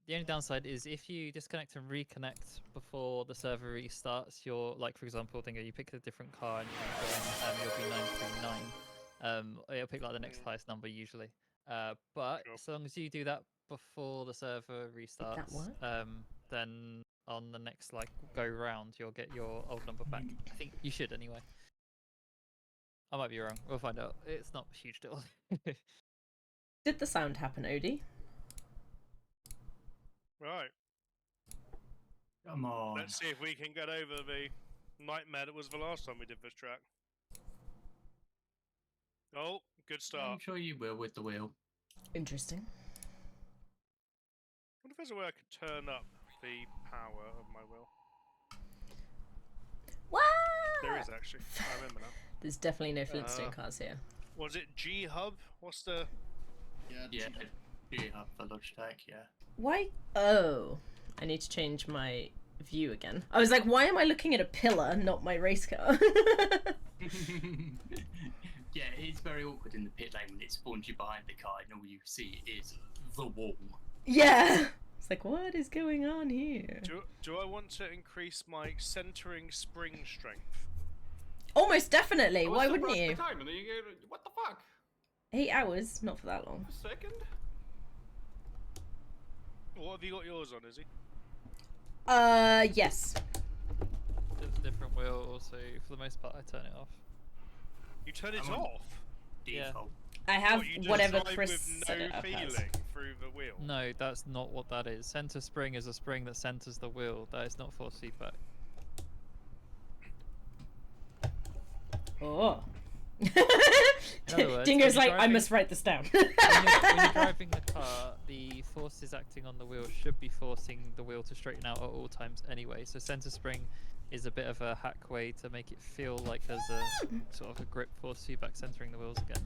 The only downside is if you disconnect and reconnect before the server restarts, you're like, for example, you pick a different car and you join, you'll be 939. It'll pick like the next highest number usually. But Sure. as long as you do that before the server restarts, then on the next like go round, you'll get your old number back. I think you should anyway. I might be wrong. We'll find out. It's not a huge deal. Did the sound happen, Odie? Right. Come on. Let's see if we can get over the nightmare that was the last time we did this track. Oh, good I'm start. sure you will with the wheel. Interesting. I wonder if there's a way I could turn up the power of my wheel. What? There is actually. I remember now. There's definitely no Flintstone cars here. Was it G Hub? What's the? Yeah, G-Hub for Logitech, yeah. Why? Oh, I need to change my view again. I was like, why am I looking at a pillar, not my race car? Yeah, it's very awkward in the pit lane when it spawns you behind the car and all you see is the wall. Yeah. It's like, what is going on here? Do I want to increase my centering spring strength? Almost definitely. Why wouldn't you? Time and then you get, what the fuck? 8 hours, not for that long. A second? What have you got yours on, Izzy? Yes. It's a different wheel, so for the most part, I turn it off. You turn it I'm on off? Default. I have What, you just whatever drive Chris with set no it up feeling as. through the wheel? No, that's not what that is. Center spring is a spring that centers the wheel. That is not force feedback. Oh. In other words, Dingo's when like, you're I driving- must write this down. when you're driving the car, the forces acting on the wheel should be forcing the wheel to straighten out at all times anyway. So center spring is a bit of a hack way to make it feel like there's a sort of a grip force feedback centering the wheels again.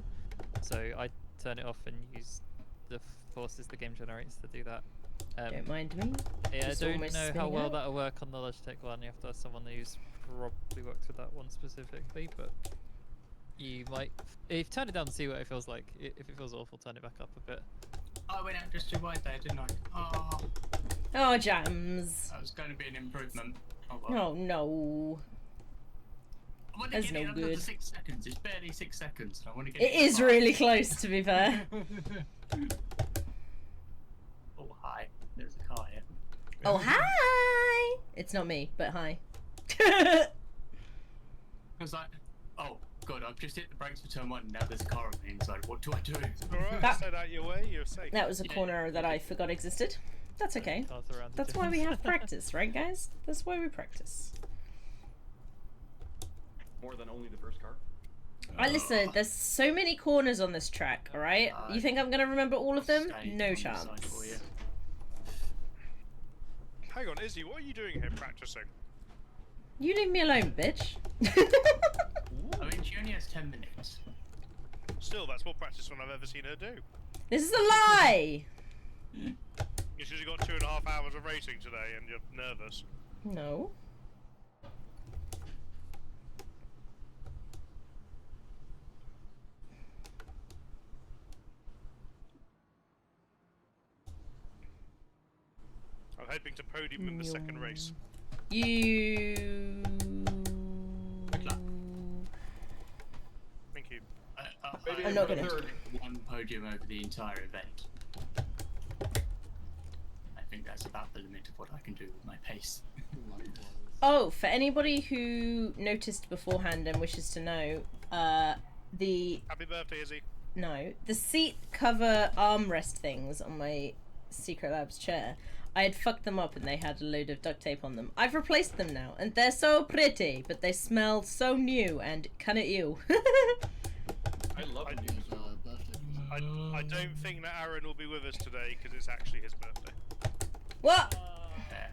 So I turn it off and use the forces the game generates to do that. Don't mind me. Yeah, I Just don't almost know how spinning well out. that'll work on the Logitech one. You have to have someone who's probably worked with that one specifically, but you might. If you turn it down and see what it feels like. If it feels awful, turn it back up a bit. I went out just too wide there, didn't I? Oh, Oh, jams. that was going to be an improvement. Oh, well. Oh, no. I want to That's get no it under good. the 6 seconds. It's barely 6 seconds. And I want to get It is really close, to be fair. Oh, hi. There's a car here. Oh, hi! It's not me, but hi. I was like, oh, God, I've just hit the brakes for turn 1 and now there's a car on the inside. What do I do? Alright, That- set out your way, you're safe. That was a corner that I forgot existed. That's okay. Cars around the That's gym. why we have practice, right, guys? That's why we practice. More than only the first car. Right, listen, there's so many corners on this track, alright? You think I'm gonna remember all of them? Stay No on the chance. side for you. Hang on, Izzy, what are you doing here practicing? You leave me alone, bitch. I mean, she only has 10 minutes. Still, that's more practice than I've ever seen her do. This is a lie! You should have got 2.5 hours of racing today and you're nervous. No. I'm hoping to podium in the second race. You... Good luck. Thank you. Maybe I'm not for the gonna. third. One podium over the entire event. I think that's about the limit of what I can do with my pace. Oh, for anybody who noticed beforehand and wishes to know, the Happy birthday, Izzy. the seat cover armrest things on my Secret Labs chair, I had fucked them up and they had a load of duct tape on them. I've replaced them now, and they're so pretty, but they smell so new and kinda ew. I love it. I don't think that Aaron will be with us today because it's actually his birthday. What? There.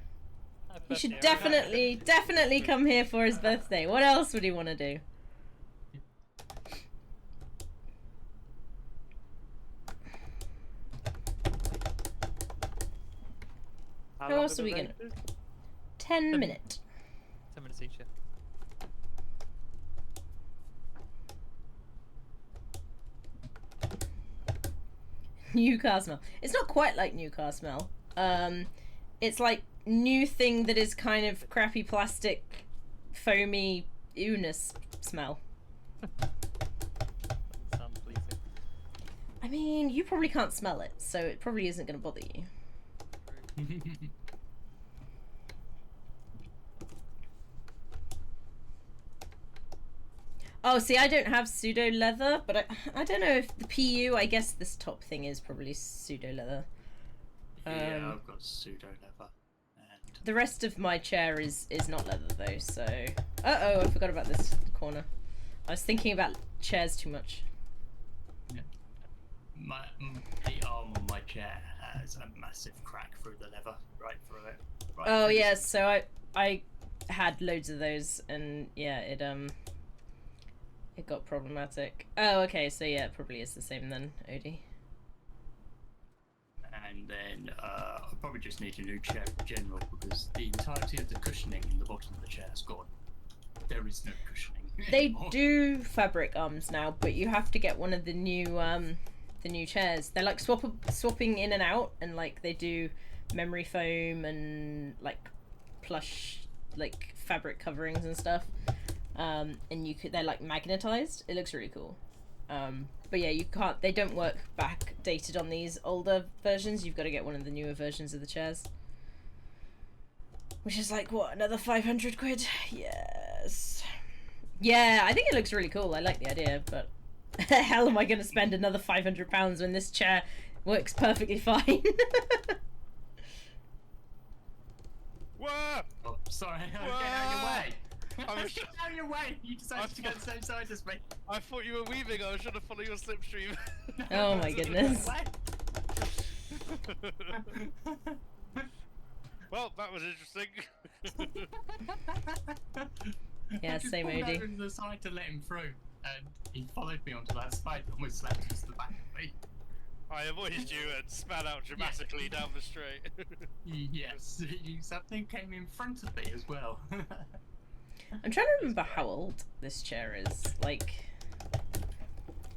He should definitely come here for his birthday. What else would he want to do? How How long else is are the we race? gonna? 10 minutes. 10 minutes each. Yeah. New car smell. It's not quite like new car smell. It's like new thing that is kind of crappy plastic, foamy ewness smell. Sounds pleasing. I mean, you probably can't smell it, so it probably isn't going to bother you. Oh, see, I don't have pseudo leather, but I don't know if the PU, I guess this top thing is probably pseudo leather. Yeah, I've got pseudo leather. And The rest of my chair is not leather though, so... Uh-oh, I forgot about this corner. I was thinking about chairs too much. the arm on my chair has a massive crack through the leather, right through it. Right Oh through yeah, so I had loads of those, and yeah, it got problematic. Oh, okay, so yeah, it probably is the same then, Odie. And then I probably just need a new chair in general because the entirety of the cushioning in the bottom of the chair is gone. There is no cushioning. They anymore. do fabric arms now, but you have to get one of the new chairs. They're like swapping in and out, and like they do memory foam and like plush like fabric coverings and stuff. And they're like magnetized. It looks really cool. But yeah, you can't. They don't work backdated on these older versions. You've got to get one of the newer versions of the chairs. Which is like, what, another 500 quid? Yes. Yeah, I think it looks really cool. I like the idea, but the hell am I going to spend another £500 when this chair works perfectly fine? Whoa! Oh, sorry, get out of your way. Get out of your way! You decided to go the same side as me. I thought you were weaving. I was trying to follow your slipstream. Oh my goodness. Well, that was interesting. Yeah, I just same pulled OD. over to the side to let him through, and he followed me onto that side and almost slapped into the back of me. I avoided you and spat out dramatically down the straight. Yes, something came in front of me as well. I'm trying to remember how old this chair is. Like,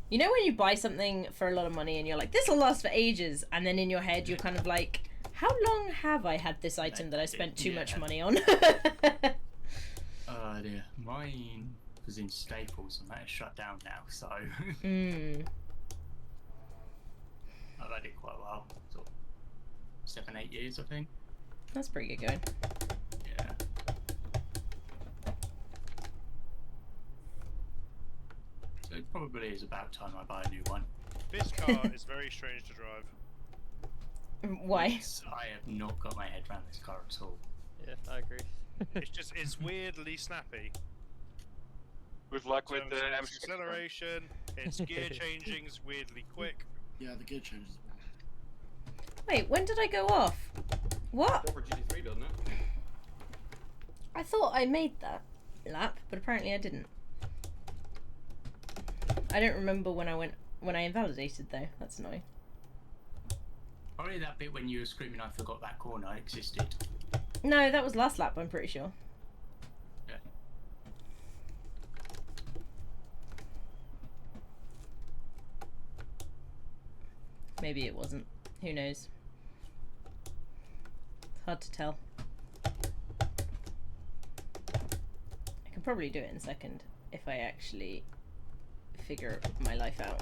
you know when you buy something for a lot of money and you're like, this will last for ages, and then in your head you're kind of like, how long have I had this item that I spent too much money on? Oh dear, mine was in Staples and that is shut down now, so I've had it quite a while, sort of 7-8 years I think. That's pretty good going. Yeah. So it probably is about time I buy a new one. This car is very strange to drive. Why? I have not got my head around this car at all. Yeah, I agree. It's weirdly snappy. Good luck with So the its acceleration, its gear changing's weirdly quick. Yeah, the gear changes. Wait, when did I go off? What? For GT3, doesn't it? I thought I made that lap, but apparently I didn't. I don't remember when I invalidated though. That's annoying. Probably that bit when you were screaming I forgot that corner existed. No, that was last lap, I'm pretty sure. Yeah. Maybe it wasn't. Who knows? It's hard to tell. I can probably do it in a second if I actually figure my life out.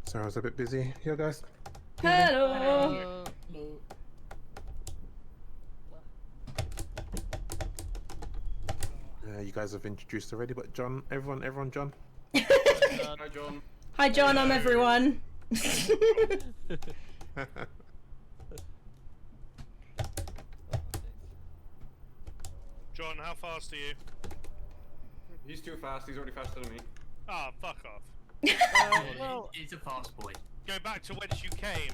Sorry, I was a bit busy. Yo, guys. Hello! Hello. You guys have introduced already, but John, everyone, John. Hi, John. Hi John, I'm everyone. John, how fast are you? He's too fast. He's already faster than me. Ah, fuck off. Well, He's a fast boy. Go back to whence you came.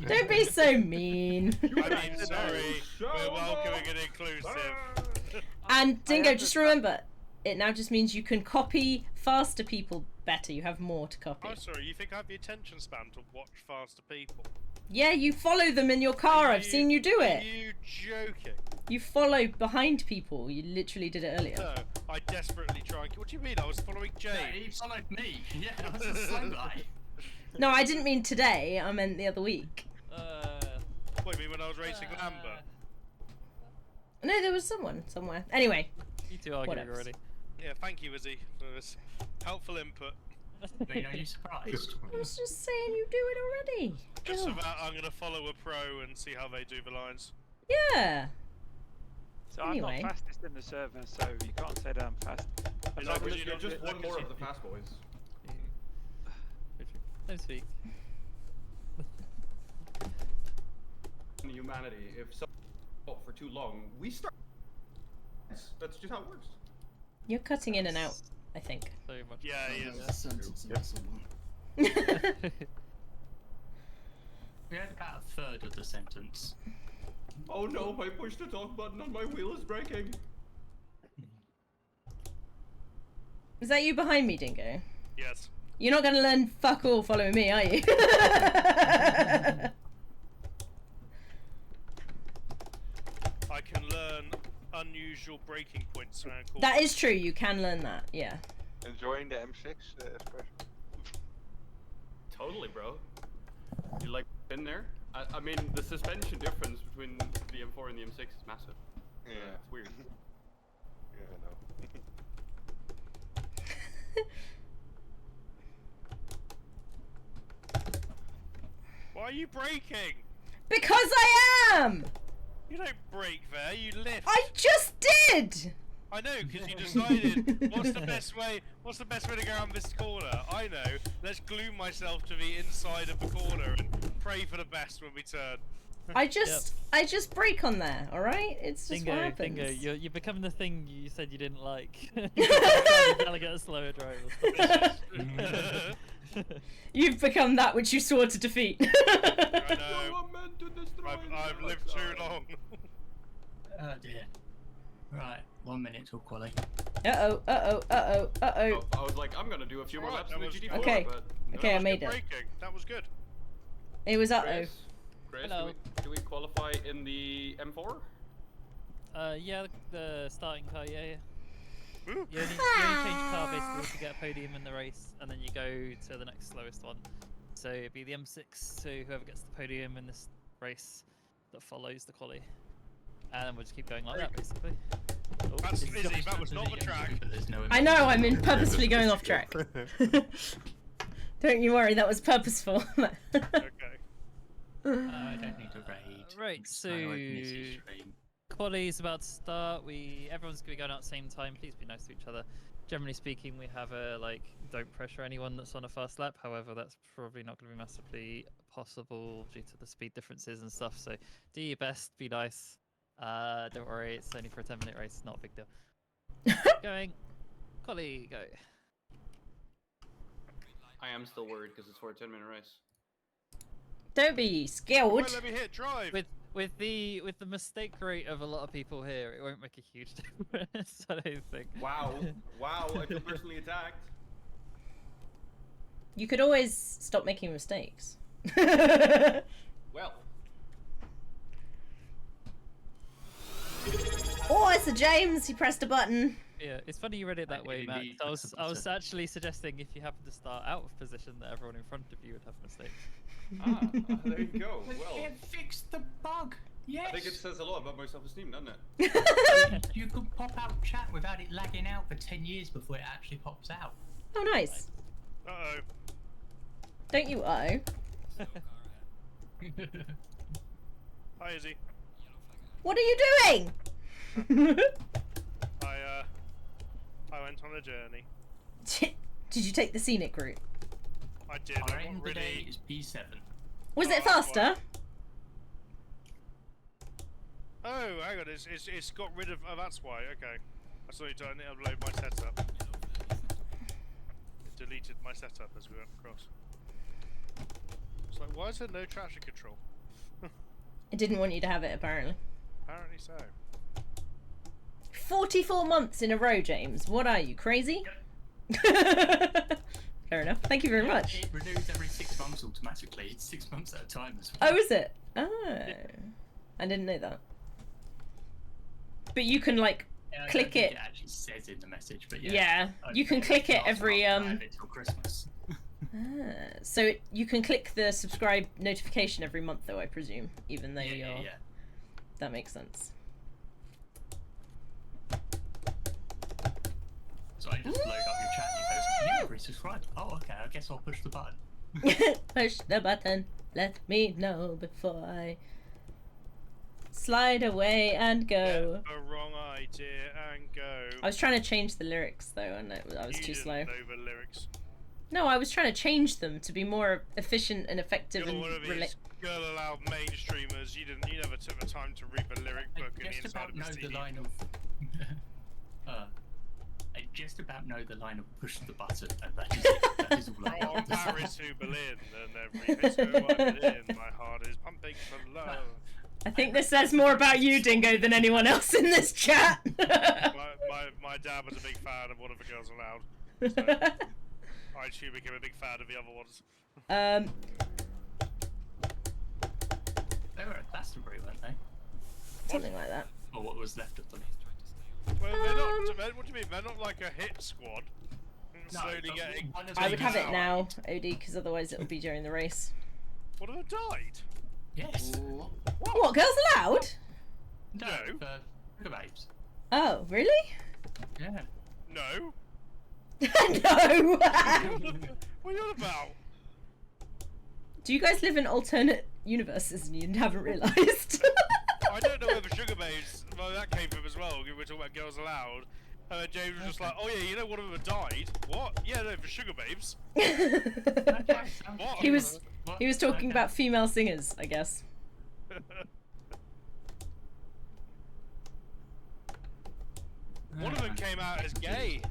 don't be so mean. I mean, sorry. We're welcoming and inclusive. And Dingo, just remember, it now just means you can copy faster people better. You have more to copy. I'm sorry, you think I have the attention span to watch faster people? Yeah, you follow them in your car. I've seen you do Are it. you joking? You follow behind people. You literally did it earlier. No, I desperately try and... What do you mean? I was following Yeah, James. he followed me. Yeah, I was a slow guy. No, I didn't mean today. I meant the other week. What do you mean when I was racing Lambert? No, there was someone somewhere. Anyway, You two arguing Whatevs. already. Yeah, thank you, Izzy, for this helpful input. But, are you surprised? I was just saying you do it already. Just God. about I'm going to follow a pro and see how they do the lines. Yeah. So Anyway. I'm not fastest in the server, so you can't say that I'm fast. I'm No, not but gonna you do don't it. Just one more of the fast boys. Don't speak. In humanity, if someone for too long, we start. That's just how it works. You're cutting in and out, I think. So much. Yeah, he is. a sentence in someone. We had about a third of the sentence. Oh no, I pushed the talk button on my wheel is breaking. Is that you behind me, Dingo? Yes. You're not going to learn fuck all following me, are you? I can learn unusual braking points around corners. That is true, you can learn that, yeah. Enjoying the M6 especially. Totally, bro. You like been there? I mean, the suspension difference between the M4 and the M6 is massive. Yeah. It's weird. Yeah, I know. Why are you braking? Because I am! You don't brake there, you lift. I just did! I know, because you decided what's the best way to go around this corner? I know. Let's glue myself to the inside of the corner and pray for the best when we turn. I just brake on there, alright? It's just what Dingo, happens. Dingo, you're becoming the thing you said you didn't like. You gotta get a slower driver. You've become that which you swore to defeat. I You know. are meant to destroy I've me. lived too long. Oh dear. Right, 1 minute till quali. Uh-oh, uh-oh, uh-oh, uh-oh. Oh, I was like, I'm gonna do a few more Right, laps that in the was- GT4, Okay. but no. Okay, I That was made good it. braking. That was good. It was uh-oh. Chris, Hello. do we qualify in the M4? Yeah, the starting car, yeah. Woo. You only change car basically to get a podium in the race, and then you go to the next slowest one. So it'd be the M6, so whoever gets the podium in this race that follows the quali. And then we'll just keep going like that, basically. Oh, That's it's- Izzy, that was not the track. But there's no I know, I'm in purposefully going off track. Don't you worry, that was purposeful. Okay. I don't need to raid. Right, I'm just trying to open this so- stream. Quali's about to start. Everyone's gonna be going out at the same time. Please be nice to each other. Generally speaking, we have a don't pressure anyone that's on a fast lap. However, that's probably not going to be massively possible due to the speed differences and stuff. So do your best. Be nice. Don't worry, it's only for a 10-minute race. Not a big deal. Going. Quali, go. I am still worried because it's for a 10-minute race. Don't be scared. Won't let me hit drive. With the mistake rate of a lot of people here, it won't make a huge difference. I don't think. Wow. Wow, I feel personally attacked. You could always stop making mistakes. Well, Oh, it's a James. He pressed a button. Yeah, it's funny you read it that way, Matt. indeed, 'Cause that's I was absurd. actually suggesting if you happen to start out of position, that everyone in front of you would have mistakes. there you go. Well, It fixed the bug. Yes. I think it says a lot about my self-esteem, doesn't it? You could pop out chat without it lagging out for 10 years before it actually pops out. Oh, nice. Uh-oh. Don't you oh? Hi, Izzy. What are you doing? I went on a journey. Did you take the scenic route? I did. Our I aim got today really... is P7. Was Oh, it that's faster? Oh, hang on. It's got rid of... Oh, that's why. Okay. I saw you trying to upload my setup. It deleted my setup as we went across. It's like, why is there no traction control? It didn't want you to have it, apparently. Apparently so. 44 months in a row, James. What are you, crazy? Fair enough. Thank you very much. It renews every 6 months automatically. It's 6 months at a time as well. Oh, is it? Oh. I didn't know that. But you can, Yeah, I click don't think it. It actually says in the message, but yeah. Yeah, you can click it every Until Christmas. So you can click the subscribe notification every month, though, I presume, even though you're. Yeah. That makes sense. So I just load up your chat and it goes, you resubscribed. Oh, okay, I guess I'll push the button. Push the button. Let me know before I slide away and go. Get the wrong idea and go. I was trying to change the lyrics though, and I was You too didn't slow. know the lyrics. No, I was trying to change them to be more efficient and effective You're and one of these girl-allowed mainstreamers. You never took the time to read the lyric book I in the just inside about of know the the CD. line of... I just about know the line of push the button, and that is it. That is all I know. From Paris to Berlin, and every disco I'm in, my heart is pumping for love. I think this says more about you, Dingo, than anyone else in this chat. my dad was a big fan of One of the Girls Aloud. So I too became a big fan of the other ones. They were at Glastonbury, weren't they? Something like that. Or what was left of them. Well, they're not. What do you mean? They're not like a hit squad. No, Slowly but getting. one of I would them have is it out. now, OD, because otherwise it'll be during the race. One of them died. Yes. What, Girls Aloud? No. The babes. Oh, really? Yeah. No. No! What are you on about? Do you guys live in alternate universes and you haven't realised? I don't know where the Sugar Babes, well, that came from as well. We were talking about Girls Aloud. James was just like, oh yeah, you know one of them died. What? Yeah, no, the Sugar Babes. What? He was talking about female singers, I guess. One of them came out as gay.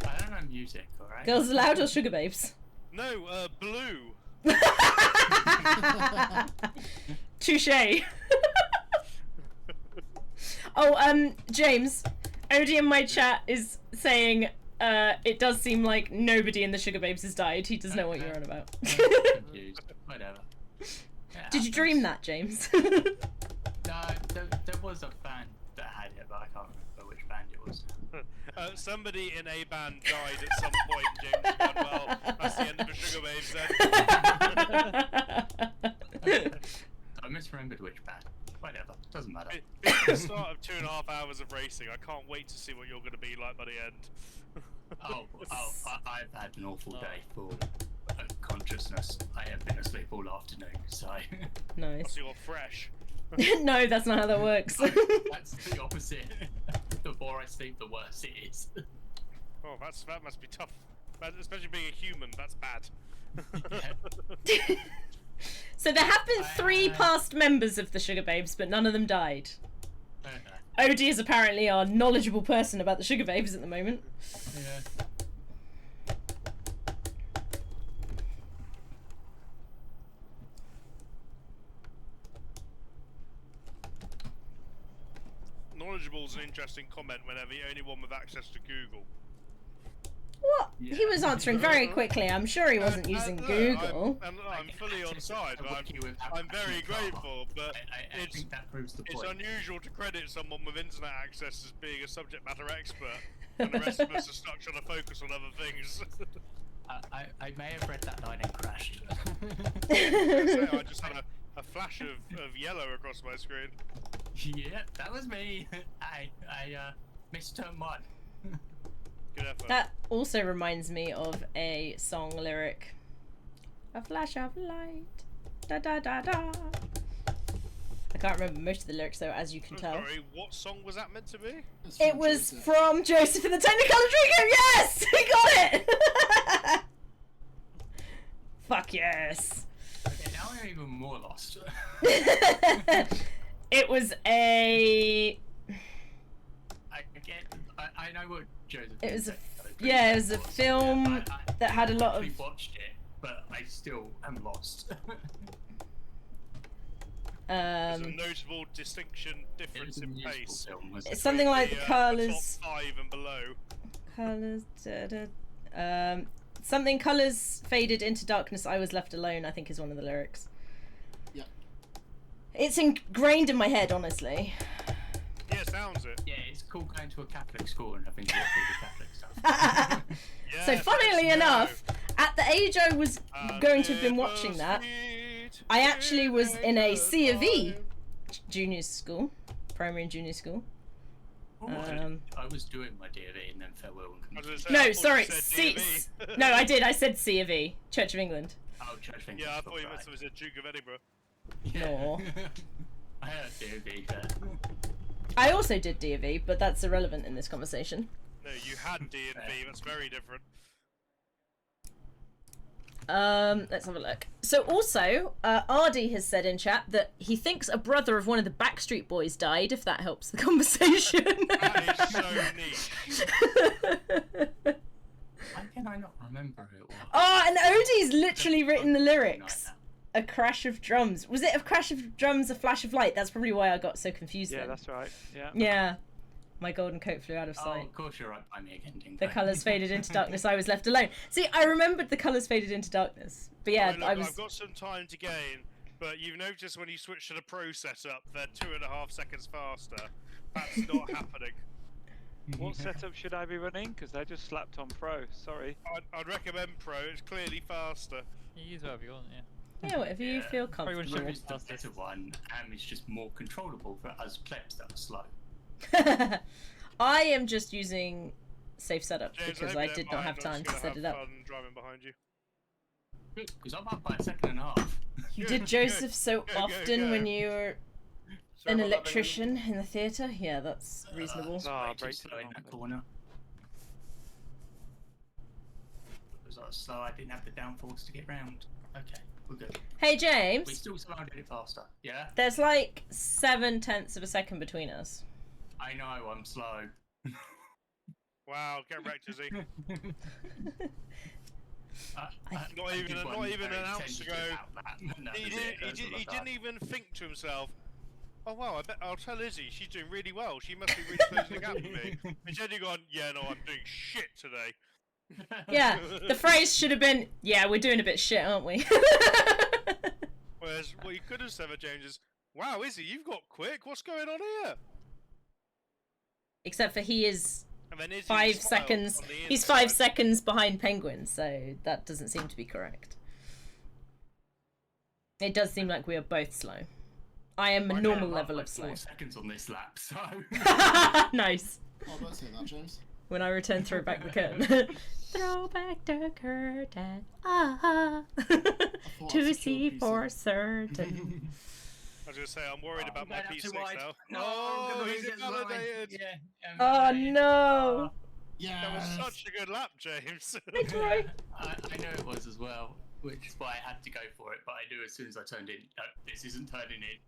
I don't know music, alright? Girls Aloud or Sugar Babes? No, Blue. Touche. Oh, James, Odie in my chat is saying it does seem like nobody in the Sugar Babes has died. He does know what you're on about. Confused. Whatever. Yeah, Did you dream that, James? No, there was a band that had it, but I can't remember which band it was. Somebody in a band died at some point, James. Went, well, that's the end of the Sugar Babes then. I misremembered which band. Whatever, doesn't matter. It's the start of 2.5 hours of racing. I can't wait to see what you're going to be like by the end. I've had an awful day full of consciousness. I have been asleep all afternoon, so... Nice. So you're fresh. No, that's not how that works. That's the opposite. The more I sleep, the worse it is. Oh, that must be tough. Especially being a human, that's bad. Yeah. So there have been 3 past members of the Sugar Babes, but none of them died. Odie is apparently our knowledgeable person about the Sugar Babes at the moment. Yeah. Knowledgeable is an interesting comment whenever the only one with access to Google. What? Yeah. He was answering very quickly. I'm sure he wasn't using Look, Google. I'm fully on side, but I'm very grateful, but I it's think that proves the it's point. unusual to credit someone with internet access as being a subject matter expert, and the rest of us are stuck trying to focus on other things. I may have read that line and crashed. I just had a flash of yellow across my screen. Yeah, that was me. I missed turn 1. Good effort. That also reminds me of a song lyric. A flash of light. Da da da da. I can't remember most of the lyrics though, as you can tell. Sorry, what song was that meant to be? It was from Joseph and the Technicolor Dreamcoat. Yes, he got it. Fuck yes. Okay, now I'm even more lost. It was a. I know what Joseph. It was a. Technicolor Yeah, it was a Dreamcoat film Yeah, that had a lot of. I watched it, but I still am lost. There's a notable distinction, difference It was a in musical pace. film, wasn't It's it? something like the The colours. top 5 and below. Colours. Something colours faded into darkness. I was left alone. I think is one of the lyrics. Yeah. It's ingrained in my head, honestly. Yes, sounds it. Yeah, it's called going to a Catholic school and having to watch all the Catholic stuff. Yes, So funnily let's enough, go. at the age I was going to have been watching that, I actually was in a C of E junior school, primary and junior school. I was doing my DV and then fell ill and I was couldn't. gonna say, I No, thought you sorry, said C. DV. No, I did. I said C of E, Church of England. Oh, Church of England. Yeah, I thought you right. meant it was a Duke of Edinburgh. No. I heard DV, but I also did D of E, but that's irrelevant in this conversation. No, you had D and V. That's very different. Let's have a look. So also, Ardy has said in chat that he thinks a brother of one of the Backstreet Boys died, if that helps the conversation. That is so niche. why can I not remember who it was? Oh, and Odie's literally written the lyrics. A crash of drums. Was it a crash of drums, a flash of light? That's probably why I got so confused Yeah, then. that's right. Yeah. Yeah. My golden coat flew out of Oh, sight. of course you're right by me again, Dingo. The colours faded into darkness, I was left alone. See, I remembered the colours faded into darkness. But yeah, Right, look, I was... I've got some time to gain, but you've noticed when you switch to the pro setup, they're 2.5 seconds faster. That's not happening. What setup should I be running? Because I just slapped on pro. Sorry. I'd recommend pro. It's clearly faster. You use whatever you want, yeah. Yeah, whatever you feel Probably wouldn't comfortable. show It's the better one, and it's just more controllable for us plebs that are slow. I am just using safe setup James, because hope I you don't did not mind, have I'm time just to gonna set it have up. fun driving behind you. Because I'm up by a second and a half. You Go, did go, Joseph so go, go, often go. when you were Sorry an about that, electrician in the theatre? Yeah, that's reasonable. Ah, Way too break slow it in down. that corner. Because I was slow, I didn't have the downforce to get round. Okay, we're good. Hey We James, still surrounded it faster. Yeah? there's like 7/10 of a second between us. I know, I'm slow. Wow, get wrecked, is he? I Not even- did not one even very an ounce tentative ago. about that, and that He, was did, it, he, that's did, all he I've didn't done. even think to himself, oh wow, I bet I'll tell Izzy, she's doing really well, she must be really closing the gap with me. Instead he gone, yeah no, I'm doing shit today. Yeah, the phrase should have been, yeah, we're doing a bit shit, aren't we? Whereas what you could have said, James, is, wow Izzy, you've got quick, what's going on here? Except for he is And then Izzy 5 smiled seconds. on the He's 5 inside. seconds behind Penguin, so that doesn't seem to be correct. It does seem like we are both slow. I am a I'm normal up level like of slow. 4 seconds on this lap, so... Nice. Oh, don't say that, James. When I return, throw back the curtain. Throw back the curtain. Ah. thought To I see secured for PC. certain. I was going to say, I'm worried about my Going up too P6 wide. now. No, Oh, I'm gonna he's lose it as well. invalidated. Yeah, Oh invalidated. no! Yeah. That was such a good lap, James. It's right. I know it was as well, which is why I had to go for it, but I knew as soon as I turned in, no, this isn't turning in.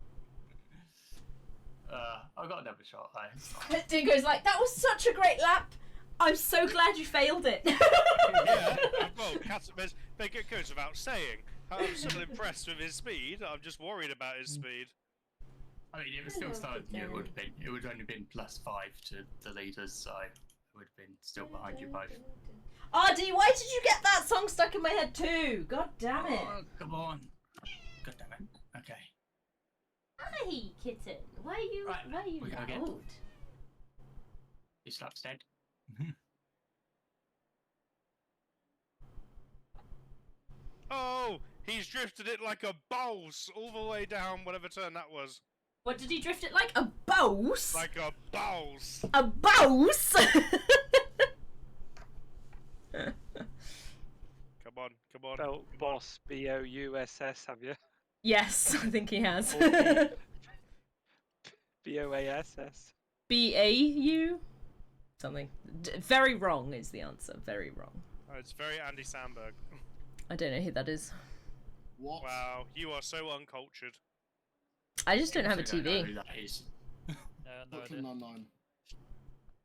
I got another shot though. It's fine. Dingo's like, that was such a great lap. I'm so glad you failed it. Yeah, well, it goes without saying. I'm so impressed with his speed. I'm just worried about his speed. I mean, it was still slower than you. It would have been. It would only been +5 to the leaders, so it would have been still behind you both. RD, why did you get that song stuck in my head too? God damn it. Oh, come on. God damn it. Okay. Hi, kitten. Why are you, Right, why are you we go again. loud? This lap's dead. Oh, he's drifted it like a boss all the way down whatever turn that was. What did he drift it like? A bouse? Like a boss. A bouse? Come on, come on. Spelled boss, B-O-U-S-S, have you? Yes, I think he has. B-O-A-S-S. B-A-U? Something. Very wrong is the answer. Very wrong. Oh, it's very Andy Samberg. I don't know who that is. What? Wow, you are so uncultured. I just don't have a I don't know TV. who that is. No Brooklyn idea. Nine-Nine.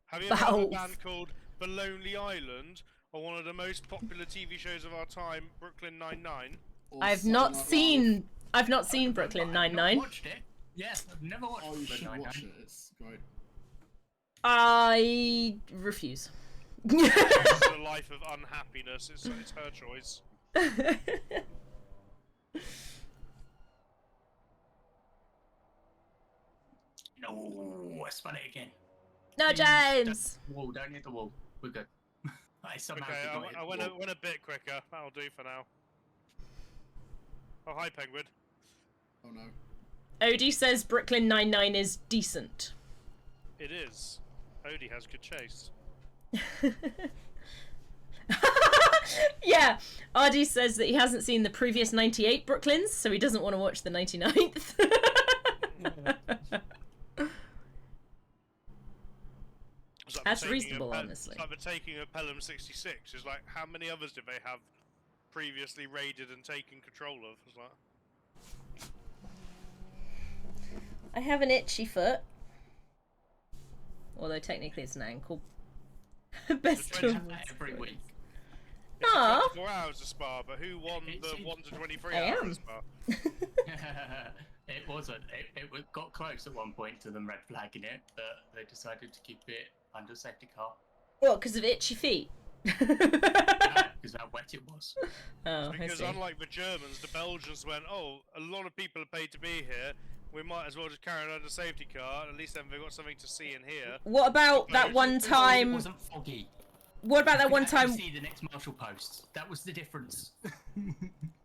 Have you ever heard of a Bows. band called The Lonely Island, or one of the most popular TV shows of our time, Brooklyn Nine-Nine? Or I've Saturday not Night Live. seen. I've not seen Brooklyn I've Nine-Nine. not watched it. Yes, I've never watched Oh, you Brooklyn should Nine-Nine. watch it. It's great. I refuse. It's a life of unhappiness. It's her choice. You Oh, I spun it again. No, James. Wall, don't hit the wall. We're good. I somehow Okay, did not hit I the went wall. a bit quicker. That'll do for now. Oh, hi, Penguin. Oh no. Odie says Brooklyn Nine-Nine is decent. It is. Odie has good chase. Yeah, Ardy says that he hasn't seen the previous 98 Brooklyns, so he doesn't want to watch the 99th. It's like That's taking reasonable, a honestly. It's like the taking of Pelham 66. It's like, how many others did they have previously raided and taken control of? It's like, I have an itchy foot. Although technically it's an ankle. Best Twenty- of Every week. it's a Aw. 24 hours of spa, but who won the 1 to 23 I hours am. of spa? It wasn't. It got close at one point to them red flagging it, but they decided to keep it under safety car. What, because of itchy feet? Because how wet it was. Oh, I Because see. unlike the Germans, the Belgians went, oh, a lot of people are paid to be here. We might as well just carry it under safety car. At least then they've got something to see and hear. What about that one It time? wasn't foggy. What about that You one could actually time? see the next marshal post. That was the difference.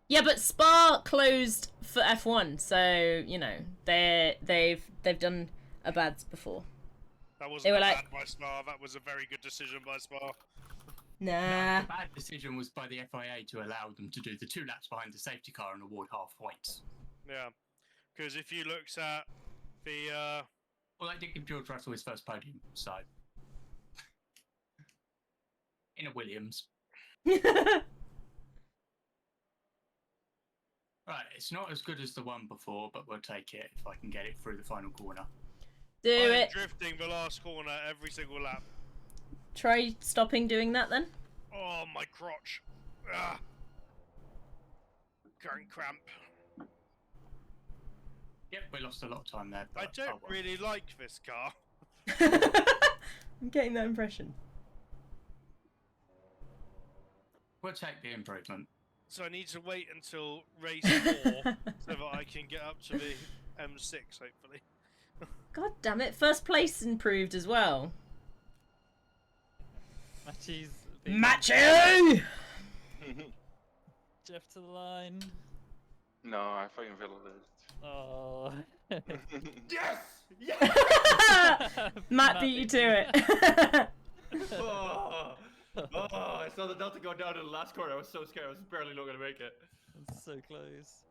Yeah, but Spa closed for F1, so you know they've done a bads before. That wasn't They were bad like- by Spa. That was a very good decision by Spa. Nah. The bad decision was by the FIA to allow them to do the 2 laps behind the safety car and award half points. Yeah. Because if you looked at the... Well, they did give George Russell his first podium, so. In a Williams. Right, it's not as good as the one before, but we'll take it if I can get it through the final corner. Do I am it. drifting the last corner every single lap. Try stopping doing that then. Oh, my crotch. Ah. Current cramp. Yep, we lost a lot of time there. I But, don't oh well. really like this car. I'm getting that impression. We'll take the improvement. So I need to wait until race 4 so that I can get up to the M6, hopefully. God damn it! First place improved as well. Matchy's Matchy! Jeff to the line. No, I fucking feel it. Oh. Yes! Yes! Matt beat you to it. Oh, I saw the Delta go down in the last corner. I was so scared. I was barely not going to make it. It's so close.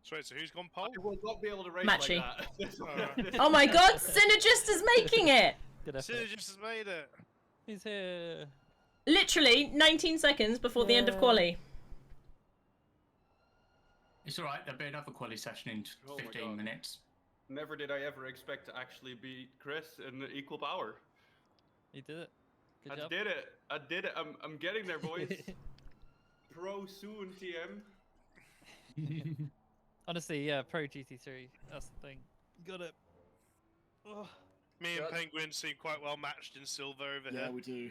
So wait, so who's gone pole? I will not be able to race Matchy. like that. Alright. Oh my God! Synergist is making it. Good effort. Synergist has made it. He's here. Literally 19 seconds before the end of quali. It's alright, there'll be another quali session in Oh my 15 God. minutes. Never did I ever expect to actually beat Chris in equal power. You did it. Good I job. did it. I did it. I'm getting there, boys. Pro soon, TM. Honestly, yeah, Pro GT3. That's the thing. You got it. Oh. Me and Yeah. Penguin seem quite well matched in silver over Yeah, here. we do.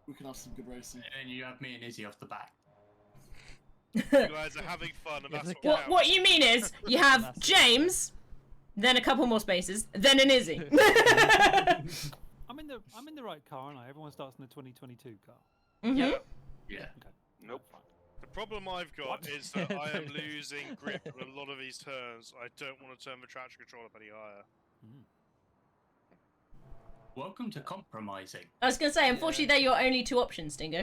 We can have some good racing. And you have me and Izzy off the back. You guys are having fun, and Yeah, that's look what at- What you mean is you have Massive. James, then a couple more spaces, then an Izzy. I'm in the right car, aren't I? Everyone starts in the 2022 car. Mhm. Yeah. Yeah. Nope. The problem I've got What? is that I am losing grip on a lot of these turns. I don't want to turn the traction control up any higher. Welcome to compromising. I was gonna say, unfortunately, they're your only two options, Dingo.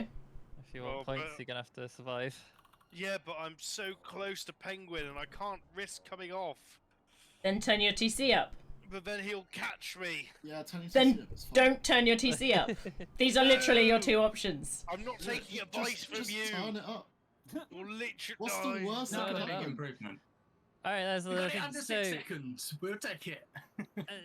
If you want Well, points, but- you're gonna have to survive. Yeah, but I'm so close to Penguin, and I can't risk coming off. Then turn your TC up. But then he'll catch me. Yeah, Tony. Then don't turn your TC up. These are literally your two options. I'm not taking advice from just you. turn it up. You're literally. What's the worst No, that no, could no. Big happen? improvement. Alright, there's We the got it thing. under So, 6 seconds. We'll take it.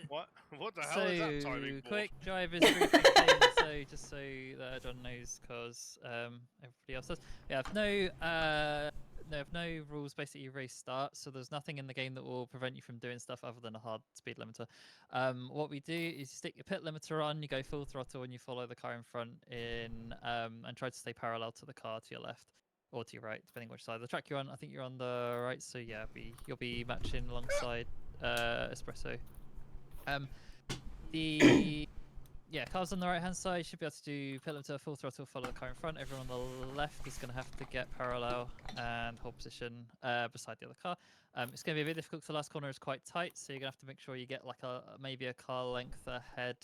What? What the hell is that timing for? quick drivers briefing thing, so just so that John knows, because everybody else does. We have no rules basically race start, so there's nothing in the game that will prevent you from doing stuff other than a hard speed limiter. What we do is you stick your pit limiter on, you go full throttle, and you follow the car in front and try to stay parallel to the car to your left or to your right, depending which side of the track you're on. I think you're on the right, so yeah, you'll be matching alongside Espresso The cars on the right hand side should be able to do pit limiter, full throttle, follow the car in front. Everyone on the left is going to have to get parallel and hold position beside the other car. It's going to be a bit difficult because the last corner is quite tight, so you're going to have to make sure you get like maybe a car length ahead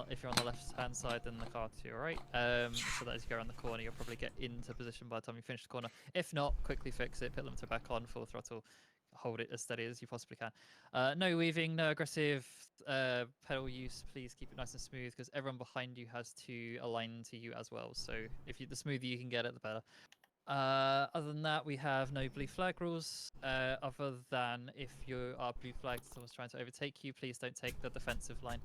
if you're on the left hand side than the car to your right. So that as you go around the corner, you'll probably get into position by the time you finish the corner. If not, quickly fix it, pit limiter back on, full throttle. Hold it as steady as you possibly can. No weaving, no aggressive pedal use. Please keep it nice and smooth because everyone behind you has to align to you as well. So the smoother you can get it, the better. Other than that, we have no blue flag rules. Other than if you are blue flagged, someone's trying to overtake you, please don't take the defensive line.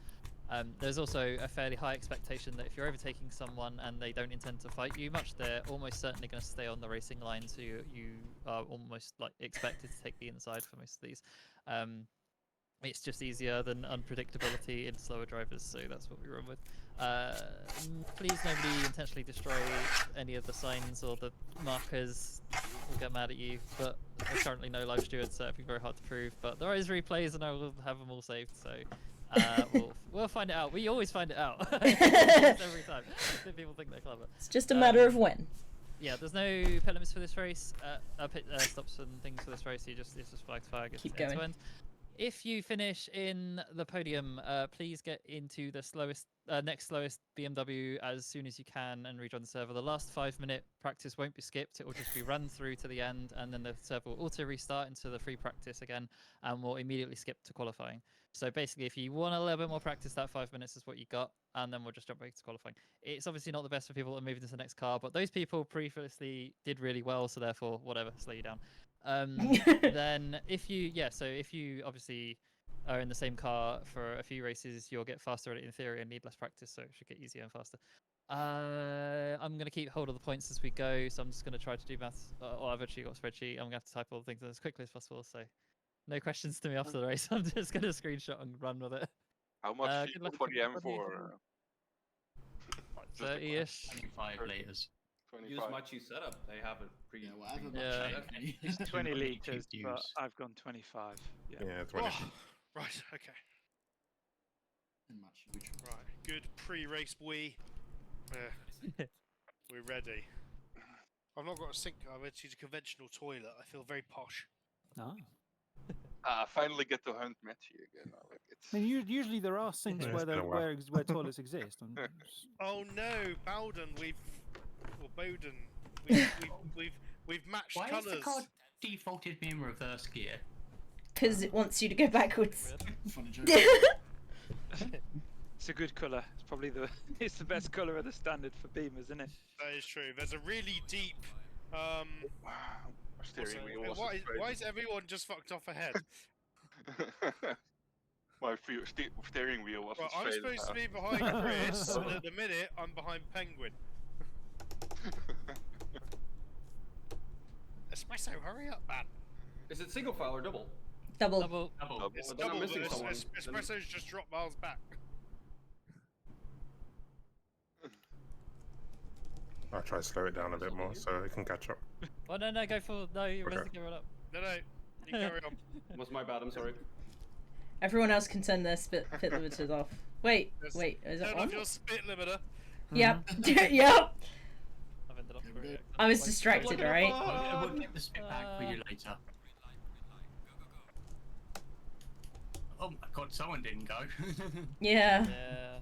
There's also a fairly high expectation that if you're overtaking someone and they don't intend to fight you much, they're almost certainly going to stay on the racing line, so you are almost like expected to take the inside for most of these. It's just easier than unpredictability in slower drivers, so that's what we run with. Please nobody intentionally destroy any of the signs or the markers. We'll get mad at you, but there's currently no live stewards, so it'd be very hard to prove. But there is replays, and I will have them all saved, so we'll find it out. We always find it out every time. People think they're clever. It's just a matter of when. Yeah, there's no pit limits for this race. Pit stops and things for this race. It's just flag to flag. It's Keep end going. to end. If you finish in the podium, please get into the next slowest BMW as soon as you can and rejoin the server. The last 5-minute practice won't be skipped. It will just be run through to the end, and then the server will auto restart into the free practice again, and will immediately skip to qualifying. So basically, if you want a little bit more practice, that 5 minutes is what you got, and then we'll just jump back to qualifying. It's obviously not the best for people that are moving to the next car, but those people previously did really well, so therefore, whatever, slow you down. Then if you obviously are in the same car for a few races, you'll get faster at it in theory and need less practice, so it should get easier and faster. I'm going to keep hold of the points as we go, so I'm just going to try to do maths. I've actually got a spreadsheet. I'm going to have to type all the things as quickly as possible, so no questions to me after the race. I'm just going to screenshot and run with it. How much good fuel luck for the everybody. M4? 30-ish. 25 litres. Use 25. my cheap setup. They have it pre. Yeah, whatever. Yeah. It's 20 litres, use. but I've gone 25. Yeah. Yeah, 20. Oh, right, okay. And much huge. Right, good pre-race we're ready. I've not got a sink. I went to use a conventional toilet. I feel very posh. Ah. I finally get to hunt Matthew again. Like, it's... I mean, usually there are sinks Yeah, where it's been a while. where toilets exist. And Oh no, Bowden, we've matched Why is the colours. car defaulted me in reverse gear? Because it wants you to go backwards. Funny joke. It's a good colour. It's probably it's the best colour of the standard for Beamers, isn't it? That is true. There's a really deep. Steering also, wheel was why is everyone just fucked off ahead? My steering wheel was Well, I'm supposed to be behind Chris, and at the minute I'm behind Penguin. Espresso, hurry up, man! Is it single file or double? Double. Double. It's Well, then I'm double, missing but someone. Espresso's just dropped miles back. I'll try to slow it down a bit more so it can catch up. Oh no, go for you're Okay. ready to go up. No, you carry on. Was my bad. I'm sorry. Everyone else can turn their pit limiters off. Wait, is it Turn on? off your spit limiter. Yep. Yep. I've ended up Here we through go. it. I was distracted, alright? We'll get the spit back for you later. Oh my god, someone didn't go. Yeah. Yeah.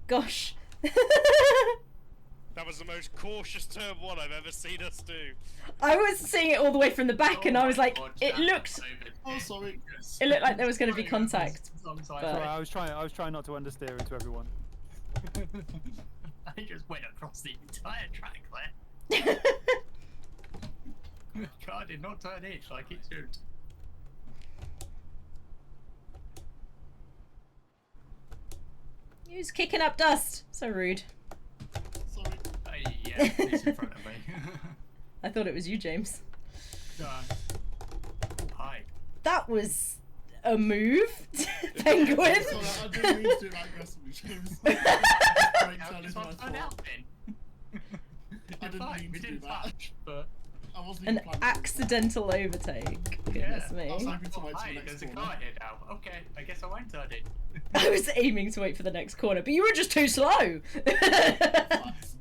Gosh. That was the most cautious turn one I've ever seen us do. I was seeing it all the way from the back, and I was like, it looked Oh, sorry. like there was going to be contact. Sometimes But- Sorry, I was trying not to understeer into everyone. I just went across the entire track there. The car did not turn inch like it should. He was kicking up dust. So rude. Sorry. Yeah, it's in front of me. I thought it was you, James. Oh, hi. That was a move, Penguin. Sorry, I didn't mean to do that aggressively, James. It's my fun outfit. do that. touch, but I wasn't even An planning to do that. accidental overtake. Goodness I was me. hoping to wait till the Hey, next there's a corner. car here now. Okay, I guess I won't turn it. I was aiming to wait for the next corner, but you were just too slow.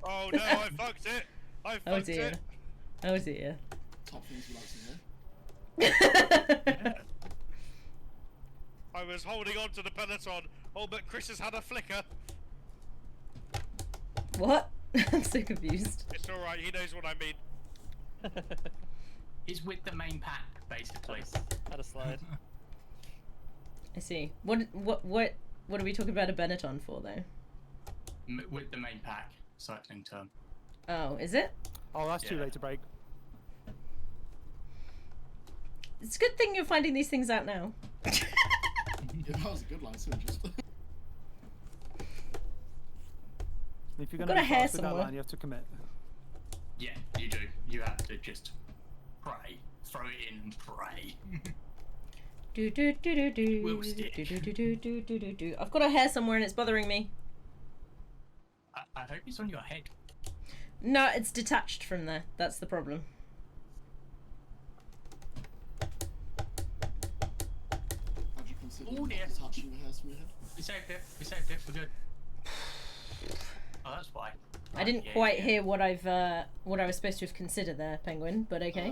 Oh no, I fucked it. I Oh fucked dear. it. Oh dear. Top things we like to hear. I was holding on to the peloton. Oh, but Chris has had a flicker. What? I'm so confused. It's alright, he knows what I mean. He's with the main pack, basically. Had a slide. I see. What are we talking about a Benetton for though? With the main pack, cycling term. Oh, is it? Oh, that's too Yeah. late to break. It's a good thing you're finding these things out now. Yeah, that was a good line, so just. If you're I've going got to a be hair fast with that somewhere. line, you have to commit. Yeah, you do. You have to just pray. Throw it in and pray. Do do do do do. Will stick. Do do do do do do do do. I've got a hair somewhere and it's bothering me. I hope it's on your head. No, it's detached from there. That's the problem. How'd you consider Oh, dear. detaching the hairs from your head? We saved it. We saved it. We're good. Oh, that's why. I didn't quite hear what I was supposed to have considered there, Penguin, but okay.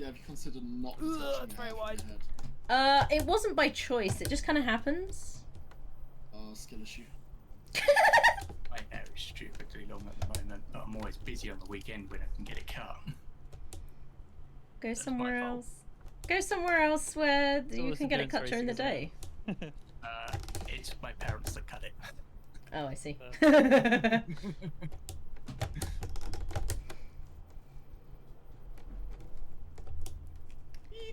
Have you considered not detaching the it's very hair from wide. your head? It wasn't by choice, it just kinda happens. Skill issue. My hair is stupidly long at the moment, but I'm always busy on the weekend when I can get it cut. Go That's somewhere my fault. else. Go somewhere else where all you this can get it cut endurance during the racing, day. It's my parents that cut it. Oh, I see.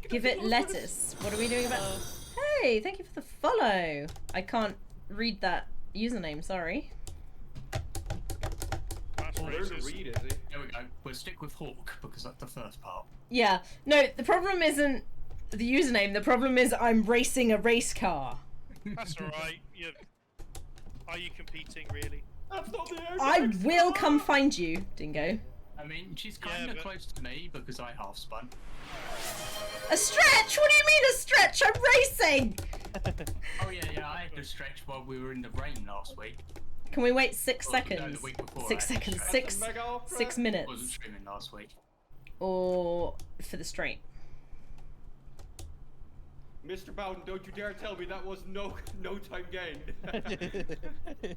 Give it lettuce. What are we doing about? Hey, thank you for the follow. I can't read that username. Sorry. That's Learn to racist. read, is he? There we go. We'll stick with Hawk because that's the first part. Yeah. No, the problem isn't the username. The problem is I'm racing a race car. That's alright. Are you competing, really? That's not the air. I will come find you, Dingo. I mean, she's kind of but- close to me because I half spun. A stretch? What do you mean a stretch? I'm racing. Oh yeah, I had to stretch while we were in the rain last week. Can we wait 6 Oh, no, seconds? the week before, 6 I had to seconds. stretch. 6 Mega Ultra. 6 I wasn't minutes. streaming last week. Or for the straight. Mr. Bowden, don't you dare tell me that was no time gain.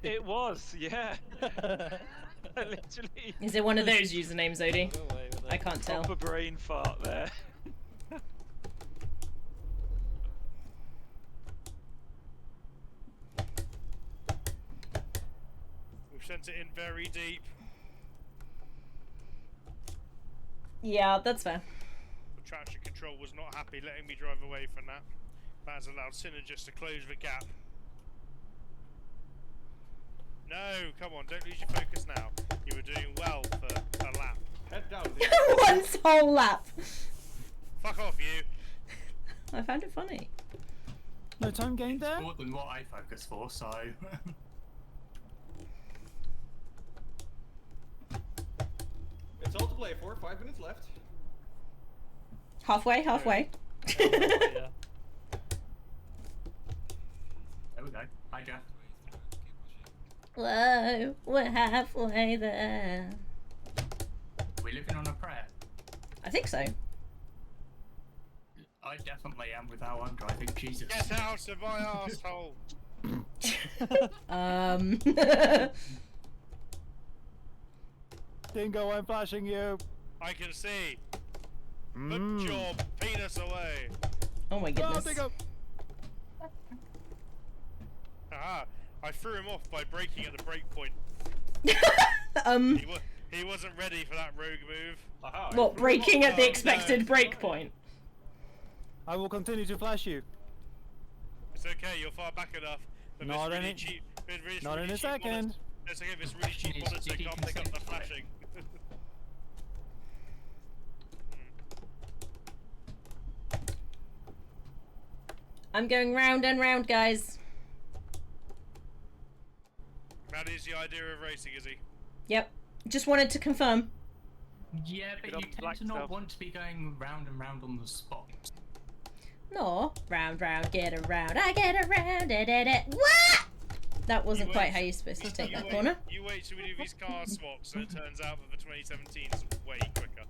It was, yeah. Literally. Is it one of those usernames, Odie? Go away with it. I can't tell. Proper brain fart there. We've sent it in very deep. Yeah, that's fair. The traction control was not happy letting me drive away from that. That has allowed Synergist to close the gap. No, come on, don't lose your focus now. You were doing well for a lap. Head down, dude. One whole lap. Fuck off, you. I found it funny. No time gained there? More than what I focus for, so. It's all to play for. 5 minutes left. Halfway, halfway. Yeah. There we go. Hi, Jeff. Whoa, we're halfway there. We're living on a prayer. I think so. I definitely am with how I'm driving. Jesus. Get out of my arsehole. Dingo, I'm flashing you. I can see. Good job. Penis away. Oh my Oh, goodness. Dingo. Aha. I threw him off by braking at the brake point. He wasn't ready for that rogue move. Aha, What, I braking at the No, expected no. break point? I will continue to flash you. It's okay, you're far back enough. But this Not in really it. cheap, this Not really in a cheap second. It's okay, this really cheap Did monitor he can't pick up the consent to it? flashing. I'm going round and round, guys. That is the idea of racing, is he? Yep. Just wanted to confirm. Yeah, but it you on tend black to not stuff. want to be going round and round on the spot. No, round, round, get around, I get around, da da da. What? That wasn't You quite wait- how you're supposed to take you that wait- corner. You wait till we do these car swaps, and it turns out that the 2017 is way quicker.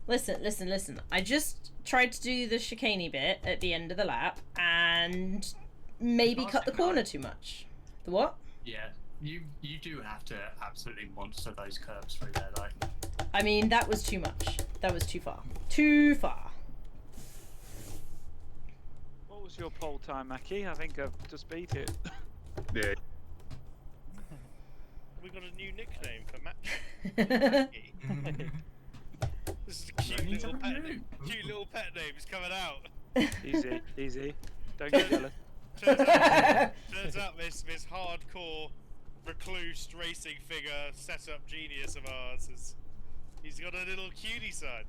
Listen. I just tried to do the chicaney bit at the end of the lap and maybe cut the corner too much. The what? Yeah, you do have to absolutely monster those curves through there, though. I mean, that was too much. That was too far. Too far. What was your poll time, Mackie? I think I've just beat it. Yeah. We got a new nickname for Matt. This is a cute little pet name. It's coming out. Easy. Don't get jealous. Turns out this hardcore recluse racing figure setup genius of ours he's got a little cutie side.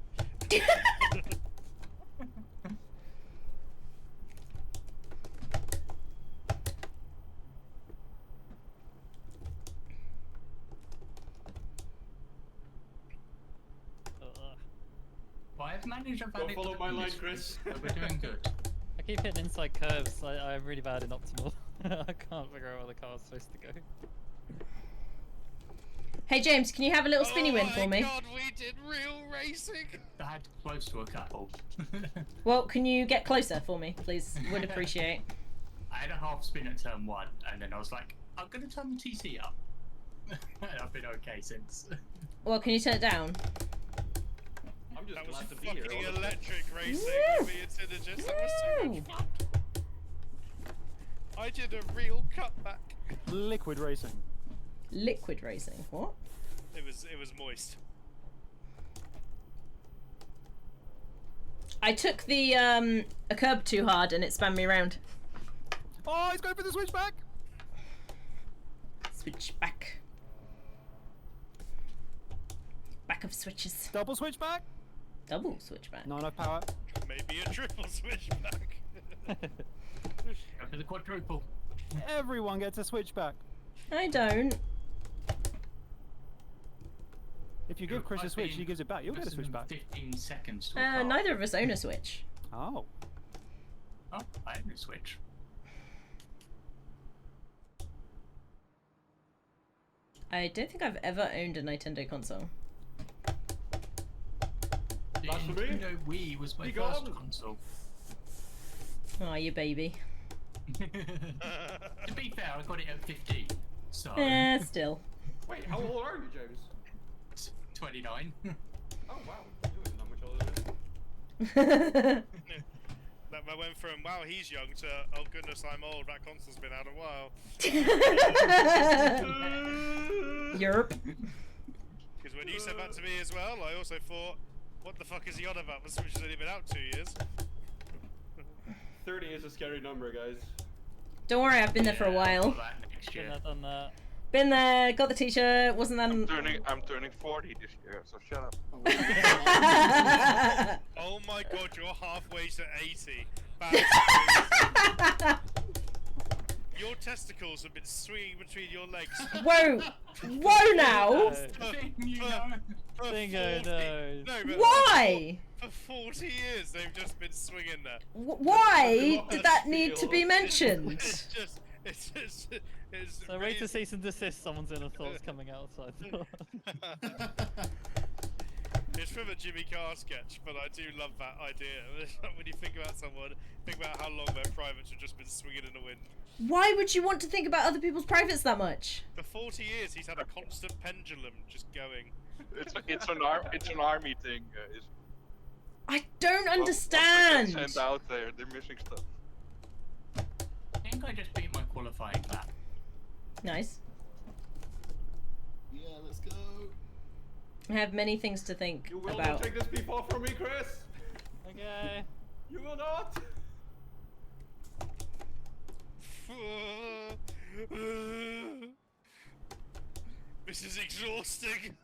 I've managed a Don't valid follow my time line, this Chris. week, so we're doing good. I keep hitting inside curves. I'm really bad in optimal. I can't figure out where the car's supposed to go. Hey James, can you have a little spinny win for me? Oh my god, we did real racing! That close to a couple. Well, can you get closer for me, please? Would appreciate. I had a half spin at turn 1, and then I was like, I'm gonna turn the TC up. And I've been okay since. Well, can you turn it down? I'm just That was glad to be here. fucking honestly. electric racing with me and Synergist. That was so much fun. I did a real cutback. Liquid racing. Liquid racing. What? It was moist. I took the a curb too hard and it spun me around. Oh, he's going for the switchback. Switch back. Back of switches. Double switchback. Double switchback. Not enough power. Maybe a triple switchback. Go for the quadruple. Everyone gets a switchback. I don't. If you give Chris a switch, he gives it back. You'll get a Less than switchback. 15 seconds to a car. Neither of us own a switch. Oh. Oh, I own a switch. I don't think I've ever owned a Nintendo console. The That's for me. Nintendo Wii was my Be first gone. console. Oh, you baby. To be fair, I got it at 15, so Still. Wait, how old are you, James? 29. Oh wow, you isn't that much older than me. That went from, wow, he's young, to, oh goodness, I'm old, that console's been out a while. Yerp. Because when you said that to me as well, I also thought, what the fuck is he on about? The Switch has only been out 2 years. 30 is a scary number, guys. Don't worry, I've been there for a while. Got that next Been year. there, done that. Been there, got the t-shirt, wasn't that... I'm turning 40 this year, so shut up. Oh my god, you're halfway to 80. That's crazy. Your testicles have been swinging between your legs. Whoa! Whoa now! Bingo, no. but Why? For 40 years, they've just been swinging there. Why did that need to be mentioned? It's So wait to cease and desist. Someone's inner thoughts coming outside. It's from a Jimmy Carr sketch, but I do love that idea. When you think about someone, think about how long their privates have just been swinging in the wind. Why would you want to think about other people's privates that much? For 40 years, he's had a constant pendulum just going. It's an army thing. I don't Once they understand. get sent out there, they're missing stuff. I think I just beat my qualifying lap. Nice. Yeah, let's go. I have many things to think You will about. not take this beef off from me, Chris! Okay. You will not! This is exhausting.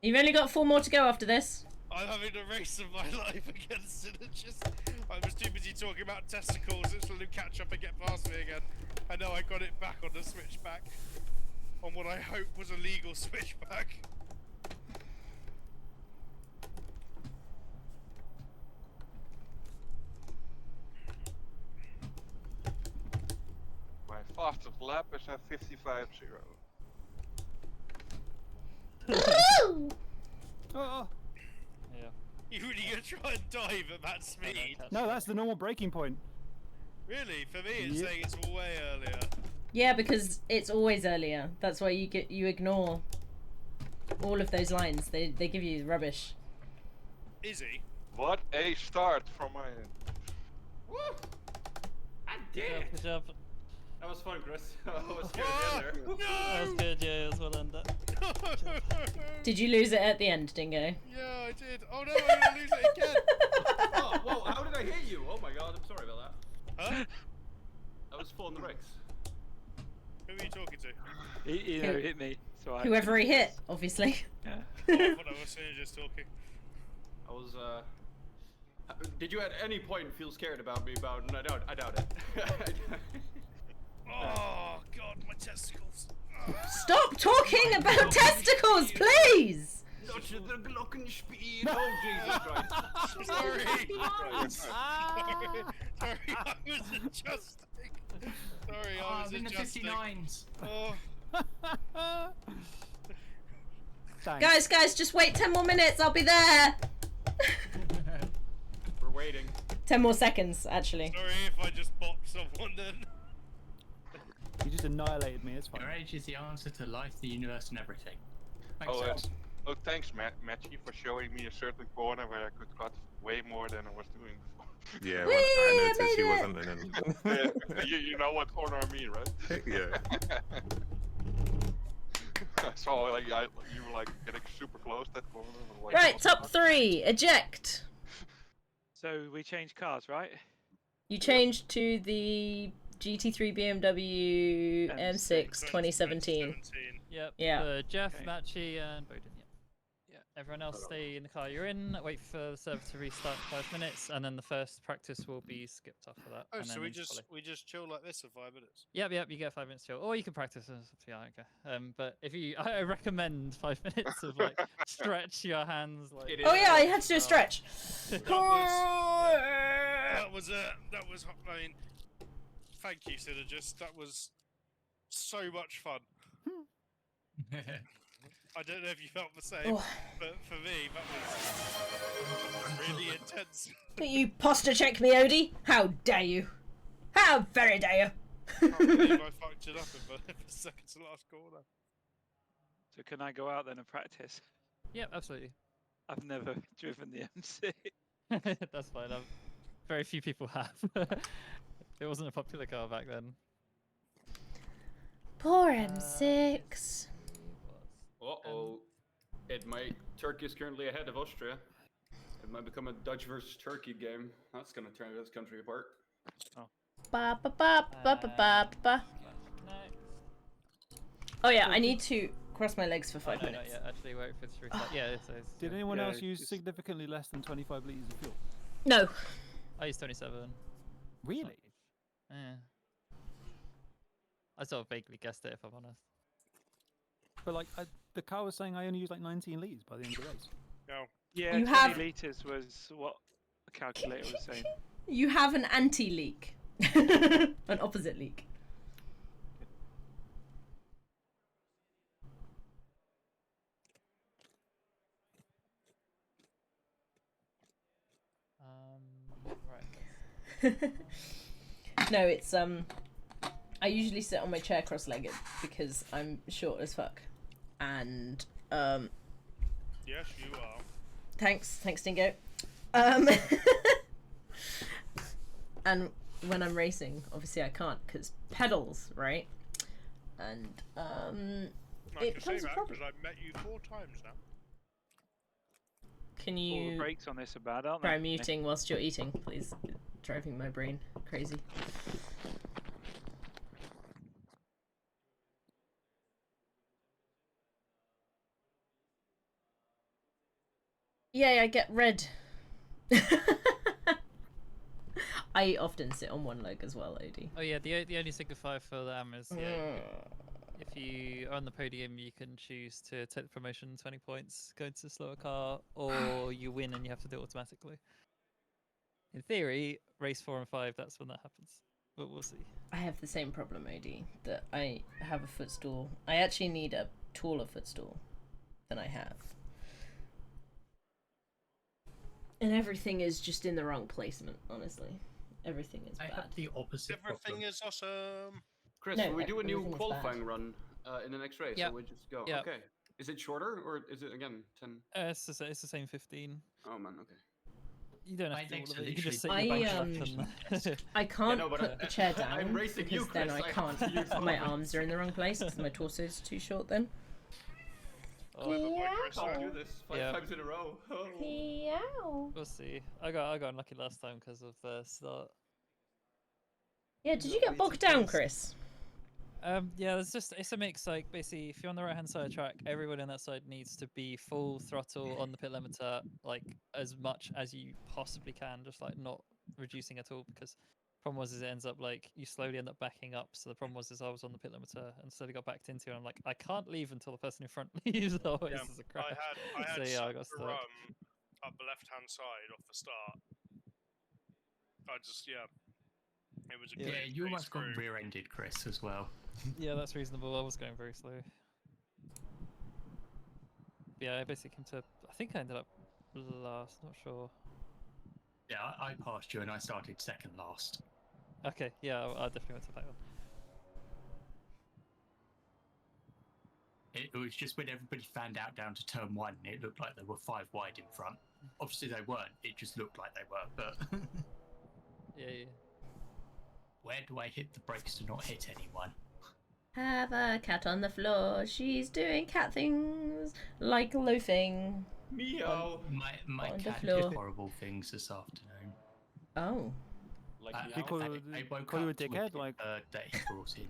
You've only got 4 more to go after this. I'm having a race of my life against it. It's just, I was too busy talking about testicles. It's let him catch up and get past me again. I know I got it back on the switchback. on what I hope was a legal switchback. My fastest lap is at 55.0. Oh, Yeah. You really gonna try and dive at that speed? no, that's the normal breaking point. Really? For me, it's Yep. saying it's way earlier. Yeah, because it's always earlier. That's why you ignore all of those lines. They give you rubbish. Izzy? What a start from my end. Woo! I Good did job, it! good job. That was fun, Chris. I was scared Ah, at the end there. That was good, yeah, it was well done. Did you lose it at the end, Dingo? Yeah, I did. Oh no, I'm gonna lose it again. Oh, whoa, how did I hit you? Oh my god, I'm sorry about that. Huh? That was full on the brakes. Who are you talking to? He hit me. So I Whoever he hit, obviously. Yeah. Oh, I thought I was just talking. I was, did you at any point feel scared about me? I doubt it. Oh god, my testicles. Stop talking about testicles, please! Not the Glockenspiel! Oh, Jesus Christ. Sorry. Sorry, I was adjusting. Sorry, I was in the adjusting. 59s. Oh, Thanks. Guys, just wait 10 more minutes. I'll be there. We're waiting. 10 more seconds, actually. sorry if I just bopped someone then. You just annihilated me. It's fine. Your age is the answer to life, the universe, and everything. Thanks, Oh, Charles. oh, thanks, Matchy, for showing me a certain corner where I could cut way more than I was doing before. Yeah, Whee, well, I I noticed he made wasn't, and then you know what corner I mean, right? yeah. So like you were like getting super close that corner. and, Like, Right, top 3. Eject. So we changed cars, right? You changed to the GT3 BMW M6 2017. Yep. Yeah. Jeff, Okay. Matchy, and Bowden. Yep. Yeah. Everyone else stay in the car you're in. Wait for the server to restart in 5 minutes, and then the first practice will be skipped after that. Oh, and so then we into just quali. chill like this for 5 minutes. Yep. You get 5 minutes chill, or you can practice. It's up to you, I don't care. But if you, I recommend 5 minutes of like stretch your hands. Like. It Oh is. yeah, I had to do a stretch. That was I mean, thank you, Synergist. That was so much fun. I don't know if you felt the same, Oh. but for me, that was really intense. You posture check me, Odie. How dare you? How very dare I can't believe you? I fucked it up in the second to last corner. So can I go out then and practice? Yep, absolutely. I've never driven the MC. That's fine. Very few people have. It wasn't a popular car back then. Poor M6. Uh-oh. Turkey is currently ahead of Austria. It might become a Dutch versus Turkey game. That's gonna tear this country apart. Ba ba ba ba ba ba ba. Oh yeah, I need to cross my legs for 5 No, minutes. not yet. Actually, wait for 3. Yeah, it's. Did anyone Yeah, else use just- significantly less than 25 litres of fuel? No. I used 27. Really? Yeah. I sort of vaguely guessed it, if I'm honest. But like, the car was saying I only used like 19 litres by the end of the race. No. Yeah, You 20 have- litres was what the calculator was saying. You have an anti-leak. An opposite leak. Right. No, it's I usually sit on my chair cross-legged because I'm short as fuck. And Yes, you are. thanks Dingo. And when I'm racing, obviously I can't because pedals, right? And I it can say becomes a that problem. because I've met you 4 times now. Can All the you brakes on this are bad, aren't try they? muting whilst you're eating, please? Driving my brain crazy. Yay, I get red. I often sit on one leg as well, Odie. Oh yeah, the only signifier for the AM is yeah. if you are on the podium, you can choose to take the promotion 20 points, go into the slower car, or you win and you have to do it automatically. In theory, race 4 and 5, that's when that happens. But we'll see. I have the same problem, OD, that I have a footstool. I actually need a taller footstool than I have. And everything is just in the wrong placement, honestly. Everything is I bad. have the opposite Everything problem. is awesome. Chris, No, will we do a new everything is qualifying bad. run in the next race, Yep. or we just go? Yep. Okay. Is it shorter, or is it again 10? It's the same 15. Oh man, okay. You don't have My to do all legs of are it. You can just sit literally your bunched bunch up up and... I can't no, but put the chair down I'm racing because you, then Chris, I I can't. have to use My both. arms are in the wrong place because my torso is too short then. Oh, Can't do this 5 Yeah. times in a row. Oh. Meow. we'll see. I got unlucky last time because of the start. Yeah, did you get bogged down, Chris? Yeah, it's a mix. Like basically, if you're on the right hand side of the track, everyone on that side needs to be full throttle on the pit limiter, like as much as you possibly can, just like not reducing at all. Because problem was is it ends up like you slowly end up backing up. So the problem was is I was on the pit limiter and slowly got backed into, and I'm like I can't leave until the person in front leaves. Otherwise, Yeah, this is a crash. I had So yeah, I got such a stuck. run up the left-hand side off the start. It was a Yeah. Yeah, great you race almost got through. rear-ended, Chris, as well. Yeah, that's reasonable. I was going very slow. Yeah, I basically came to. I think I ended up last. Not sure. Yeah, I passed you and I started second last. Okay, yeah, I definitely went to that one. It was just when everybody fanned out down to turn 1, it looked like there were 5 wide in front. Obviously they weren't, it just looked like they were, but Yeah. where do I hit the brakes to not hit anyone? Have a cat on the floor. She's doing cat things like loafing. Meow. My On the cat floor. did horrible things this afternoon. Oh. Like I People woke call you a up to dickhead, like- bird that he brought in.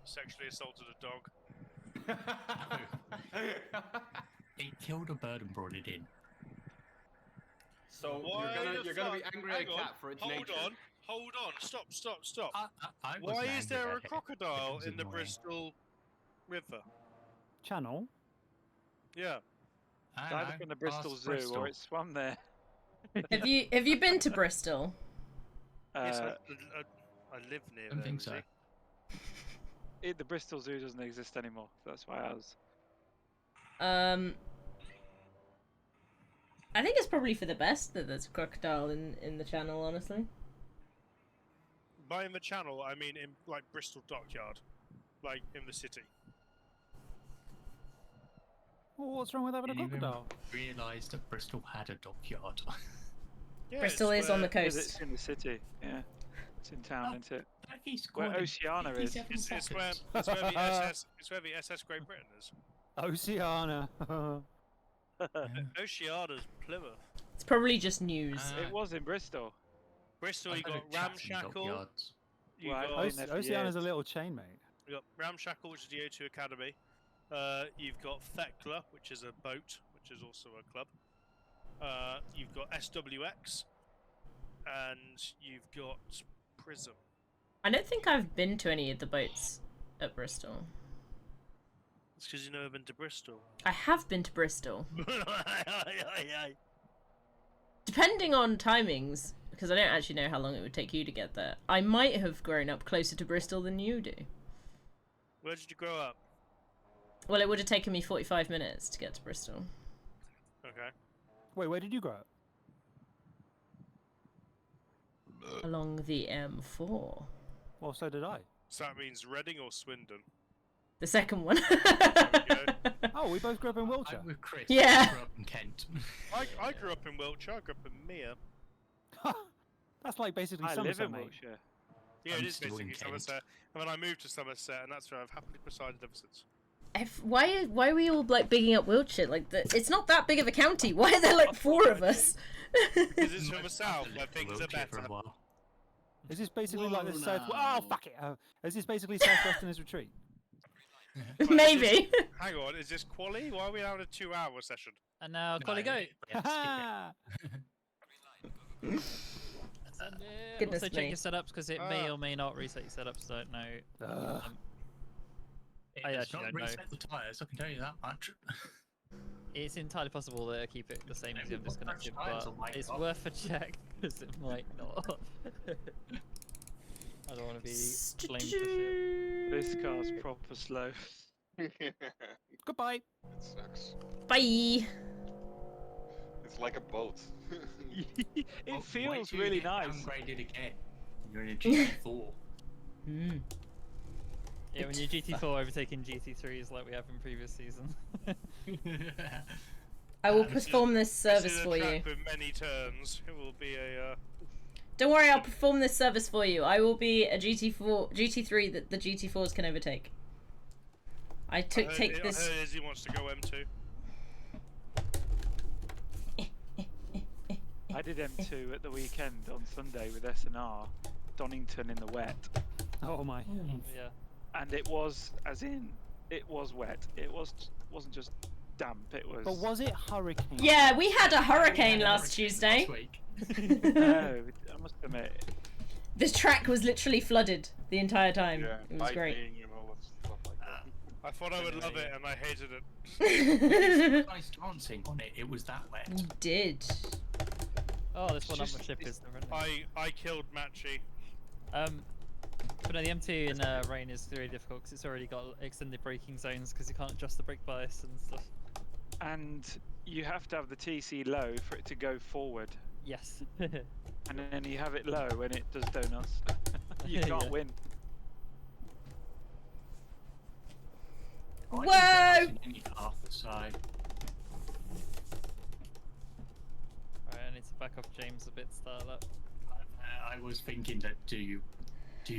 Sexually assaulted a dog. He killed a bird and brought it in. So Why you're gonna be the fuck- angry at a hang on, cat for its nature. Hold on. Stop. I Why wasn't is there angry a at it. crocodile It was in the annoying. Bristol River? Channel. Yeah. I It's don't either know, from the Bristol ask Zoo or it swam there. Have you been to Bristol? Yes, Uh, I live near I don't there. think so. Lizzie. the Bristol Zoo doesn't exist anymore. That's why I was. I think it's probably for the best that there's a crocodile in the channel, honestly. By in the channel, I mean in like Bristol Dockyard, like in the city. Well, what's wrong with having a Didn't even crocodile? realise that Bristol had a dockyard. Yeah, Bristol it's is on the where- Because coast. it's in the city. Yeah, it's in town, isn't it? He Where scored in Oceana is. 57 It's where seconds. it's where the SS Great Britain is. Oceana. Oceana's Plymouth. It's probably just news. It was in Bristol. Bristol, I you heard got of chaps in Ramshackle. dockyards. You Well, got, I've been there for Oceana's a years. little chain, mate. you got Ramshackle, which is the O2 Academy. You've got Thekla, which is a boat, which is also a club. You've got SWX, and you've got Prism. I don't think I've been to any of the boats at Bristol. It's because you've never been to Bristol. I have been to Bristol. Depending on timings, because I don't actually know how long it would take you to get there, I might have grown up closer to Bristol than you do. Where did you grow up? Well, it would have taken me 45 minutes to get to Bristol. Okay. Wait, where did you grow up? Along the M4. Well, so did I. So that means Reading or Swindon? The second one. Oh, we both grew up in Wiltshire. I'm with Chris. Yeah. I grew up in Kent. I grew up in Wiltshire. I grew up in Mere. That's like basically I Somerset, live in mate. Wiltshire. Yeah, I'm it is still in basically Kent. Somerset. And then I moved to Somerset, and that's where I've happily resided ever since. Why are we all like bigging up Wiltshire? Like, it's not that big of a county. Why are there like 4 of us? Because it's from the south, I've where lived in things are Wiltshire for better. a while. Is this basically like the Whoa, south? now. Oh, fuck it! Is this basically Southwesterners Retreat? Maybe. Hang on, is this quali? Why are we having a 2-hour session? And now, No, Collie, go. Ha Goodness also check me. your setups because it may or may not reset your setups. Don't know. Ugh. I It's actually not don't know. reset the tyres, I can tell you that much. It's entirely possible to keep it the same as Maybe you've we'll patch disconnected, tyres but on my it's car. worth a check because it might not. I don't want to be blamed for shit. This car's proper slow. Goodbye. It sucks. Bye. It's like a boat. It Well, feels wait till you really get nice. Downgraded again. You're in a GT4. Mm. Yeah, when you're GT4 overtaking GT3s like we have in previous season. I will This is- perform this This service is a for you. track with many turns. It will be a. Don't worry, I'll perform this service for you. I will be a GT3 that the GT4s can overtake. I take I this. heard Izzy wants to go M2. I did M2 at the weekend on Sunday with S&R, Donington in the wet, Oh my. Yeah. and it was, as in, it was wet. It wasn't just damp. It was. But was it hurricane? Yeah, we had a hurricane Yeah, last Tuesday. Last week. No, I must admit. This track was literally flooded the entire time. Yeah, It was great. lightning and all that stuff like that. I thought I would love it, and I hated it. You Nice dancing on it. It was that wet. did. Oh, this one Just- upmanship is never ending. I killed Matchy. But no, the M2 in rain is really difficult because it's already got extended braking zones because you can't adjust the brake bias and stuff. And you have to have the TC low for it to go forward. Yes. And then you have it low and it does donuts. You can't Yeah. win. I didn't Whoa! dance in any car, so Alright, I need to back off James a bit, start up. I was thinking that do you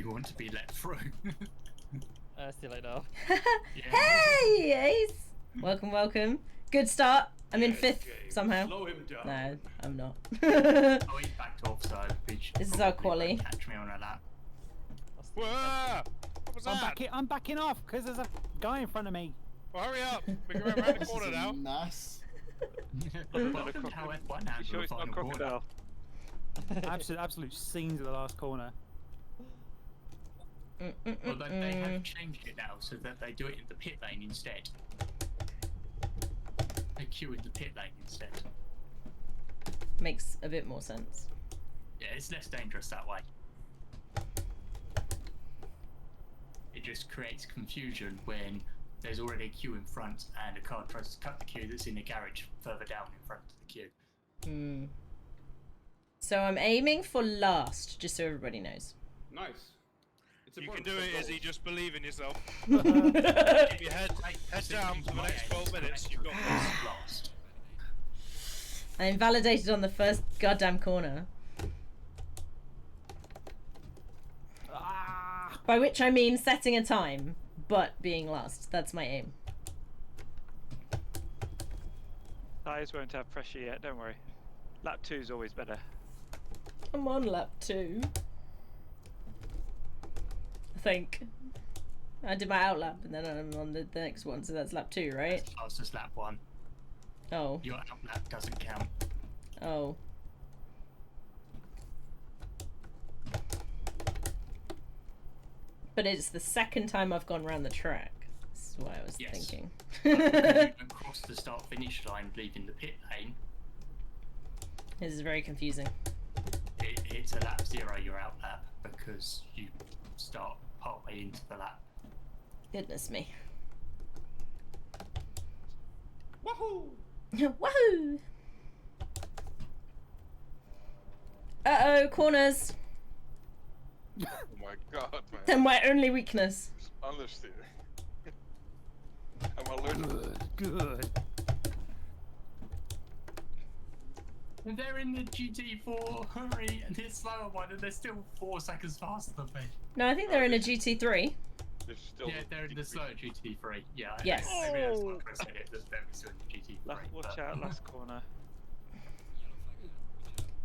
want to be let through? See you later. Yeah. Hey, Ace! Welcome, welcome. Good start. I'm in 5th somehow. Slow him down. No, I'm not. Oh, he's backed off, so bitch. This is our quali. Catch me on a lap. What's the Whoa! What was that? I'm backing off because there's a guy in front of me. Well, hurry up! We can run around the This corner is now. nice. Welcome to how F1 You handles sure the it's not final corner. crocodile? Absolute scenes at the last corner. Well, they have changed it now so that they do it in the pit lane instead. They queue in the pit lane instead. Makes a bit more sense. Yeah, it's less dangerous that way. It just creates confusion when there's already a queue in front and a car tries to cut the queue that's in a garage further down in front of the queue. Hmm. So I'm aiming for last, just so everybody knows. Nice. It's You can important do to it, set Izzy. goals. Just believe in yourself. I'm Keep your head down for the next 12 minutes. You've got this. Last. validated on the first goddamn corner. Ah! By which I mean setting a time, but being last. That's my aim. Tyres won't have pressure yet, don't worry. Lap 2 is always better. I'm on lap 2. I think. I did my out lap and then I'm on the next one, so that's lap 2, right? I was just lap 1. Oh. Your out lap doesn't count. Oh. But it's the second time I've gone round the track. This is what I was Yes. thinking. Across the start finish line, leaving the pit lane, This is very confusing. it's a lap 0 your out lap because you start partway into the lap. Goodness me. Woohoo! Woohoo! Uh-oh, corners. Oh my god, man. They're my only weakness. Understeer. I'm allergic. Good. And they're in the GT4, hurry, and it's slower one, and they're still 4 seconds faster than me. No, I think they're in a GT3. There's still Yeah, they're in the slow GT3. Yeah, Yes. maybe that's why I said it, that they're still in the GT3. Watch but- out, last corner.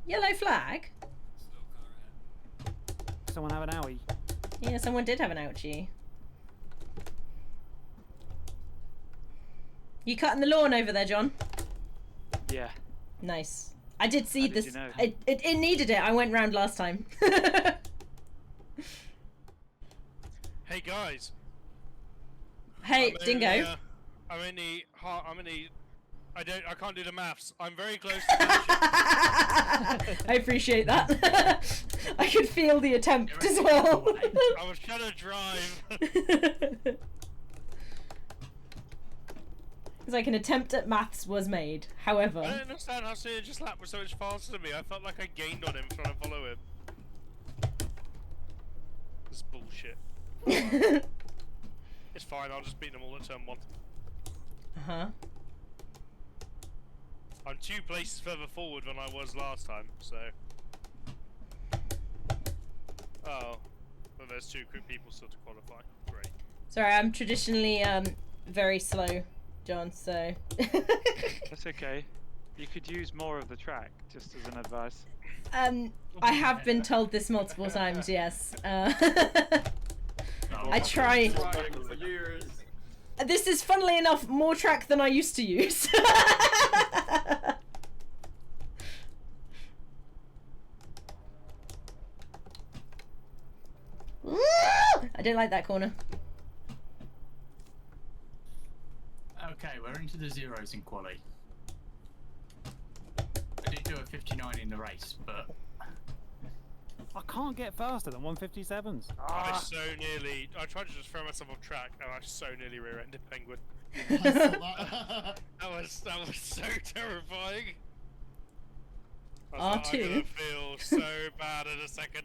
Yellow flag? Someone have an owie. Yeah, someone did have an ouchie. You cutting the lawn over there, John? Yeah. Nice. I did see How did this. you know? It needed it. I went round last time. Hey guys, Hey, Dingo. I'm in the. I can't do the maths. I'm very close to finishing. I appreciate that. I could feel the attempt as well. I was trying to drive. It's like an attempt at maths was made. However, I don't understand how Sia just lapped was so much faster than me. I felt like I gained on him trying to follow him. This is bullshit. It's fine. I'll just beat them all at turn 1. I'm 2 places further forward than I was last time, so. Oh, well, there's 2 quick people still to qualify. Great. Sorry, I'm traditionally very slow, John. So. That's okay. You could use more of the track, just as an advice. I have been told this multiple times. Yes. I try. For years. This is, funnily enough, more track than I used to use. I don't like that corner. Okay, we're into the zeros in quali. I did do a 59 in the race, but I can't get faster than 157s. I so nearly. I tried to just throw myself off track, and I so nearly rear-ended Penguin. that was so terrifying. I was R2? like, I'm gonna feel so bad in a second.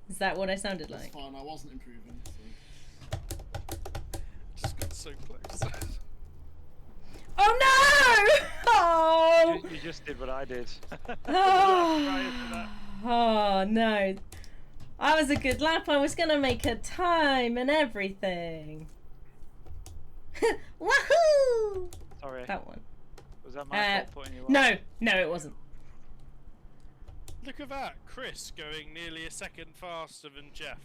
Is that what I sounded That's like? fine, I wasn't improving. So. Just got so close. Oh no! Oh! You just did what I did. Oh no. That was a good lap. I was gonna make a time and everything. Wahoo! Sorry. That one. Was that my fault putting you off? No, it wasn't. Look at that, Chris going nearly a second faster than Jeff.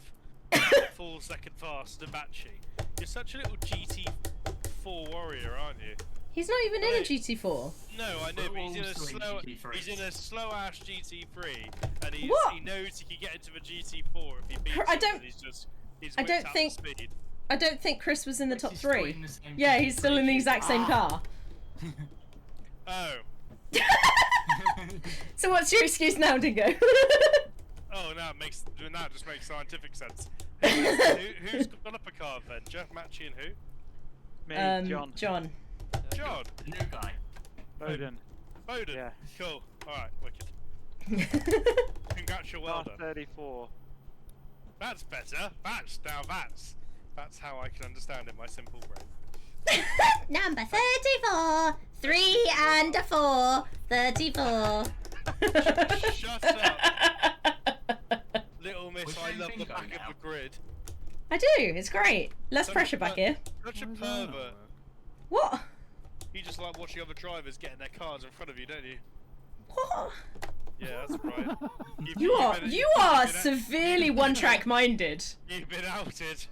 A full second faster than Batchy. You're such a little GT4 warrior, aren't you? He's not even in a GT4. No, I know, but he's in a also in slow. GT3s. He's in a slow-ass GT3, and What? he knows he can get into the GT4 if he beats I him, don't- and he's I whipped don't out think- the speed. I don't think Chris was in the Chris top is still 3. in the same Yeah, he's still in the GT3. exact same car. Oh. So what's your excuse now, Dingo? Oh, now it just makes scientific sense. Who's got up a car then? Jeff, Matchy, and who? Me, John. John. John. The new guy. Bowden. Bowden. Yeah. Cool. Alright, wicked. Congrats, you're well Car done. 34. That's better. That's how I can understand in my simple brain. Number 34. 3 and a 4. 34. Shut up. Little miss, We're I doing love the bingo back now. of the grid. I do. It's great. Less Such pressure a back per- here. Such a Why does that not pervert. work? What? You just like watching other drivers getting their cars in front of you, don't you? What? Yeah, that's right. You are you've been severely one-track minded. You've been outed.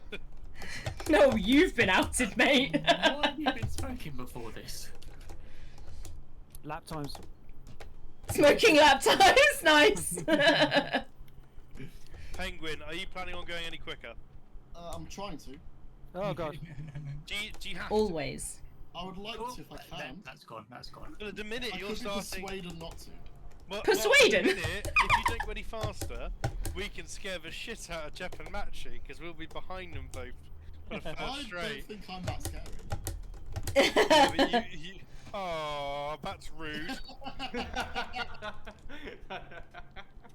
No, you've been outed, mate. Why have you been smoking before this? Lap times. Smoking lap times, nice. Penguin, are you planning on going any quicker? I'm trying to. Oh god. Do you have to? Always. I would like Oh, to if I can. that's gone. That's gone. Well, the minute I you're could be starting... persuaded not to. Persuaded? The minute, if you don't go any faster, we can scare the shit out of Jeff and Matchy, because we'll be behind them both for the I first don't straight. think I'm that scary. Yeah, but you... Oh, that's rude.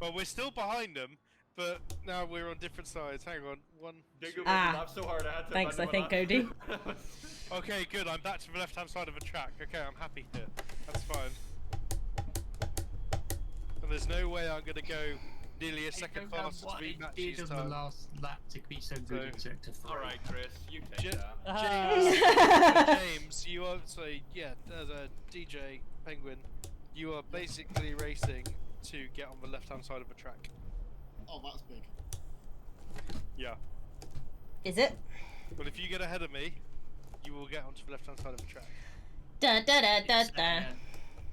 Well, we're still behind them, but now we're on different sides. Hang on, one. Dingo Ah. wasn't laughed so hard I had to Thanks, I abandon think, my Cody. lap. Okay, good. I'm back to the left-hand side of the track. Okay, I'm happy here. That's fine. And there's no way I'm gonna go nearly a second faster to what beat it Matchy's did on the time. last lap to be so good in sector 3. Alright, Chris, you take Ja- that. James, you are as a DJ Penguin, you are basically racing to get on the left-hand side of the track. Oh, that's big. Yeah. Is it? But if you get ahead of me, you will get onto the left-hand side of the track. Da da da da It's, da.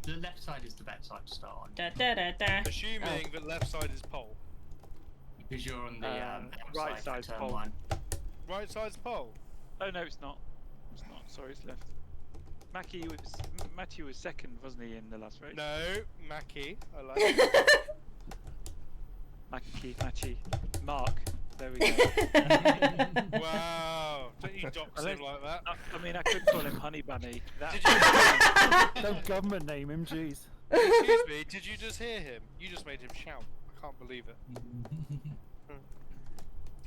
the left side is the best side to start on. Da da da da. Assuming that left side is pole. Because you're on the Right outside side's for turn pole. 1. Right side's pole. Oh no, it's not. It's not. Sorry, it's left. Matthew was second, wasn't he, in the last race? No, Mackie. I like it. Matty. Mark. There we go. Wow. Don't you dox him like that. I mean, I could call him Honey Bunny. Don't government name him, jeez. Excuse me, did you just hear him? You just made him shout. I can't believe it.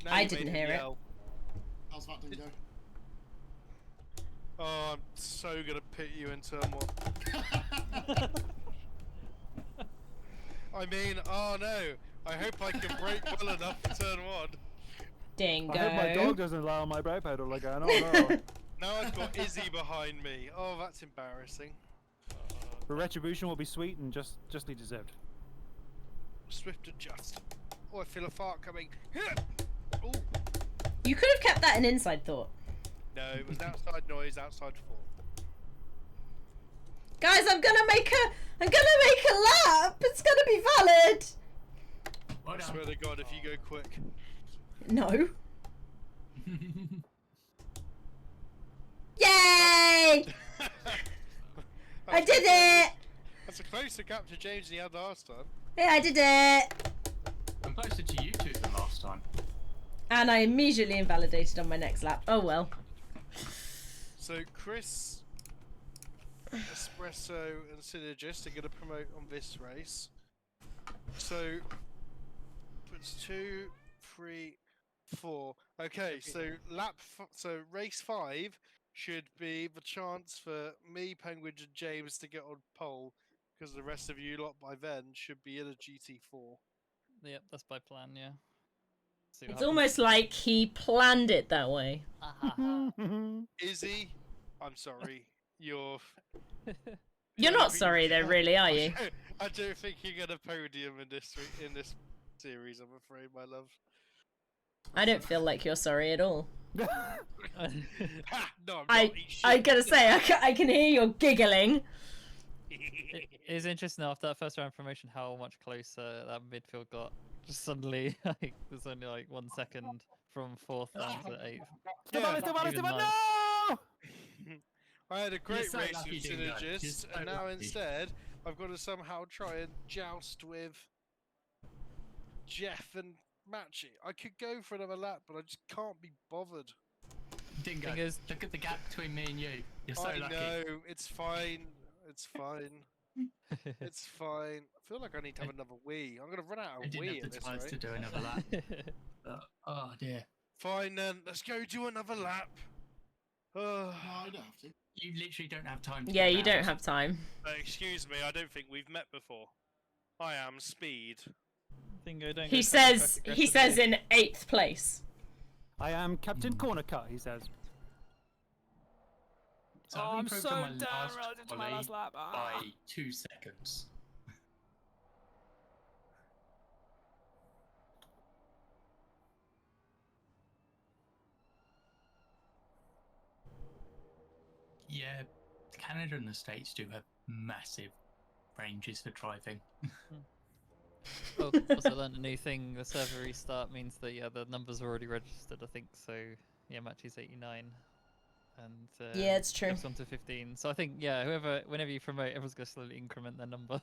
Now I you didn't made him hear it. yell. How's that dingo? Oh, I'm so gonna pit you in turn 1. I mean, oh no. I hope I can brake well enough for turn 1. Dingo. I hope my dog doesn't lie on my brake pedal again. Oh no. Now I've got Izzy behind me. Oh, that's embarrassing. The retribution will be sweet and justly deserved. Swift and just. Oh, I feel a fart coming. Oh, You could have kept that an inside thought. no, it was outside noise, outside fall. Guys, I'm gonna make a lap. It's gonna be valid. I swear to God, if you go quick. No. Yay! I did it! That's a closer gap to James than he had last time. Yeah, I did it! I'm closer to you two than last time. And I immediately invalidated on my next lap. Oh well. So Chris, Espresso, and Synergist are going to promote on this race. So puts 2, 3, 4. Okay, so so race 5 should be the chance for me, Penguin, and James to get on pole, because the rest of you lot by then should be in a GT4. Yep, that's by plan. Yeah. See what It's happens. almost like he planned it that way. Izzy, I'm sorry, you're You're not sorry though, really, are you? I don't think you're gonna podium in this series. I'm afraid, my love. I don't feel like you're sorry at all. Ha! No, I'm not. I gotta say, I can hear you giggling. It is interesting after that first round promotion how much closer that midfield got. Just suddenly, like, there's only like 1 second from 4th down to 8th. No! I had a great so race lucky, with Dingo. You're Synergist, so and now lucky. instead I've got to somehow try and joust with Jeff and Matchy. I could go for another lap, but I just can't be bothered. Dingo, Thing is- look at the gap between me and you. You're so I lucky. know, it's fine. It's fine. It's fine. I feel like I need to have another wee. I'm gonna run out I of didn't wee have at the this time to rate. do another lap. Oh dear. Fine then, let's go do another lap. No, I don't have to. You literally don't have time to Yeah, get you don't out. have time. Excuse me, I don't think we've met before. I am Speed. Dingo, don't He go says aggressively. in 8th place. I am Captain Corner Cut, he says. So Oh, I've I'm improved so on my down last relative to my quali last lap. by 2 seconds. Yeah, Canada and the States do have massive ranges for driving. Oh, also learned a new thing. The server restart means that the numbers are already registered. I think so. Yeah, Matchy's 89, and Yeah, it's true. Jeff's on to 15. So I think whenever you promote, everyone's gonna slowly increment their number.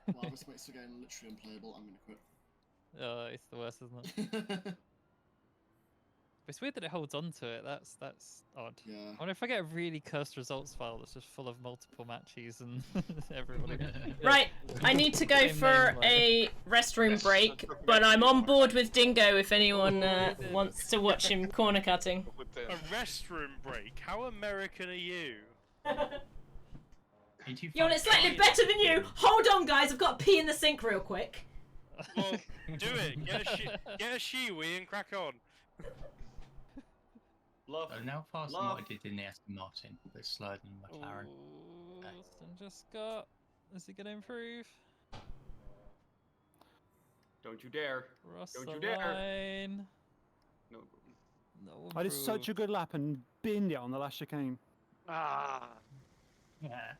Well, this makes the game literally unplayable. I'm gonna It's the worst, isn't it? It's weird that it holds on to it. That's odd. Yeah. I wonder if I get a really cursed results file that's just full of multiple matches and everybody. Right, I need to go Same for name, like- a restroom break, but I'm on board with Dingo if anyone wants to watch him corner cutting. A restroom break? How American are you? Yo, it's slightly better than you. Hold on, guys. I've got to pee in the sink real quick. Well, do it. Get a shiwi and crack on. Love. Oh, now faster than what I did in the Aston Martin, but slower than the McLaren. Ooh, Aston just got. Is he gonna improve? Don't you dare. Cross Don't the you dare. line. No. No I did such a improve. good lap and binned it on the last chicane. Ah. Yeah.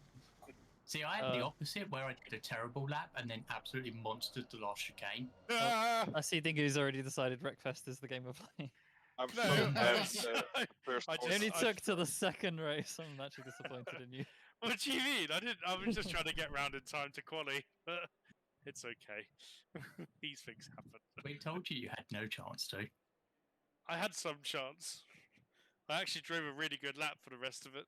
See, I had the Uh, opposite, where I did a terrible lap and then absolutely monstered the last chicane. Ah! I see Dingo's already decided Wreckfest is the game we're playing. I'm No, so bad. First I It corner. only I- took to the second race. I'm actually disappointed in you. What do you mean? I was just trying to get round in time to quali, but it's okay. These things happen. We told you had no chance to. I had some chance. I actually drove a really good lap for the rest of it.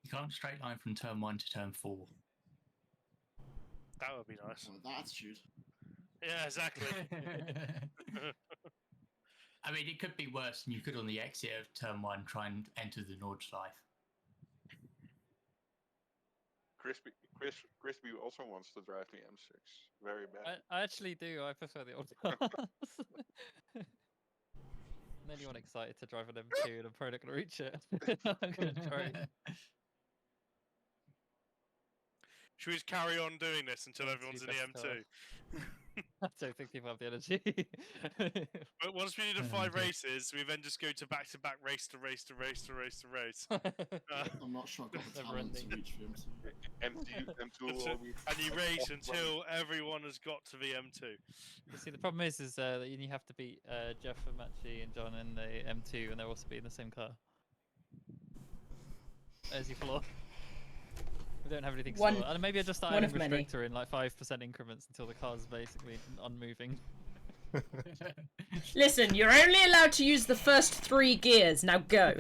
You can't straight line from turn 1 to turn 4. That would be nice. Oh, that attitude. Yeah, exactly. I mean, it could be worse, and you could on the exit of turn 1 try and enter the Nordschleife. Crispy also wants to drive the M6 very bad. I actually do. I prefer the old cars. And anyone excited to drive an M2 and I'm probably not going to reach it. I'm going to try. Should we just carry on doing this until M2 everyone's in the best car. M2? I don't think people have the energy. But once we do the Oh, 5 dear. races, we then just go to back race to race to race to race to race. I'm not sure I've got the Never talent to ending. reach the M2. M2 will be And you race until everyone has got to the M2. You see, the problem is that you have to beat Jeff and Machi and John in the M2, and they'll also be in the same car. There's your flaw. We don't have anything One- slower. And maybe I just start one adding of many. restrictor in like 5% increments until the car's basically unmoving. Listen, you're only allowed to use the first 3 gears. Now go.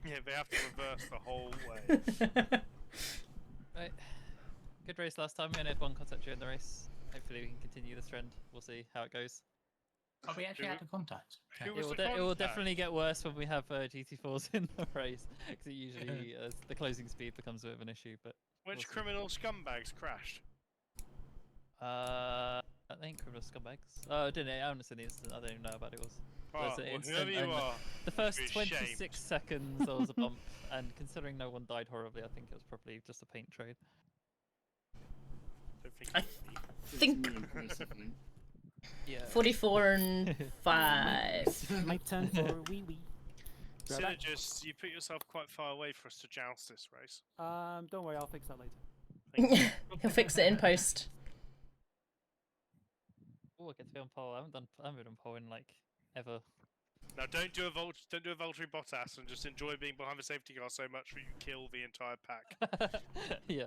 Yeah, they have to reverse the whole way. Right. Good race last time. We only had one contact during the race. Hopefully we can continue this trend. We'll see how it goes. Oh, we actually had a contact. Who It was will, the it will contact? definitely get worse when we have GT4s in the race, because it usually the closing speed becomes a bit of an issue. But Which we'll see. criminal scumbags crashed? They ain't criminal scumbags. Oh, didn't it? I haven't seen the incident. I don't even know about it. Was Oh, an well, incident whoever you only. are, The first be 26 ashamed. seconds there was a bump, and considering no one died horribly, I think it was probably just a paint trade. don't think I it would be. It's think- me and Chris, I think. Yeah. 44 and 5. My turn for a wee wee. Grab that. Synergist, you put yourself quite far away for us to joust this race. Don't worry, I'll fix that later. He'll fix it in post. Oh, I get to be on pole. I haven't been on pole in like ever. Now, don't do a Valtteri Bottas and just enjoy being behind the safety car so much that you kill the entire pack. Yeah,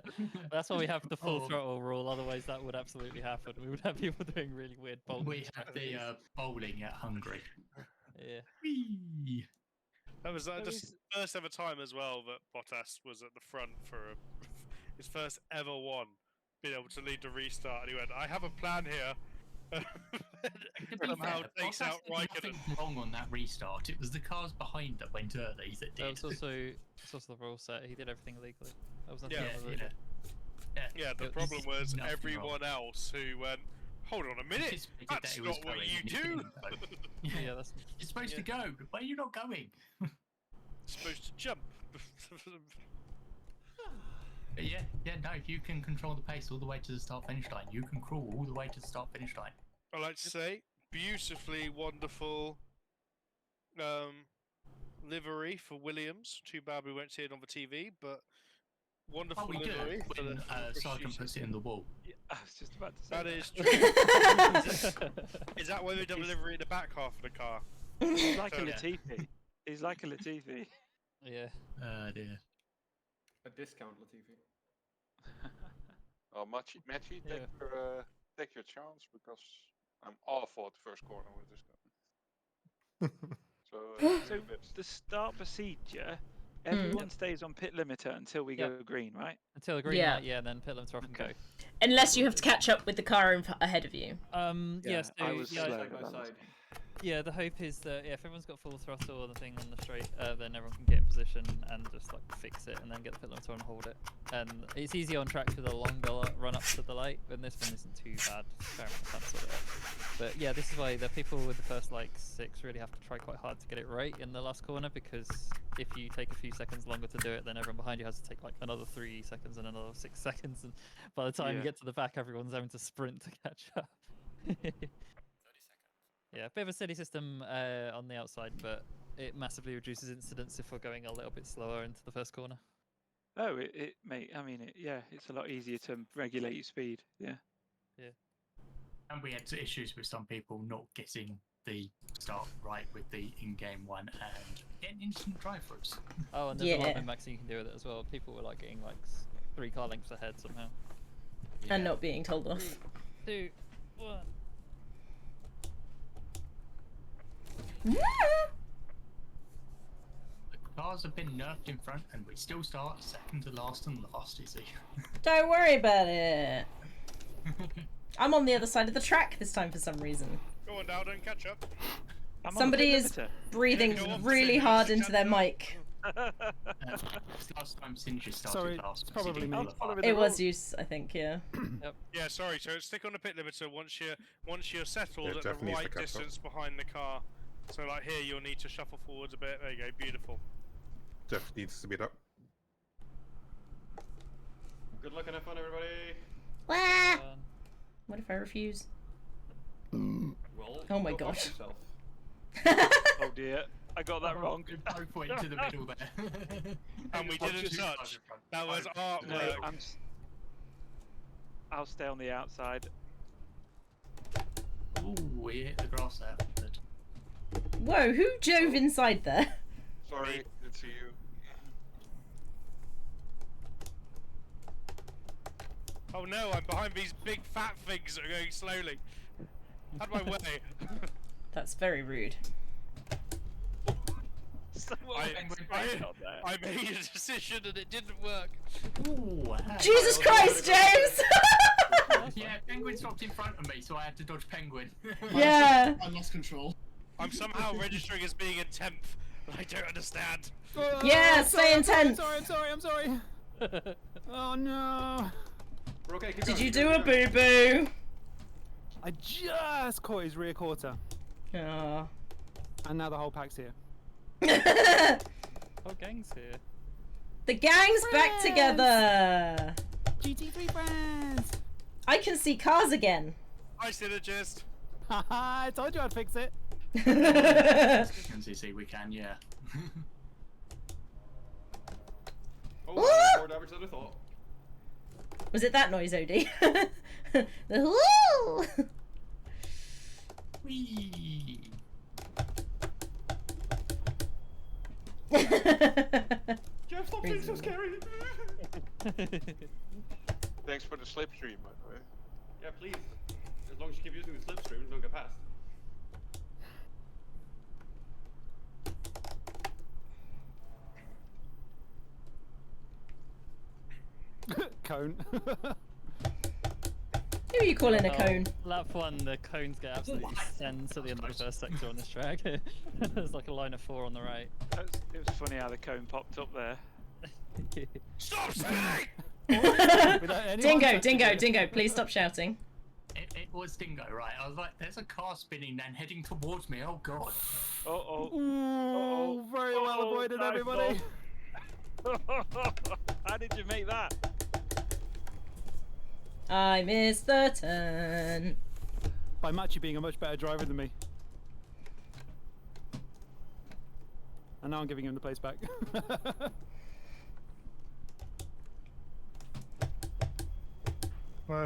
that's why we have the full Oh. throttle rule. Otherwise, that would absolutely happen. We would have people doing really weird bowling. We had the bowling at Hungary. Yeah. Whee! That was There just is- the first ever time as well that Bottas was at the front for his first ever one, being able to lead the restart. And he went, "I have a plan here." To be Somehow fair, takes Bottas out did Raikkonen. nothing wrong on that restart. It was the cars behind that went early that That did. was also the rule set. He did everything legally. That was nothing Yeah, wrong with yeah. it. Yeah, the It problem was nothing wrong. everyone else who went, "Hold on a minute, Anticipated that that's it not was what going you and it do." didn't go. Yeah, that's You're supposed to go. Why are you not going? Supposed to jump. But yeah, no, you can control the pace all the way to the start finish line. You can crawl all the way to the start finish line. I like to say, beautifully wonderful livery for Williams. Too bad we won't see it on the TV, but wonderful Oh, we do livery. for when the Sargent producers. puts it in the wall. Yeah, I was just about to say That is true. Is that why they done livery in the back half of the car? He's like a Yeah. Latifi. He's like a Latifi. yeah. Dear. A discount, Latifi. Oh, Machi, Yeah. take your chance because I'm awful at the first corner with this gun. So, So the start procedure, everyone stays on pit limiter until we Yep. go green, right? Until the green Yeah. light, yeah, and then pit limiter off and go. Okay. Unless you have to catch up with the car ahead of you. Yes, I was yeah, slow. Side by that was- side. yeah. The hope is that if everyone's got full throttle and the thing on the straight, then everyone can get in position and just like fix it and then get the pit limiter and hold it. And it's easy on tracks with a longer run up to the light, and this one isn't too bad. Fair amount of time to sort it out. But yeah, this is why the people with the first like 6 really have to try quite hard to get it right in the last corner, because if you take a few seconds longer to do it, then everyone behind you has to take like another 3 seconds and another 6 seconds, and by the time you Yeah. get to the back, everyone's having to sprint to catch up. 30 seconds. Yeah, a bit of a steady system on the outside, but it massively reduces incidents if we're going a little bit slower into the first corner. Oh, it mate. I mean, yeah, it's a lot easier to regulate your speed. Yeah. And we had issues with some people not getting the start right with the in-game one and getting instant drive-throughs. Oh, and there's a lot of Yeah. min-maxing you can do with it as well. People were like getting like 3 car lengths ahead somehow. And not being told off. 2, 1. The cars have been nerfed in front and we still start second to last and last, you see. Don't worry about it. I'm on the other side of the track this time for some reason. Go on, Dowden, catch up. I'm on the Somebody pit is limiter. breathing Yeah, go on, really sit, hard sit into their down. mic. Last time Sinja started Sorry, last. it's because he probably didn't me. qualify. Following It the was rules. use, I think, yeah. Yeah, sorry. So stick on the pit limiter once you're settled Yeah, at the definitely right stick up. distance behind the car. So like here, you'll need to shuffle forwards a bit. There you go, beautiful. Jeff needs to speed up. Good luck and have fun, everybody. Wah! What if I refuse? Well, Oh my go fuck gosh. yourself. Oh dear, I got that wrong. We both went to the middle there. And we didn't touch. That was No, artwork. I'll stay on the outside. Ooh, we hit the grass there. Good. Whoa, who drove inside there? Sorry, didn't see you. Oh no, I'm behind these big fat things that are going slowly. Out of my way. That's very rude. I made a decision and it didn't work. Ooh, Jesus Christ, James! Yeah, Penguin stopped in front of me, so I had to dodge Penguin. Yeah. I lost control. I'm somehow registering as being in 10th. I don't understand. Yeah, stay intense. I'm sorry. Oh no. We're okay, keep Did going, you keep do going, a keep going. boo-boo? I just caught his rear quarter, Oh. and now the whole pack's here. Oh, gang's here. The gang's back together. GT3 friends. I can see cars again. Hi, synergist. Haha, I told you I'd fix it. NCC, we can, yeah. Oh, Woo! I'm more damage than I thought. Was it that noise, Odie? The woo! Whee! Jeff, stop being so scary! Thanks for the slipstream, by the way. Yeah, please. As long as you keep using the slipstream, don't get past. Cone. Who are you calling a cone? Lap 1, the cones get absolutely sent to the end of the first sector on this track. There's like a line of 4 on the right. It was funny how the cone popped up there. Stop spinning! Dingo, please stop shouting. It was Dingo, right? I was like, there's a car spinning and heading towards me, oh god. Uh-oh. Ooh, very well avoided, nice everybody. How did you make that? I missed the turn. By Machi being a much better driver than me. And now I'm giving him the place back.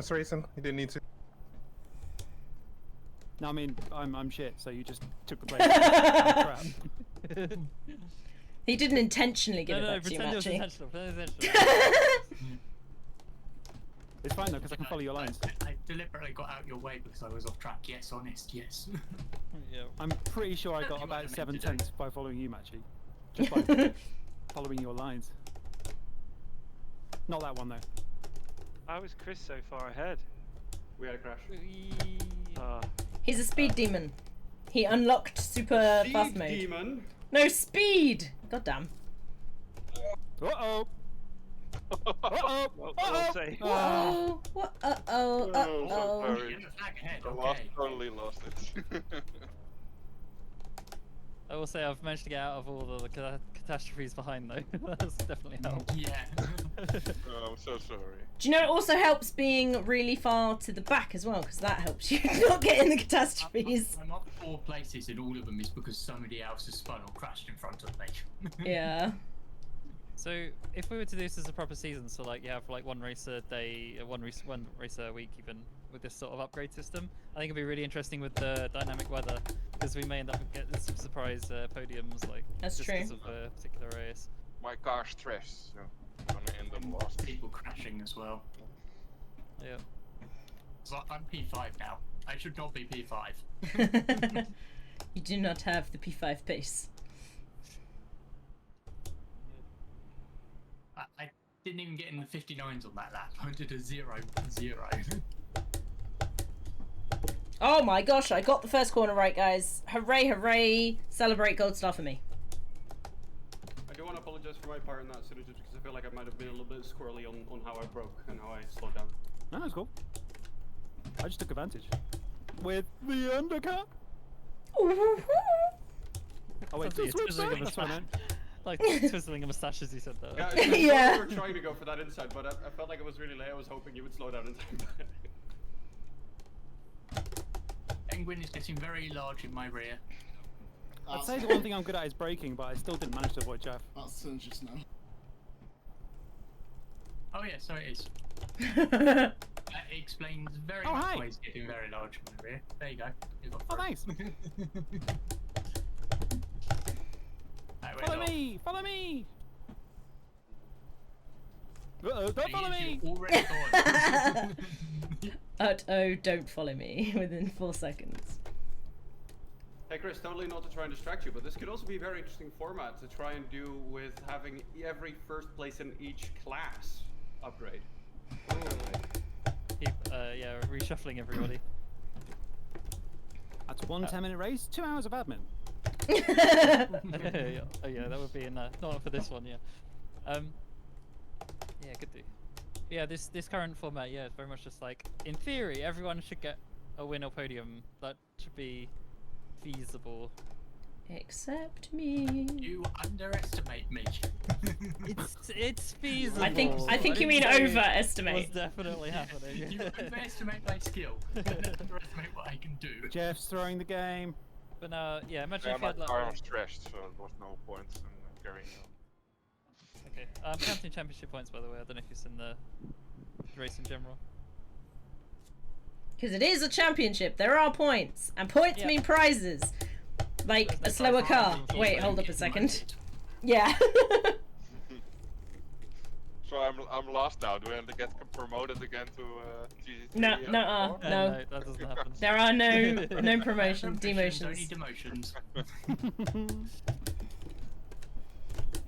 Sorry, Ethan, you didn't need to. No, I mean, I'm shit, so you just took the place. Crap. He didn't intentionally give No, it no, back to you, pretend it was Machi. intentional. Pretend it was intentional. It's fine though, because I can follow your lines. I deliberately got out your way because I was off track. Yes, honest, yes. Yeah. I'm pretty sure I got You about weren't 7 meant to do. tenths by following you, Machi. Just by following your lines. Not that one though. How is Chris so far ahead? We had a crash. He's a speed demon. He unlocked super fast Speed mode. demon. No speed! God damn. Uh-oh! Uh-oh! Well, Uh-oh! we'll say. Oh, what? Uh-oh, Oh, so uh-oh. sorry. Yeah, flag ahead, I okay. totally lost it. I will say I've managed to get out of all the catastrophes behind though. That's definitely helped. Yeah. Oh, I'm so sorry. Do you know it also helps being really far to the back as well, because that helps you not get in the catastrophes. I'm up 4 places and all of them is because somebody else has spun or crashed in front of me. Yeah. So if we were to do this as a proper season, so like you have like one race a day, one race a week, even with this sort of upgrade system, I think it'd be really interesting with the dynamic weather, because we may end up getting some surprise podiums, like That's just true. because of a particular race. My car's trashed, so I'm gonna end up And lost. people crashing as well. Yeah. So I'm P5 now. I should not be P5. You do not have the P5 pace. I didn't even get in the 59s on that lap. I did a 0-0. Oh my gosh, I got the first corner right, guys. Hooray, hooray. Celebrate gold star for me. I do want to apologize for my part in that, just because I feel like I might have been a little bit squirrely on how I broke and how I slowed down. No, that's cool. I just took advantage. With the undercut. Ooh. Oh wait, Something the switch twizzling side? of a That's what I meant. Like twizzling a moustache as you said that. Yeah, Yeah. we were trying to go for that inside, but I felt like it was really late. I was hoping you would slow down in time. Penguin is getting very large in my rear. I'd say the one thing I'm good at is braking, but I still didn't manage to avoid Jeff. That's Singe just now. Oh yeah, so it is. That explains very Oh, much hi. why he's getting very large in my rear. There you go. You got Oh, through. thanks. That went Follow off. me! Follow me! Uh-oh, don't follow me! You've already gone. Oh, don't follow me within 4 seconds. Hey Chris, totally not to try and distract you, but this could also be a very interesting format to try and do with having every first place in each class upgrade. Keep, yeah, reshuffling everybody. That's one 10-minute race, 2 hours of admin. Yeah, oh yeah, that would be in not for this one, yeah. Yeah, could do. Yeah, this current format, yeah, it's very much just like, in theory, everyone should get a win or podium. That should be feasible. Except me. You underestimate me. It's feasible. I think you mean didn't say overestimate. What's definitely happening. You underestimate my skill. You underestimate what I can do. Jeff's throwing the game. But now, yeah, imagine Yeah, if you my had like. car was trashed, so there was no point in carrying on. Okay, counting championship points, by the way. I don't know if you've seen the race in general. Because it is a championship, there are points. And points Yeah. mean prizes. Like a slower car. Wait, hold up a second. Yeah. So I'm lost now. Do I have to get promoted again to GG3? No, or no, more? no. That doesn't happen. There are no promotions, Promotions, only demotions. demotions.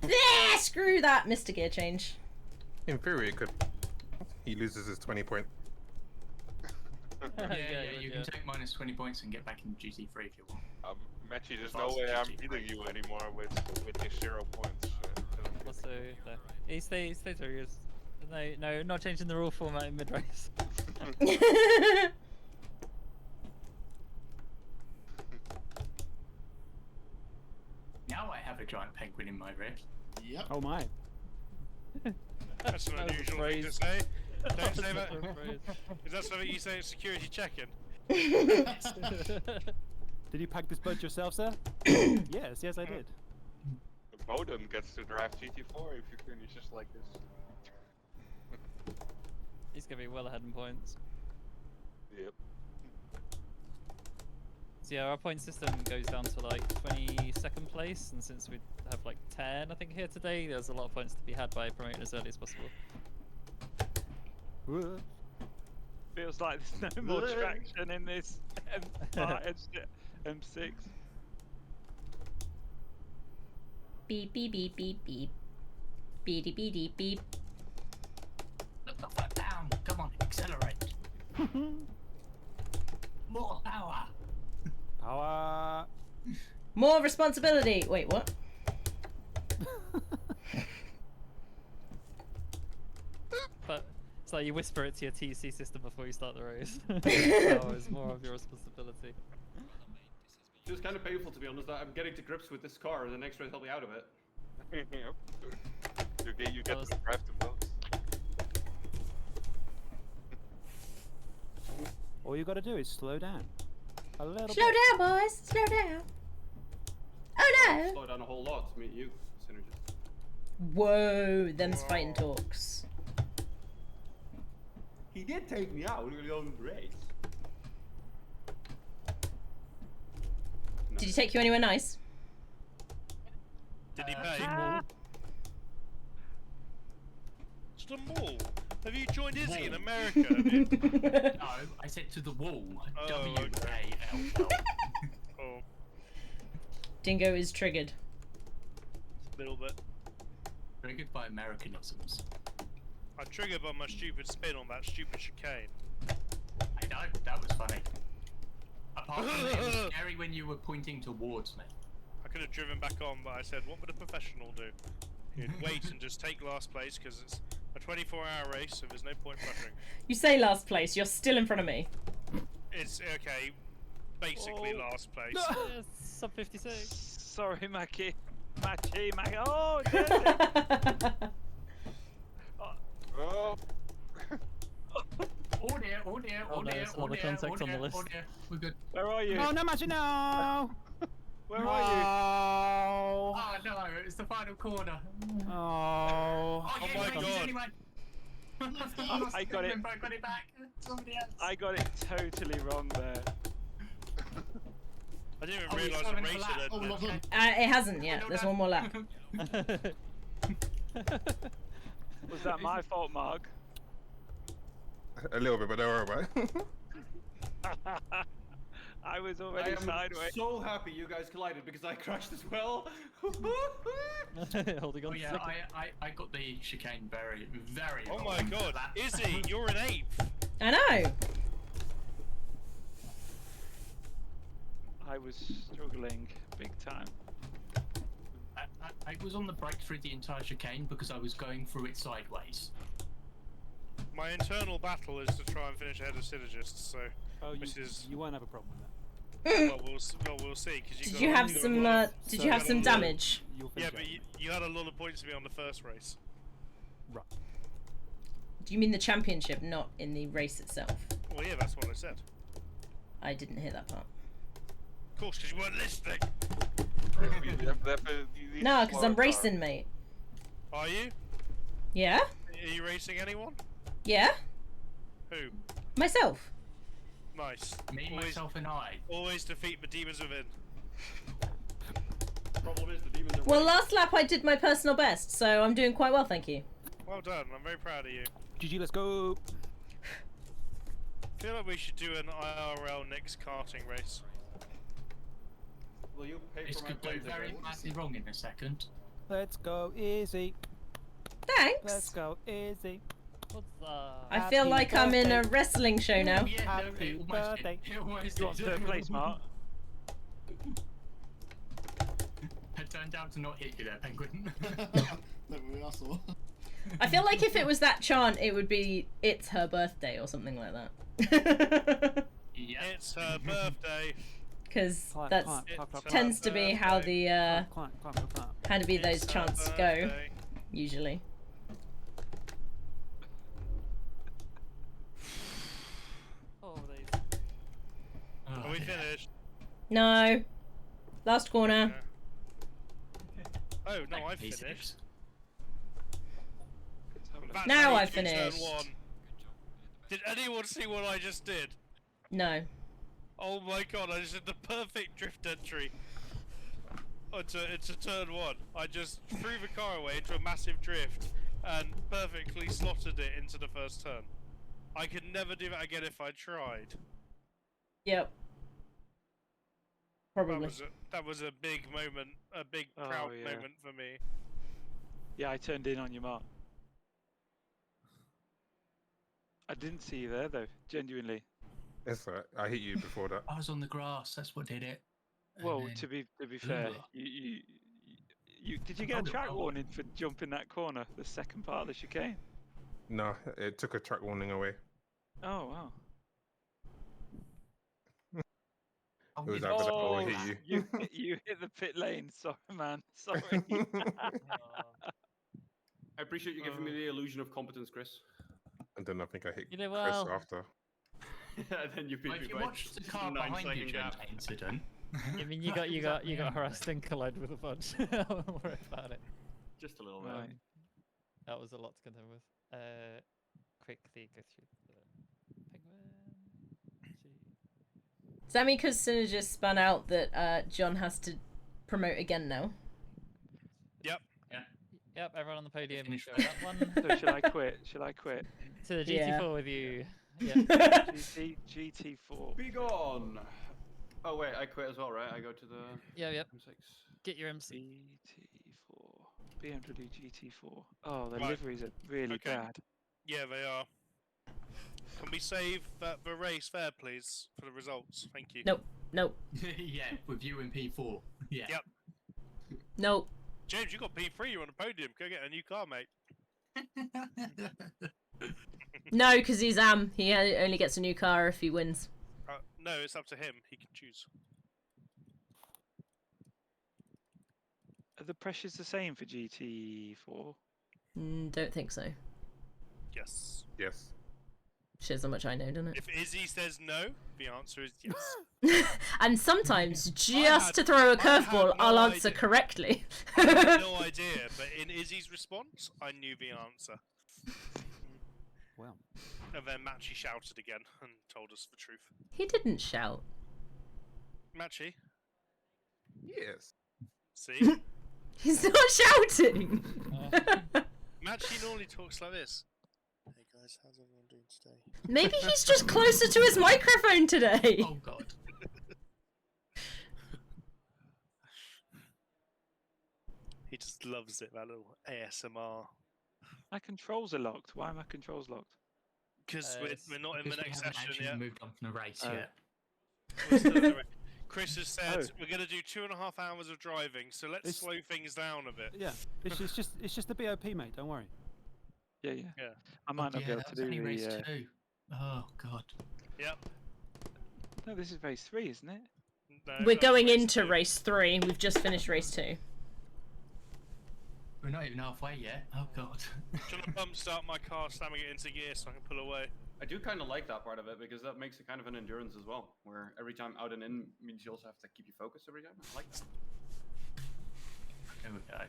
Yeah, screw that, Mr. Gear Change. In theory, it could. He loses his 20 point. Yeah, you can take minus 20 points and get back in GT3 if you want. Matchy, there's no way I'm beating you anymore with these 0 points. Also, no. He stays where he is. No, not changing the rule format in mid-race. Now I have a giant penguin in my rear. Yep. Oh my. That's an That was a unusual thing to phrase. say. Don't That say was that. a phrase. Is that something you say at security check-in? Did you pack this bunch yourself, sir? Yes, I did. Bowden gets to drive GT4 if you finish just like this. He's gonna be well ahead in points. Yep. So yeah, our point system goes down to like 22nd place, and since we have like 10, I think, here today, there's a lot of points to be had by promoting as early as possible. Feels like there's no more traction in this M6. Beep, beep, beep, beep, beep. Beady, beady, beep. Look the fuck down. Come on, accelerate. More power. Power. More responsibility. Wait, what? But it's like you whisper it to your TC system before you start the race. Power is more of your responsibility. It was kind of painful, to be honest. I'm getting to grips with this car, and the next race I'll be out of it. Yep. You get was- to drive the boats. All you gotta do is slow down. A little Slow bit. down, boys. Slow down. Oh no. Slow down a whole lot to meet you, Synergist. Whoa, them's fighting talks. He did take me out early on in the race. Did he take you anywhere nice? Did he pay? Mall. To the mall. Have you joined Izzy in America? Have you? No, I said to the wall. Oh, W-A-L-L. Oh, Dingo is triggered. a little bit. Triggered by Americanisms. I'm triggered by my stupid spin on that stupid chicane. I know, that was funny. Apart from that, it was scary when you were pointing towards me. I could have driven back on, but I said, what would a professional do? He'd wait and just take last place because it's a 24-hour race, so there's no point rushing. You say last place, you're still in front of me. It's okay, basically Oh. last place. Yes, sub 56. Sorry, Mackie. Mackie. Oh, dirty. Oh, Oh dear, oh dear, Oh oh no, dear, there's oh another dear, contact oh on the dear, list. oh dear. We're good. Where are you? Oh no, Magic, no! Where no. are Oh no, it's the final corner. Oh. Oh, Oh yeah, my you God. anyway. I got it. I got it back. Somebody else. you? I got it totally wrong there. I didn't Oh, even it's realise the coming race for had that. Oh, ended. look. It hasn't yet. There's one more lap. Was that my fault, Mark? A little bit, but don't worry about it. I was I already am sideways. so happy you guys collided because I crashed as well. Holding on Oh to yeah, second. I got the chicane very, very Oh wrong my on God, that. Izzy, you're an 8th. I know. I was struggling big time. I was on the brake through the entire chicane because I was going through it sideways. My internal battle is to try and finish ahead of Synergists, so Oh, Which is- you won't have a problem with that. we'll see. Cause Did you have some? Did you have some damage? You'll Yeah, finish but you had a lot of points to me on the first race. Right. Do you mean the championship, not in the race itself? Well, yeah, that's what I said. I didn't hear that part. Of course, because you weren't listening. No, because I'm racing, mate. Are you? Yeah? Are you racing anyone? Yeah? Who? Myself. Nice. Me, Always- myself, and I. Always defeat the demons within. Problem is the demons are Well, winning. last lap I did my personal best, so I'm doing quite well, thank you. Well done. I'm very proud of you. GG, let's go. I feel like we should do an IRL next karting race. Will you pay This for my could go planes very again? badly wrong in a second. Let's go easy. Let's Thanks. go easy. What's that? I feel Happy like I'm in a birthday. wrestling show now. Oh, yeah, no, Happy it almost birthday. did. It almost You want did. third place, Mark? I turned out to not hit you there, Penguin. Don't worry, I saw. I feel like if it was that chant, it would be "It's her birthday" or something like that. Yeah. It's her birthday. Because Climb, that's climb, It's climb, climb, her tends to be how birthday. the climb, climb, climb, climb. how to be those It's her chants go birthday. usually. Oh, they. Are we finished? No, last corner. Oh no, I've Piece of finished. Let's have a look. That's Now how I've you do turn finished. one. Did anyone see what I just did? No. Oh my God! I just did the perfect drift entry. Into turn one. I just threw the car away into a massive drift and perfectly slotted it into the first turn. I could never do that again if I tried. Yep. Probably. That was a big moment, a big Oh, proud yeah. moment for me. Yeah, I turned in on you, Mark. I didn't see you there, though. Genuinely. It's alright. I hit you before that. I was on the grass. That's what did it. And Well, then- to be fair, Ugh. you did you get a track warning for jumping that corner, the second part of the chicane? No, it took a track warning away. Oh wow. Oh, It was yeah. either that or Oh, hit you. you hit the pit lane. Sorry, man. Sorry. I appreciate you giving me the illusion of competence, Chris. And then I think I hit You did Chris well. after. And then you beat Well, me if you by watched the car 9 behind you second during gap. that incident. I mean, you got harassed and collided with a bunch. I won't worry about it. Just a little bit. Right. That was a lot to contend with. Quickly go through the penguin. Does that mean because Synergist spun out that John has to promote again now? Yep. Yep, everyone on the podium. Finish Go with that one. So should I quit? Should I quit? To the Yeah. GT4 with you. Yeah. GT4. Be gone. Oh wait, I quit as well, right? I go to the Yep. M6. Get your MC. GT4. BMW GT4. Oh, the Right. liveries are really Okay. bad. Yeah, they are. Can we save the race fair, please, for the results? Thank you. Nope. Yeah, with you in P4. Yeah. Yep. Nope. James, you got P3. You're on the podium. Go get a new car, mate. No, because he's he only gets a new car if he wins. No, it's up to him. He can choose. Are the pressures the same for GT4? Don't think so. Yes. Yes. Shows how much I know, doesn't it? If Izzy says no, the answer is yes. And sometimes, had- just to throw a I had curveball, no I'll answer idea. correctly. I had no idea, but in Izzy's response, I knew the answer. Well, And then Matchy shouted again and told us the truth. He didn't shout. Matchy, Yes. see? He's not shouting. Matchy normally talks like this. Hey guys, how's everyone doing today? Maybe he's just closer to his microphone today. Oh god. He just loves it, that little ASMR. My controls are locked. Why are my controls locked? Because we're not in the Because we next haven't session actually yet. moved on from the race Oh. yet. We're still in the race. Chris has said Oh. we're going to do 2.5 hours of driving, so let's It's- slow things down a bit. yeah. It's just the BOP, mate. Don't worry. Yeah. Yeah. I might not yeah, be able that to was do only race the. 2. Oh god. Yep. No, this is race 3, isn't it? No, We're that's going race into 2. race 3. We've just finished race 2. We're not even halfway yet. Oh god. Do you want to bump start my car, slamming it into gear so I can pull away? I do kind of like that part of it because that makes it kind of an endurance as well, where every time out and in means you also have to keep you focused every time. I like that. There we go.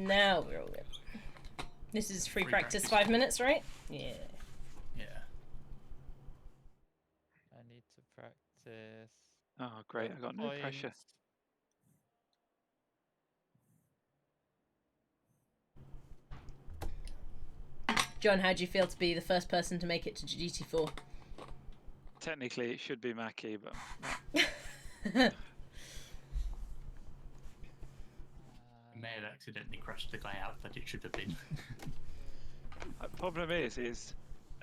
Now we're all good. This is free Free practice, practice. 5 minutes, right? Yeah. Yeah. I need to practice. Oh, great. I got no pressure. points. John, how do you feel to be the first person to make it to GT4? Technically, it should be Mackie, but I may have accidentally crushed the guy out that it should have been. the problem is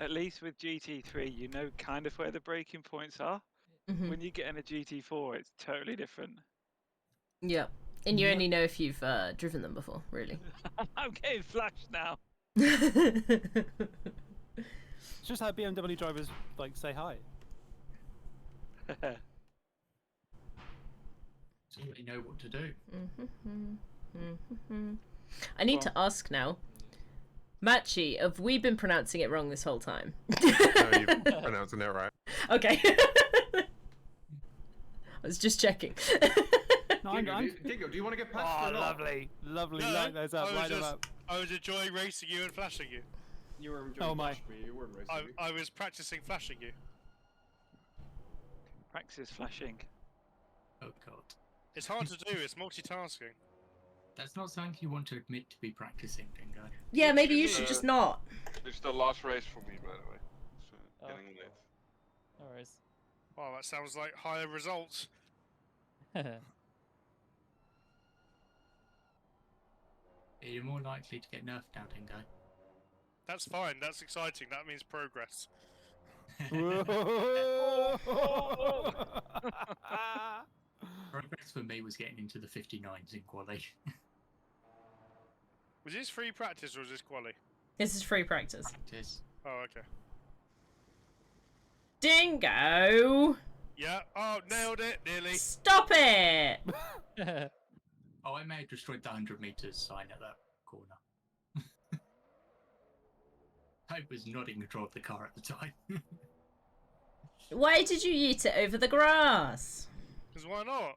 at least with GT3, you know kind of where the braking points are. Mhm. When you get in a GT4, it's totally different. Yeah. And you only know if you've driven them before, really. I'm getting flashed now. It's just how BMW drivers like say hi. So they know what to do. I need to ask now. Matchy, have we been pronouncing it wrong this whole time? No, you're pronouncing it right. Okay. I was just checking. No, I'm, Dingo, do you want to get past oh, or not? lovely. Lovely. No, Light those up. Light them up. I was enjoying racing you and flashing you. You were enjoying Oh, my. flashing me, you weren't racing me. I was practicing flashing you. Practice flashing. Oh god. It's hard to do, it's multitasking. That's not something you want to admit to be practicing, Dingo. Yeah, What do maybe you you mean? should just not. It's the last race for me, by the way. So Oh. getting late. No worries. Wow, that sounds like higher results. You're more likely to get nerfed now, Dingo. That's fine, that's exciting, that means progress. Progress for me was getting into the 59s in quali. Was this free practice or was this quali? This is free practice. Practice. Oh, okay. Dingo! Yeah, oh, nailed it, nearly. Stop it! Oh, I may have destroyed the 100 meters sign at that corner. I was not in control of the car at the time. Why did you yeet it over the grass? Because why not?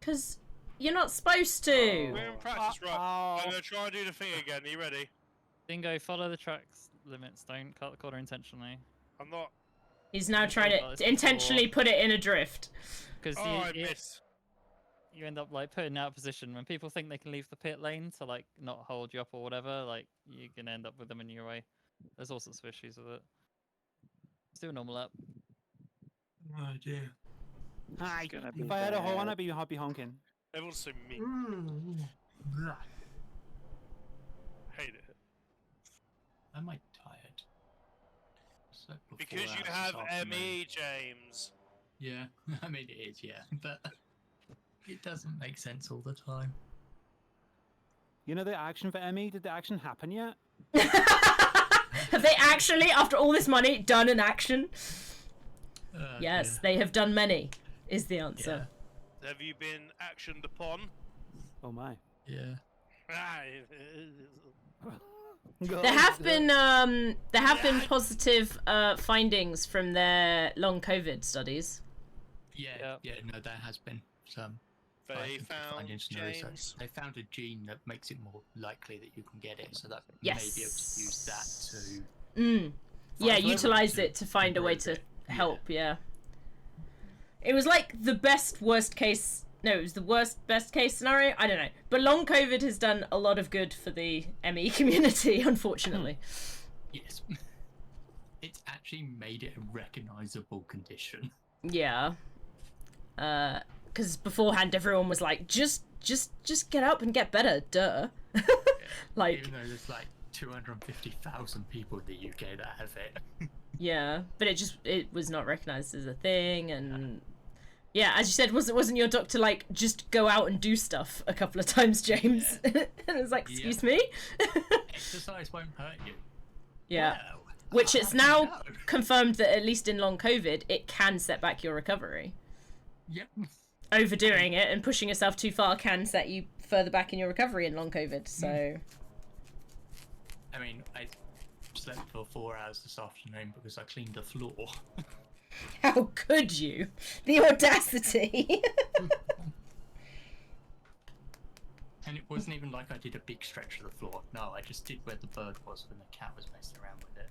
Because You're not supposed to. We're in practice, right? Oh. I'm gonna try and do the thing again. Are you ready? Dingo, follow the tracks limits. Don't cut the corner intentionally. I'm not. He's now You've trying talked about to this intentionally before. put it in a drift. Because Oh, I missed. you end up like putting out of position when people think they can leave the pit lane to like not hold you up or whatever. Like you can end up with them in your way. There's all sorts of issues with it. Let's do a normal lap. Oh dear. Hi. gonna If be I had a horn, bad. I'd be honking. Everyone's so mean. Hate it. Am I tired? Slept for 4 Because you hours have this afternoon. ME, James. Yeah, I mean it is, yeah, but it doesn't make sense all the time. You know the action for Emmy? Did the action happen yet? Have they actually, after all this money, done an action? Yes, they have done many, is the answer. Have you been actioned upon? Oh my. Yeah. There have been positive findings from their long COVID studies. Yeah, no, there has been some. They found findings in the research. James. They found a gene that makes it more likely that you can get it, so that Yes. may be able to use that to. Yeah, find utilize to it to find a way to improve it. help. Yeah. It was like the best worst case. No, it was the worst best case scenario. I don't know, but long COVID has done a lot of good for the ME community, unfortunately. Yes. It's actually made it a recognizable condition. Yeah. Because beforehand everyone was like, just get up and get better, duh. Like, Even though there's like 250,000 people in the UK that have it. yeah, but it was not recognized as a thing, and yeah, as you said, wasn't your doctor like, just go out and do stuff a couple of times, James? And it was like, excuse me? Exercise won't hurt you. Yeah. Well, Which it's how do now you know? confirmed that at least in long COVID, it can set back your recovery. Yep. Overdoing it and pushing yourself too far can set you further back in your recovery in long COVID, so... I mean, I slept for 4 hours this afternoon because I cleaned the floor. How could you? The audacity! And it wasn't even like I did a big stretch of the floor. No, I just did where the bird was when the cat was messing around with it.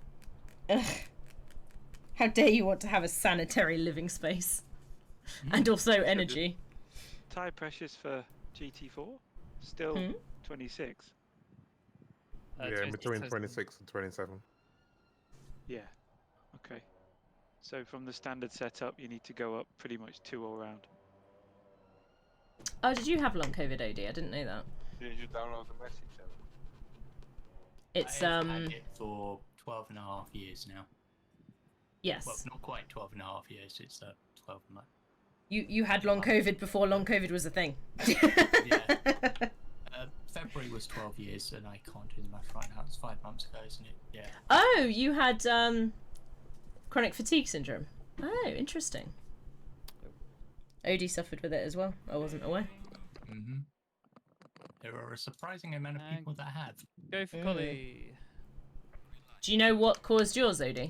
Ugh. How dare you want to have a sanitary living space? And also energy. Tire pressures for GT4 still 26. Yeah, between 26 and 27. Yeah. Okay. So from the standard setup, you need to go up pretty much 2 all round. Oh, did you have long COVID, OD? I didn't know that. Did you download the message? It's, I've had it for 12 and a half years now. yes. Well, not quite 12 and a half years, it's 12 and like... You had long COVID before long COVID was a thing. Yeah. February was 12 years, and I can't do the math right now. It's 5 months ago, isn't it? Yeah. Oh, you had chronic fatigue syndrome. Oh, interesting. OD suffered with it as well. I wasn't aware. Mm-hmm. There are a surprising amount of people that have. Go for Collie. Do you know what caused yours, OD?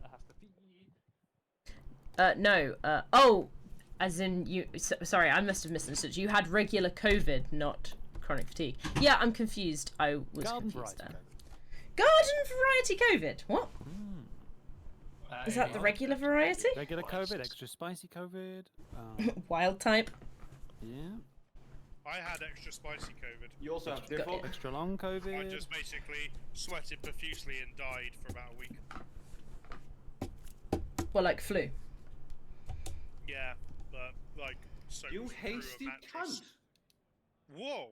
I have to pee. No. Oh, as in you. Sorry, I must have misunderstood. You had regular COVID, not chronic fatigue. Yeah, I'm confused. I was Garden confused variety there. Garden variety COVID. What? Is that the regular variety? Regular COVID, extra spicy COVID. Wild type. Yeah. I had extra spicy COVID. You also have Got Diffle. it. Extra long COVID. I just basically sweated profusely and died for about a week. Well, like flu. Yeah, but like soaked You through a hasty mattress. cunt. Whoa!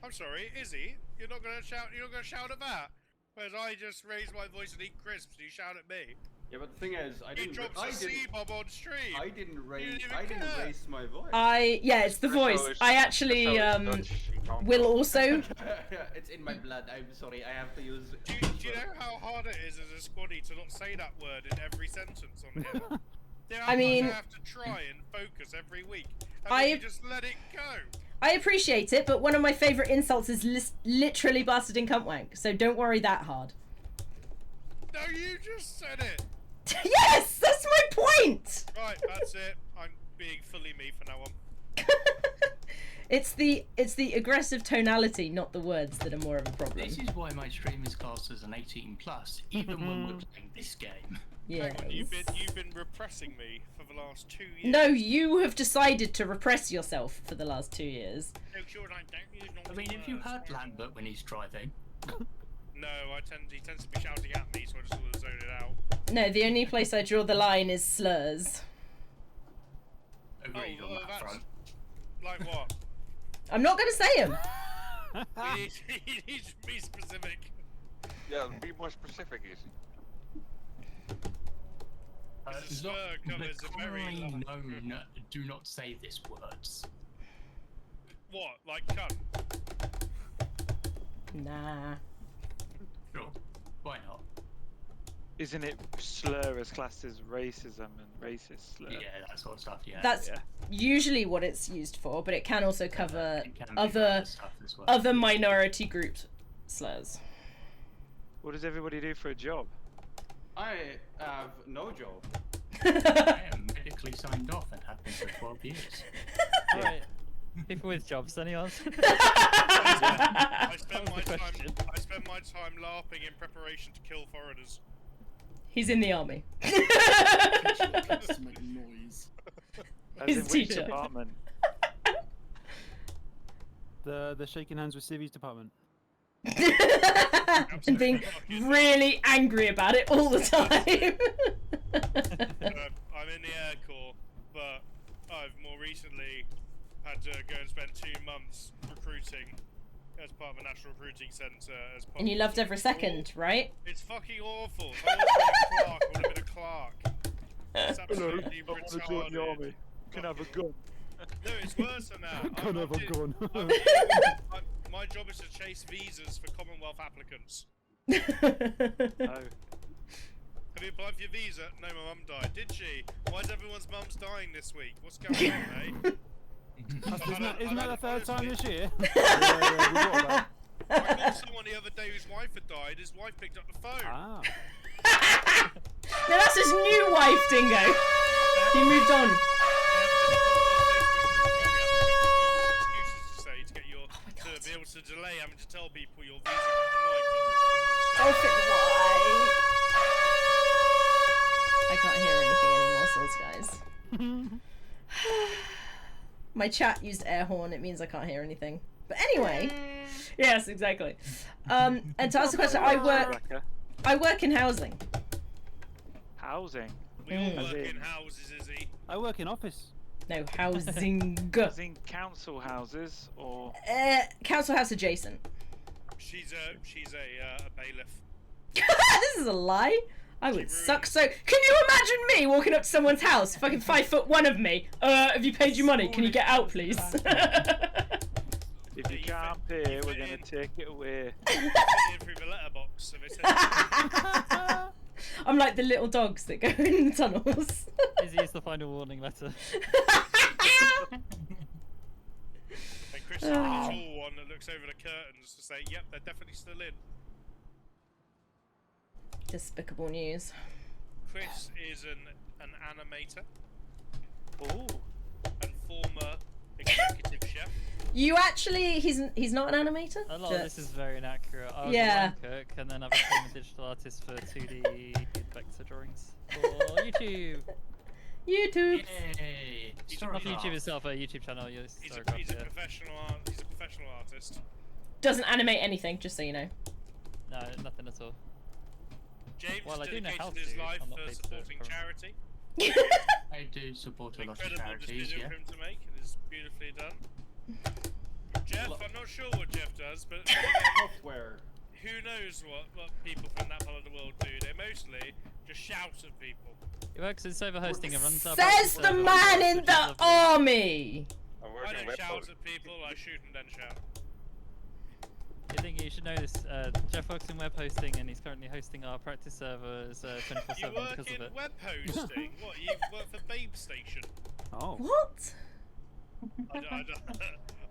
I'm sorry, Izzy. You're not gonna shout. You're not gonna shout at that. Whereas I just raise my voice and eat crisps, and you shout at me. Yeah, but the thing is, I He didn't. drops I a didn't. C-bomb on stream. I didn't raise. even I didn't care. raise my voice. Yeah, it's the voice. I actually will also. It's in my blood. I'm sorry. I have to use. Do you know how hard it is as a squaddy to not say that word in every sentence on here? I mean- I have to try and focus every week. And then you just let it go. I appreciate it, but one of my favourite insults is literally bastard in cunt wank, so don't worry that hard. No, you just said it! Yes! That's my point! Right, that's it. I'm being fully me for now on. It's the aggressive tonality, not the words, that are more of a problem. This is why my stream is classed as an 18+, even when we're playing this game. Yeah. Hang on, you've been repressing me for the last 2 years. No, you have decided to repress yourself for the last 2 years. No, sure, I don't use I mean, have you heard Lambert when he's driving? No, he tends to be shouting at me, so I just sort of zone it out. No, the only place I draw the line is slurs. Agreed on that front. Like what? I'm not going to say them. You need to be specific. Yeah, be more specific, Izzy. The slur covers a very commonly known do not say this words. What? Like cunt? Nah. Sure. Why not? Isn't it slur as classed as racism and racist slur? Yeah, that sort of stuff, yeah. That's Yeah. usually what it's used for, but it can also cover It can be for other stuff as well. other minority group slurs. What does everybody do for a job? I have no job. I am medically signed off and have been for 12 years. Alright. People with jobs, anyone? I spend my the time. question. I spend my time LARPing in preparation to kill foreigners. He's in the army. Just to make noise. As His in which teacher. department? The shaking hands with Civi's department. And being really angry about it all the time. I'm in the Air Corps, but I've more recently had to go and spend 2 months recruiting as part of a national recruiting centre. And you loved every second, right? It's fucking awful. If I was a clerk, I would have been a clerk. It's absolutely retarded. Can I have a gun? No, it's worse than that. Can I have a gun? My job is to chase visas for Commonwealth applicants. No. Have you applied for your visa? No, my mum died. Did she? Why is everyone's mums dying this week? What's going on, eh? Isn't that the third time this year? I called someone the other day whose wife had died. His wife picked up the phone. Ah. No, that's his new wife, Dingo. He moved on. Excuses to say to get your to be able to delay having to tell people your visa got denied. Okay, why? I can't hear anything anymore, Souls guys. My chat used air horn, it means I can't hear anything. But anyway, yes, exactly. And to answer the question, I work in housing. Housing? We all As work in- in houses, Izzy. I work in office. No, housing. As in council houses, or Council house adjacent. She's a bailiff. This is a lie. I would suck so. Can you imagine me walking up to someone's house, fucking 5'1" of me? Have you paid your money? Can you get out, please? if you can't pay, we're gonna take it away. Fit in through the letterbox, so they said. I'm like the little dogs that go in the tunnels. Izzy is the final warning letter. And Chris is the tall one that looks over the curtains to say, "Yep, they're definitely still in." Despicable news. Chris is an animator Oh, and former executive chef. You actually, he's not an animator. A lot of this is very inaccurate. I was Yeah. a wine cook, and then I became a digital artist for 2D vector drawings for YouTube. YouTube. Yay! Not YouTube itself, a YouTube channel. Yes, He's sorry, a yeah. professional artist. Doesn't animate anything, just so you know. No, nothing at all. James Well, I do know how dedicated his to, life I'm not for paid to do it, supporting probably. charity. I do support a lot of Incredible charities, decision yeah. for him to make. It is beautifully done. Jeff, I'm not sure what Jeff does, but Software. who knows what people from that part of the world do? They mostly just shout at people. He works in server hosting and runs our Says the server, man in which is the lovely. army. I'm I working don't web shout hosting. at people, I shoot and then shout. I think you should know this. Jeff works in web hosting, and he's currently hosting our practice servers 24/7 You work because of in it. web hosting? What, you work for Babe Station? Oh. What? I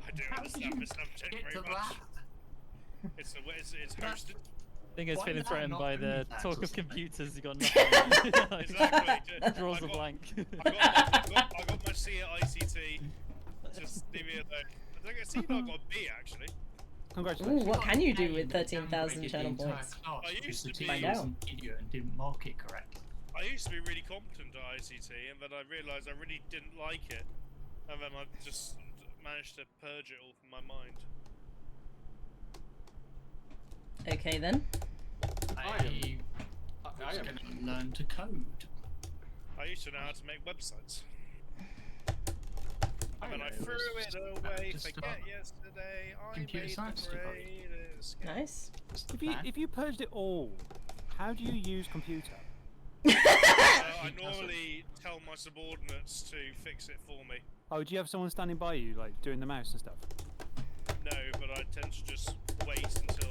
I don't How do understand you the subject get to very much. that? It's hosted. I think it's Why feeling did I threatened not by do the that talk or of something? computers. You got nothing. Exactly. Draws I a got- blank. I got my C at ICT. Just leave me alone. Did I get a C? No, I got a B actually. Ooh, Congratulations. what can you do Hey, with they 13,000 downgraded channel the entire points? class I because used the to teacher be- was an idiot and didn't mark it correct. I used to be really competent at ICT, and then I realised I really didn't like it, and then I just managed to purge it all from my mind. Okay then. I was am. going to learn to code. I used to know how to make websites. I And then I know, threw it's it just away. just Forget start yesterday. I computer made science the degree. greatest. Nice. That's the If you plan. if you purged it all, how do you use computer? I It doesn't. normally tell my subordinates to fix it for me. Oh, do you have someone standing by you, like doing the mouse and stuff? No, but I tend to just wait until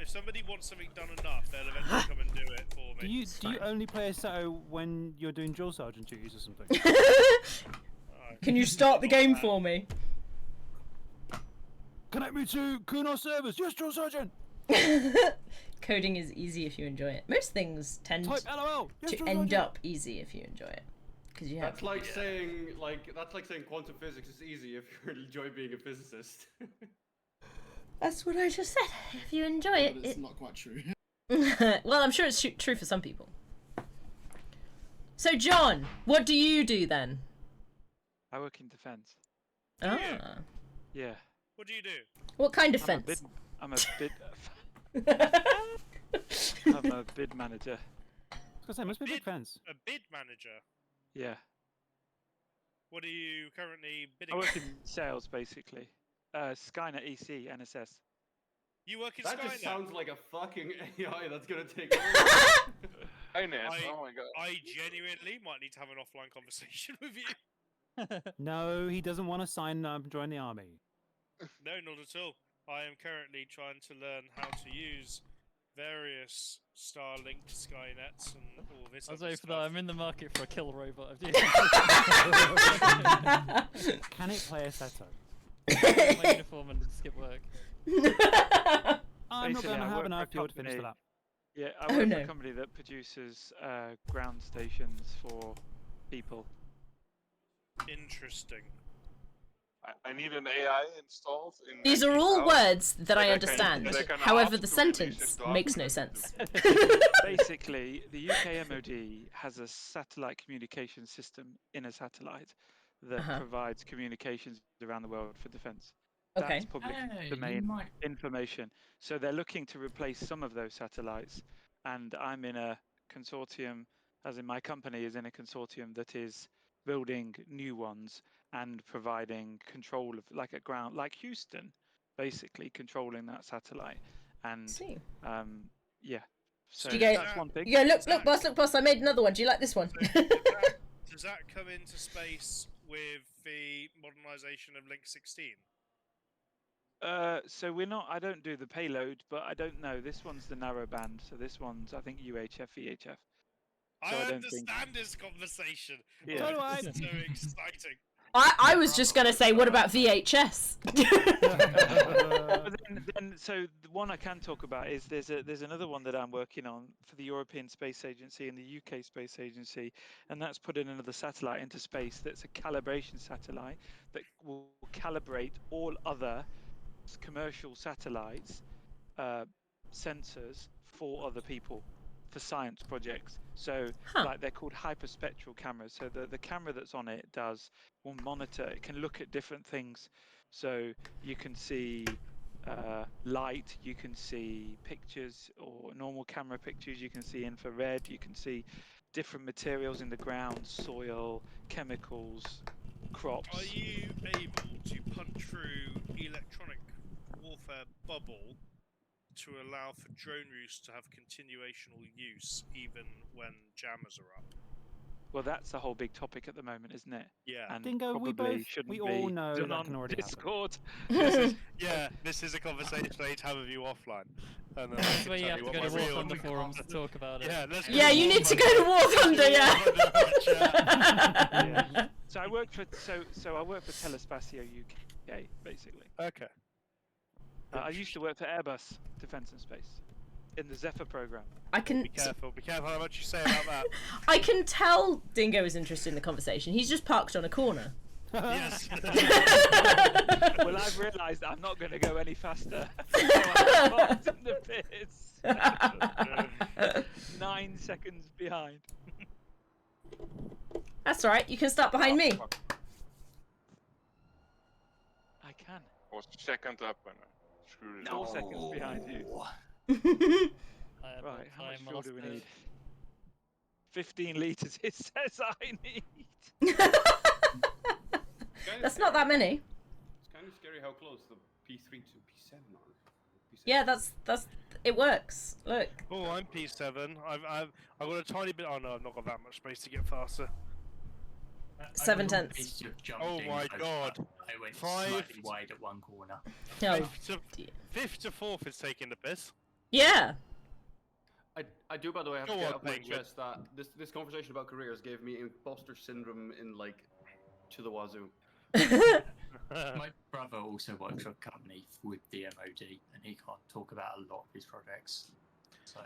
if somebody wants something done enough, they'll eventually come and do it for me. Do you only play Assetto when you're doing drill sergeant duties or something? Can you start the game for me? Connect me to Kuno servers. Yes, drill sergeant. Coding is easy if you enjoy it. Most things tend Type LOL. Yes, to drill end sergeant. up easy if you enjoy it, because you have. That's like saying quantum physics is easy if you enjoy being a physicist. That's what I just said. If you enjoy it, But it's not quite true. well, I'm sure it's true for some people. So, John, what do you do then? I work in defence. Ah, Yeah. What do you do? what kind of I'm a fence? I'm a bid manager. I was gonna say, must be a big fence. A bid manager. Yeah. What are you currently bidding? I work in sales basically. Skynet EC NSS. You work in That Skynet. just sounds like a fucking AI that's gonna take over. Finance, oh my god. I genuinely might need to have an offline conversation with you. No, he doesn't want to sign up and join the army. No, not at all. I am currently trying to learn how to use various Starlink Skynets and all this I was other waiting for that. stuff. I'm in the market for a kill robot. Can it play Assetto? My uniform and skip work. I'm not Basically, going to I have work enough for a fuel to finish company- that. Yeah, I Oh, work for no. a company that produces ground stations for people. Interesting. I need an AI installed. In These are every all house. words that I They can- understand. they can However, ask the to release sentence a dog makes no and- sense. Basically, the UK MOD has a satellite communication system in a satellite that Uh-huh. provides communications around the world for defence. Okay. That's public Hey, you domain might information. So they're looking to replace some of those satellites, and I'm in a consortium, as in my company is in a consortium that is building new ones and providing control of, like at ground, like Houston, basically controlling that satellite. And See. yeah, so You go- that's one thing. You go, look, boss, I made another one. Do you like this one? Does that come into space with the modernisation of Link 16? So we're not. I don't do the payload, but I don't know. This one's the narrow band, so this one's I think UHF, VHF. I So I don't think- understand this conversation. Yeah. So do I. It's so exciting. I was just going to say, what about VHS? But then, so the one I can talk about is there's another one that I'm working on for the European Space Agency and the UK Space Agency, and that's putting another satellite into space. That's a calibration satellite that will calibrate all other commercial satellites, sensors for other people, for science projects. So Huh. like they're called hyperspectral cameras. So the camera that's on it will monitor, it can look at different things. So you can see light, you can see pictures or normal camera pictures, you can see infrared, you can see different materials in the ground, soil, chemicals, crops. Are you able to punch through electronic warfare bubble to allow for drone use to have continuational use even when jammers are up? Well, that's a whole big topic at the moment, isn't it? Yeah. And Dingo, we probably both- shouldn't we be all know done that on can already happen. Discord. Yeah, this is a conversation I need to have with you offline. And then I That's can where you tell have to what go my to War real- Thunder forums to talk about it. Yeah, let's Yeah, you need to go to War Thunder, yeah. Yeah. So I work for Telespazio UK. Yay, basically. Okay. I used to work for Airbus Defence and Space in the Zephyr program. I can. Be careful. Be careful how much you say about that. I can tell Dingo is interested in the conversation. He's just parked on a corner. Yes. Well, I've realised I'm not going to go any faster. So I'm parked in the pits. 9 seconds behind. That's all right. You can start behind me. I can. Was second up and screw this 4 up. seconds behind you. I have Right, how much time, fuel do we Master. need? 15 litres it says I need. That's not that many. It's kind of scary how close the P3 to P7 are. P7. Yeah, that's it works. Look. Oh, I'm P7. I've got a tiny bit. Oh no, I've not got that much space to get faster. 7/10. Oh my God. I went 5. slightly wide at one corner. Oh, Fifth to fourth is taking the piss. yeah. I do, by the way, have to Go get on, off my Penguin. chest that this conversation about careers gave me imposter syndrome in like to the wazoo. My brother also works for a company with the MOD, and he can't talk about a lot of his projects. So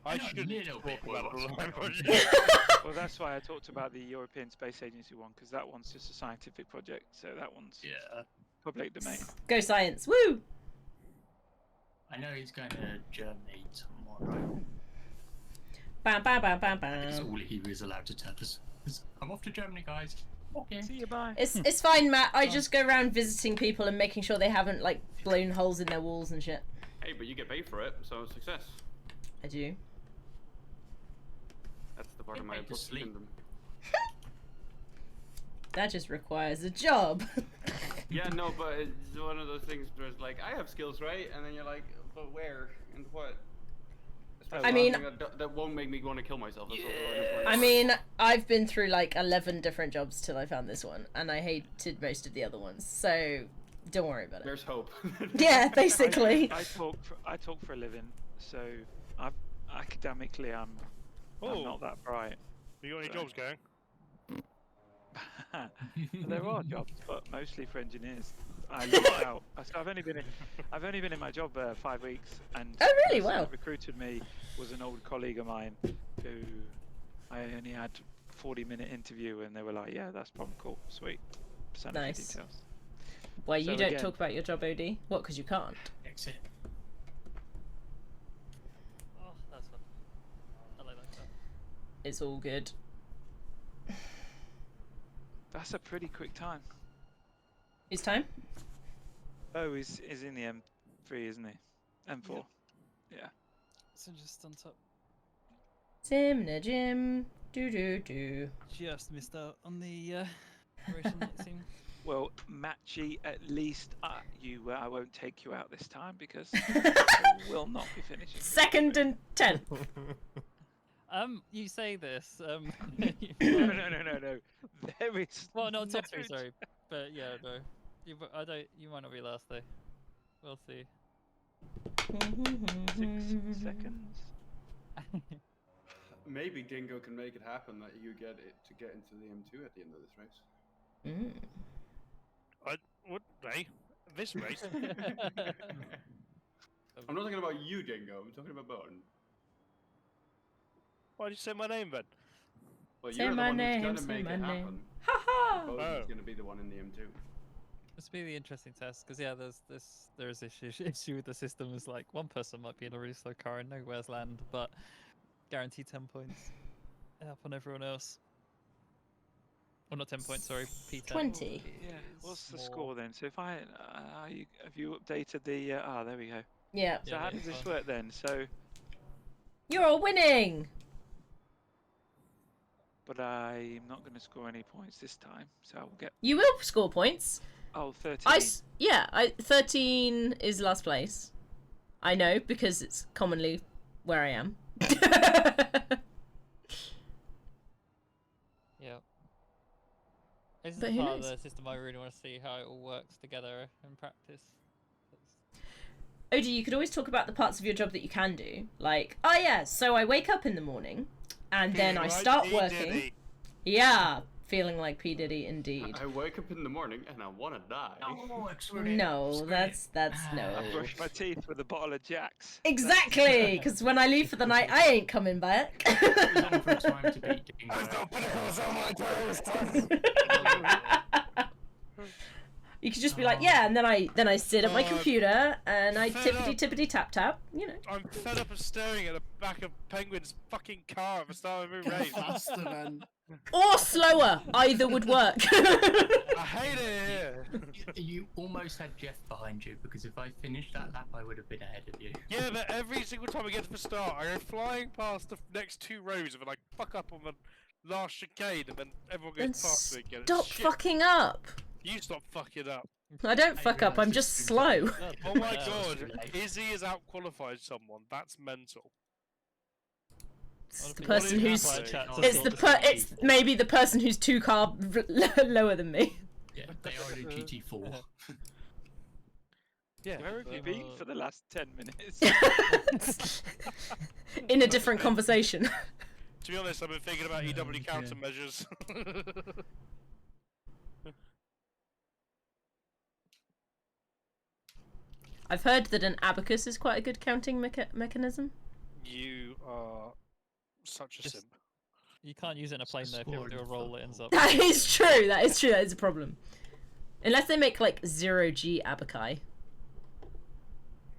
I know a should little talk bit about what's all of going my on. projects. Well, that's why I talked about the European Space Agency one, because that one's just a scientific project, so that one's Yeah, public domain. Go science. Woo! I know he's going to Germany tomorrow. Bam, bam, bam, bam, That's bam. all he was allowed to tell us. I'm off to Germany, guys. Okay. See you, bye. It's fine, Matt. I just go around visiting people and making sure they haven't like blown holes in their walls and shit. Hey, but you get paid for it, so success. I do. That's the part Get of my paid to imposter sleep. syndrome. That just requires a job. Yeah, no, but it's one of those things where it's like, I have skills, right? And then you're like, but where and what? I mean- something that won't make me want to kill myself. That's what I mean, I've been through like 11 different jobs till I found this one, and I hated most of the other ones. So don't worry about it. There's hope. Yeah, basically. I talk for a living, so academically I'm Oh. not that bright. You got any jobs going? There are jobs, but mostly for engineers. I looked out. So I've only been in my job 5 weeks, and Oh, really? the person Wow. that recruited me was an old colleague of mine who I only had 40-minute interview, and they were like, "Yeah, that's probably cool, sweet." Send me the Nice. details. Why you So don't again- talk about your job, OD? What? Because you can't. Exit. Oh, that's fun. I like that. It's all good. That's a pretty quick time. It's time. Oh, he's in the M3, isn't he? M4. Yeah. So just on top. Simna Jim. Do do do. Just missed out on the operation night scene. Well, Matchy, at least I won't take you out this time because I will not be finishing. Second and 10. You say this. No. There is. Well, not top no three, sorry, but yeah, no. I don't. You might not be last though. We'll see. 6 seconds. Maybe Dingo can make it happen that you get it to get into the M2 at the end of this race. Mm. What? Hey, this race? I'm not talking about you, Dingo. I'm talking about Bone. Why did you say my name then? Well, Say you're the my one name, who's say gonna make my it name. happen. Ha ha! Bone Oh. is gonna be the one in the M2. This will be the interesting test because yeah, there is issue with the system. Is like one person might be in a really slow car and know where's land, but guaranteed 10 points up on everyone else. Well, not 10 points, sorry, P10. 20. Yeah. What's the More- score then? So if I have you updated the there we go. Yeah. So Yeah, how yeah, does this fine. work then? So You're all winning! but I'm not going to score any points this time, so I'll get You will score points. 13. 13 is last place. I know, because it's commonly where I am. Yeah. This is But the who part of knows? the system I really want to see how it all works together in practice. Odie, you could always talk about the parts of your job that you can do. Like, oh yeah, so I wake up in the morning, and then I Right, start he working. did it. Yeah, Feeling like P Diddy indeed. I wake up in the morning and I want to die. No, that's no. I brush my teeth with a bottle of Jack's. Exactly, because when I leave for the night, I ain't coming back. You could just be like, yeah, and then I sit at my computer and I tippity tap tap, you know. I'm fed up of staring at the back of Penguin's fucking car at the start of every race. Faster, man. Or slower, either would work. I hate it here. You almost had Jeff behind you, because if I finished that lap, I would have been ahead of you. Yeah, but every single time I get to the start, I go flying past the next 2 rows and I fuck up on the last chicane, and then everyone goes Then past me again. stop Shit. fucking up. You stop fucking up. I don't fuck up, I'm just slow. Oh my god, Izzy has outqualified someone. That's mental. It's the person who's it's maybe the person who's 2 car lower than me. Yeah, they are in a GT4. Yeah. Where have you been for the last 10 minutes? In a different conversation. To be honest, I've been thinking about EW countermeasures. I've heard that an abacus is quite a good counting mechanism. You are such a simp. You can't use it in a plane though. If you ever do a roll, it ends up. That is true. That is true. That is a problem. Unless they make like 0G abaci.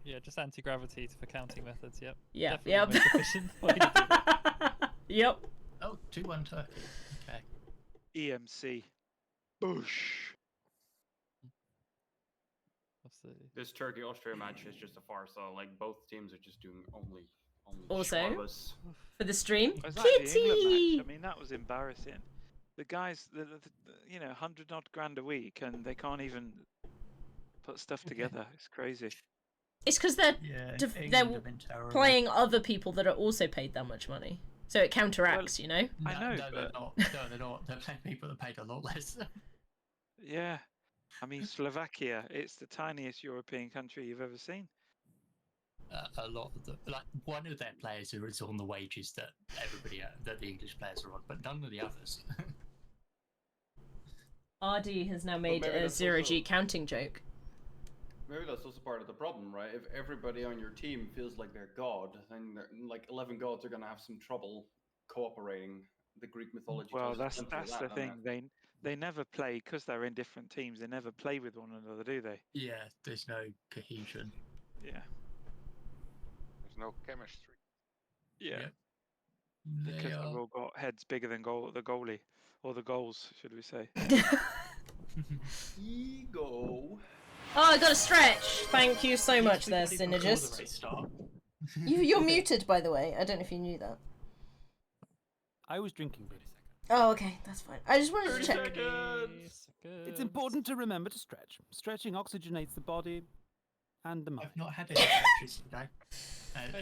Yeah, just anti-gravity for counting methods. Yep. Yeah. Definitely Yep. most efficient way to do that. Yep. Oh, 2-1 Turkey. Okay. EMC. Bush. This Turkey-Austria match is just a farce. So like both teams are just doing only Also, schwabas. for the stream, Was that the England Kitty. match? I mean, that was embarrassing. The guys, you know, 100 odd grand a week, and they can't even put stuff together. It's crazy. It's because they're England they're have been terrible. playing other people that are also paid that much money, so it counteracts. You know. I know, No, they're but- not. No, they're not. They're playing people that paid a lot less. Yeah. I mean, Slovakia, it's the tiniest European country you've ever seen. A lot of one of their players is on the wages that that the English players are on, but none of the others. RD has now made maybe a that's 0G also- counting joke. Maybe that's also part of the problem, right? If everybody on your team feels like they're god, then like 11 gods are gonna have some trouble cooperating. The Greek mythology. Well, tells us that's plenty of the that, thing. doesn't it? They never play, because they're in different teams. They never play with one another, do they? Yeah, there's no cohesion. Yeah. There's no chemistry. Yeah. They Because they've are. all got heads bigger than the goalie, or the goals, should we say? Ego. Oh, I got a stretch. Thank you so much there, Before the Synergist. race start. You're muted, by the way. I don't know if you knew that. I was drinking, but Oh, okay, that's fine. I just wanted to check. it's important to remember to stretch. Stretching oxygenates the body and the mind. I've not had any stretches today,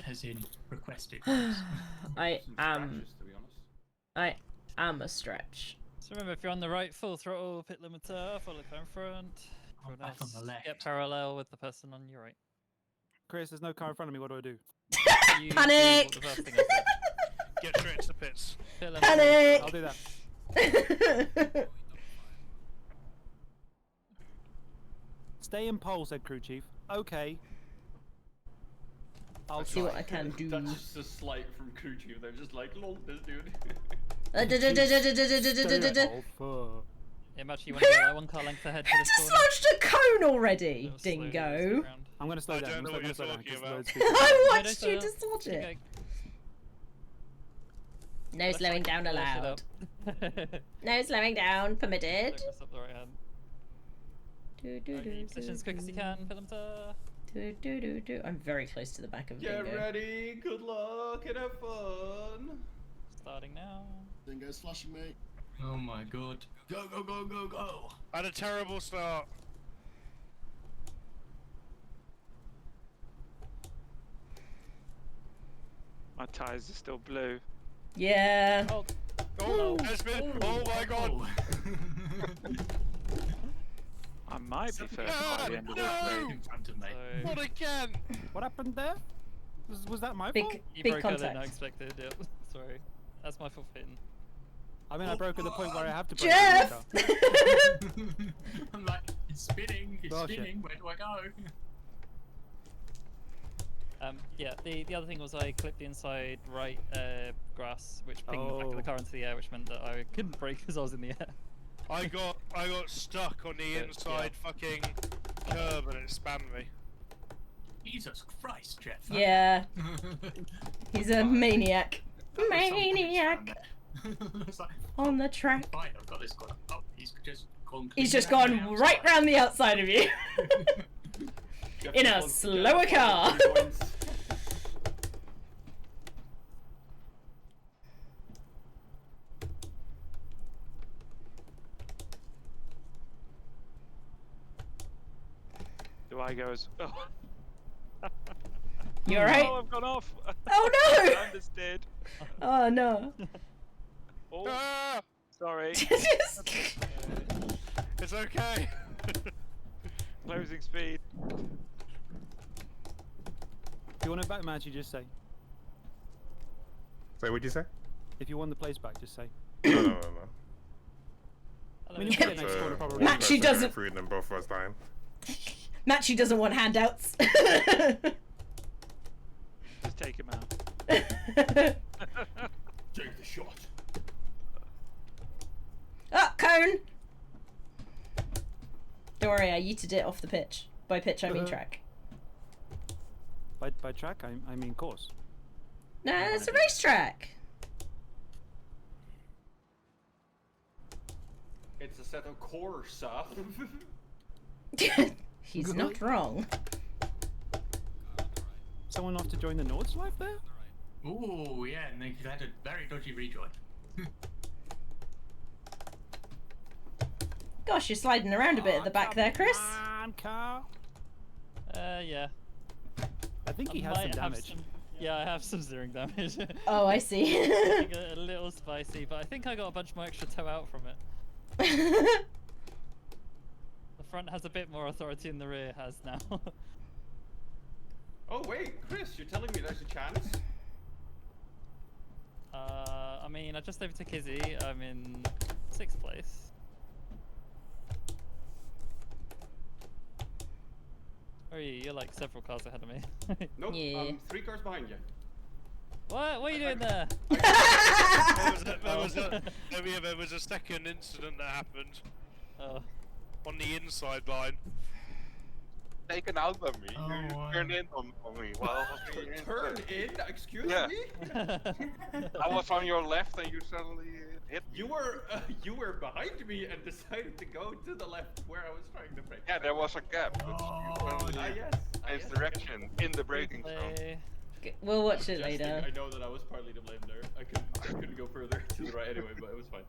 as in requested ones. I am. Scratches, to be honest. I am a stretch. So remember, if you're on the right, full throttle, pit limiter, follow car in front. I'm Everyone back on else the left. get parallel with the person on your right. Chris, there's no car in front of me. What do I do? You do Panic! what the first thing I said. Get straight to the pits. Pit limiter. Panic! I'll do that. Stay in pole, said crew chief. Okay. I'll see what I can do. That's just a slight from crew chief. They're just like, lol, this dude. Imagine you want to go like 1 car length ahead for I this just corner. lodged a cone already, Little slowly dingo. around. I'm going to slow I down. don't know what you're slow down, talking 'cause about. loads of people- I No, watched don't you slow just dodge down. it. Okay. No Let's slowing not down polish it allowed. up. No slowing down permitted. Don't mess up the right hand. Do, do, Right, do, keep position as quick as you can. Pit limiter. do, do, do, do. I'm very close to the back of Get Dingo. ready, good luck, and have fun. Starting now. Dingo's flashing me. Oh my god. Go, go, go, go, go! I had a terrible start. My tyres are still blue. Yeah. Oh, Oh, Esmond! Oh my god! I might be first by the end of this No! race. In front of me. so Not again! What happened there? Was that my fault? Big, you big broke earlier than I contact. expected. Yep. Sorry. That's my fault for hitting. I mean, I broke at the point where I have to break Jeff! the car. I'm like, it's spinning, it's Bullshit. spinning, where do I go? Yeah, the other thing was I clipped the inside right grass, which pinged the back of the Oh. car into the air, which meant that I couldn't brake because I was in the air. I got stuck on the Yeah. inside fucking curb and it spammed me. Jesus Christ, Jeff. Yeah, he's a maniac. That was some pitch Maniac down there. It's like, on the track. fine, I've got this one. Oh, he's just gone. He's clean just down gone the right outside. round the outside of you. Jeff In just a wants- slower Jeff car. wants three points. Do I go as? Oh, You alright? oh I've gone off. Oh no! I'm just dead. Oh no. Oh, Ah! sorry. Just- It's okay. Closing speed. If you want it back, Matt, you just say. So what'd you say? If you want the place back, just say. No. I mean, you get next corner probably. Matt, she doesn't- Through them both of us dying. Matchy doesn't want handouts. Just take him out. Take the shot. Ah, cone! Don't worry, I yeeted it off the pitch. By pitch, I mean track. By track, I mean course. No, it's a racetrack. It's a set of Corsa. He's not wrong. Someone off to join the Nords life there? Ooh, yeah, and they had a very dodgy rejoin. Gosh, you're sliding around a bit at the back there, Chris. Come on, car. Yeah. I think he I has some might have damage. Yeah, I have some steering damage. Oh, I see. Getting a little spicy, but I think I got a bunch more extra toe out from it. The front has a bit more authority than the rear has now. Oh wait, Chris, you're telling me there's a chance? I mean, I just overtook Izzy. I'm in 6th place. Where are you? You're like several cars ahead of me. Nope, Yeah. I'm 3 cars behind you. What? What are you doing there? There was a second incident that happened Oh. on the inside line. Taken out by me. Oh, You wow. turned in on me while I was being Turn in? Excuse Yeah. me? I was on your left and you suddenly hit me. You were behind me and decided to go to the left where I was trying to brake. Yeah, there was a gap, but you Ah, suddenly yes. changed direction in the braking zone. Play. We'll watch it Jesting, later. I know that I was partly to blame there. I couldn't go further to the right anyway, but it was fine.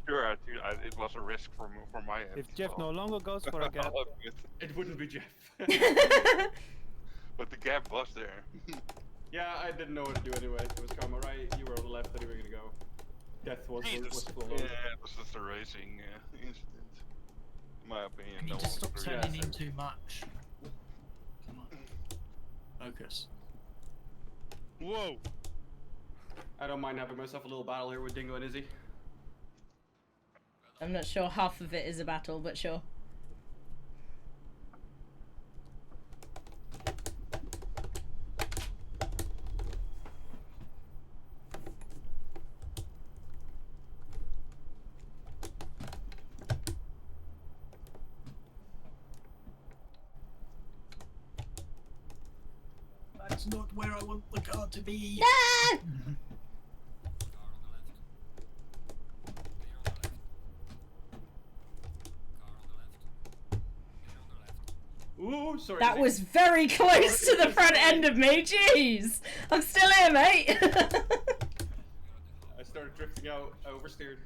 Sure, it was a risk from my end. If Jeff so- no longer goes for a gap, I'll admit. It wouldn't be Jeff. But the gap was there. Yeah, I didn't know what to do anyway. It was karma, right? You were on the left, and you were gonna go. Death was Jesus. full Yeah, on. it was just a racing incident. In my opinion, Can you no just one stop was turning really- in too much? Come on. Focus. Whoa! I don't mind having myself a little battle here with Dingo and Izzy. I'm not sure half of it is a battle, but sure. That's not where I want the car to be. Ah! Ooh, sorry. That Izzy. was very close to the front end of me. Jeez, I'm still here, mate. I started drifting out. I oversteered.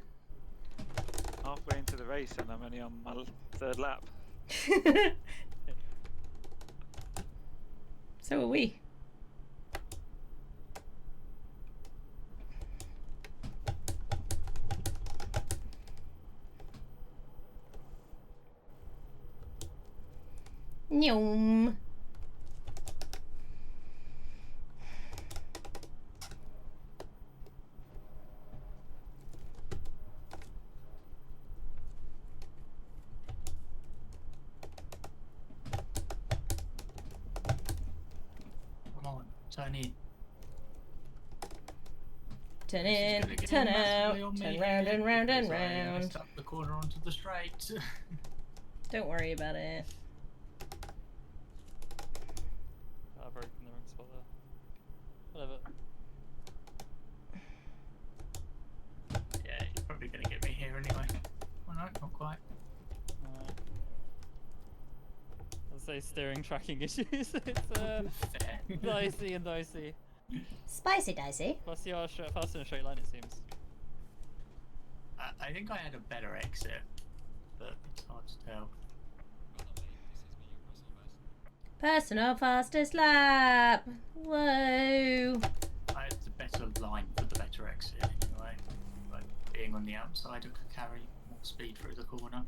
halfway into the race and I'm only on my 3rd lap. So are we. Nyom. Turn in. Turn This is in, gonna get turn out, massively on turn me round here and round and because I round. messed up the corner onto the straight. Don't worry about it. I've broken the wrong spot there. Whatever. Yeah, you're probably gonna get me here anyway. Well, no, not quite. Alright. I'll say steering tracking issues. It's Fair. dicey and dicey. Spicy dicey. Plus you are faster in a straight line, it seems. I think I had a better exit, but it's hard to tell. Personal fastest lap. Whoa. I had the better line for the better exit anyway. Like being on the outside, I could carry more speed through the corner.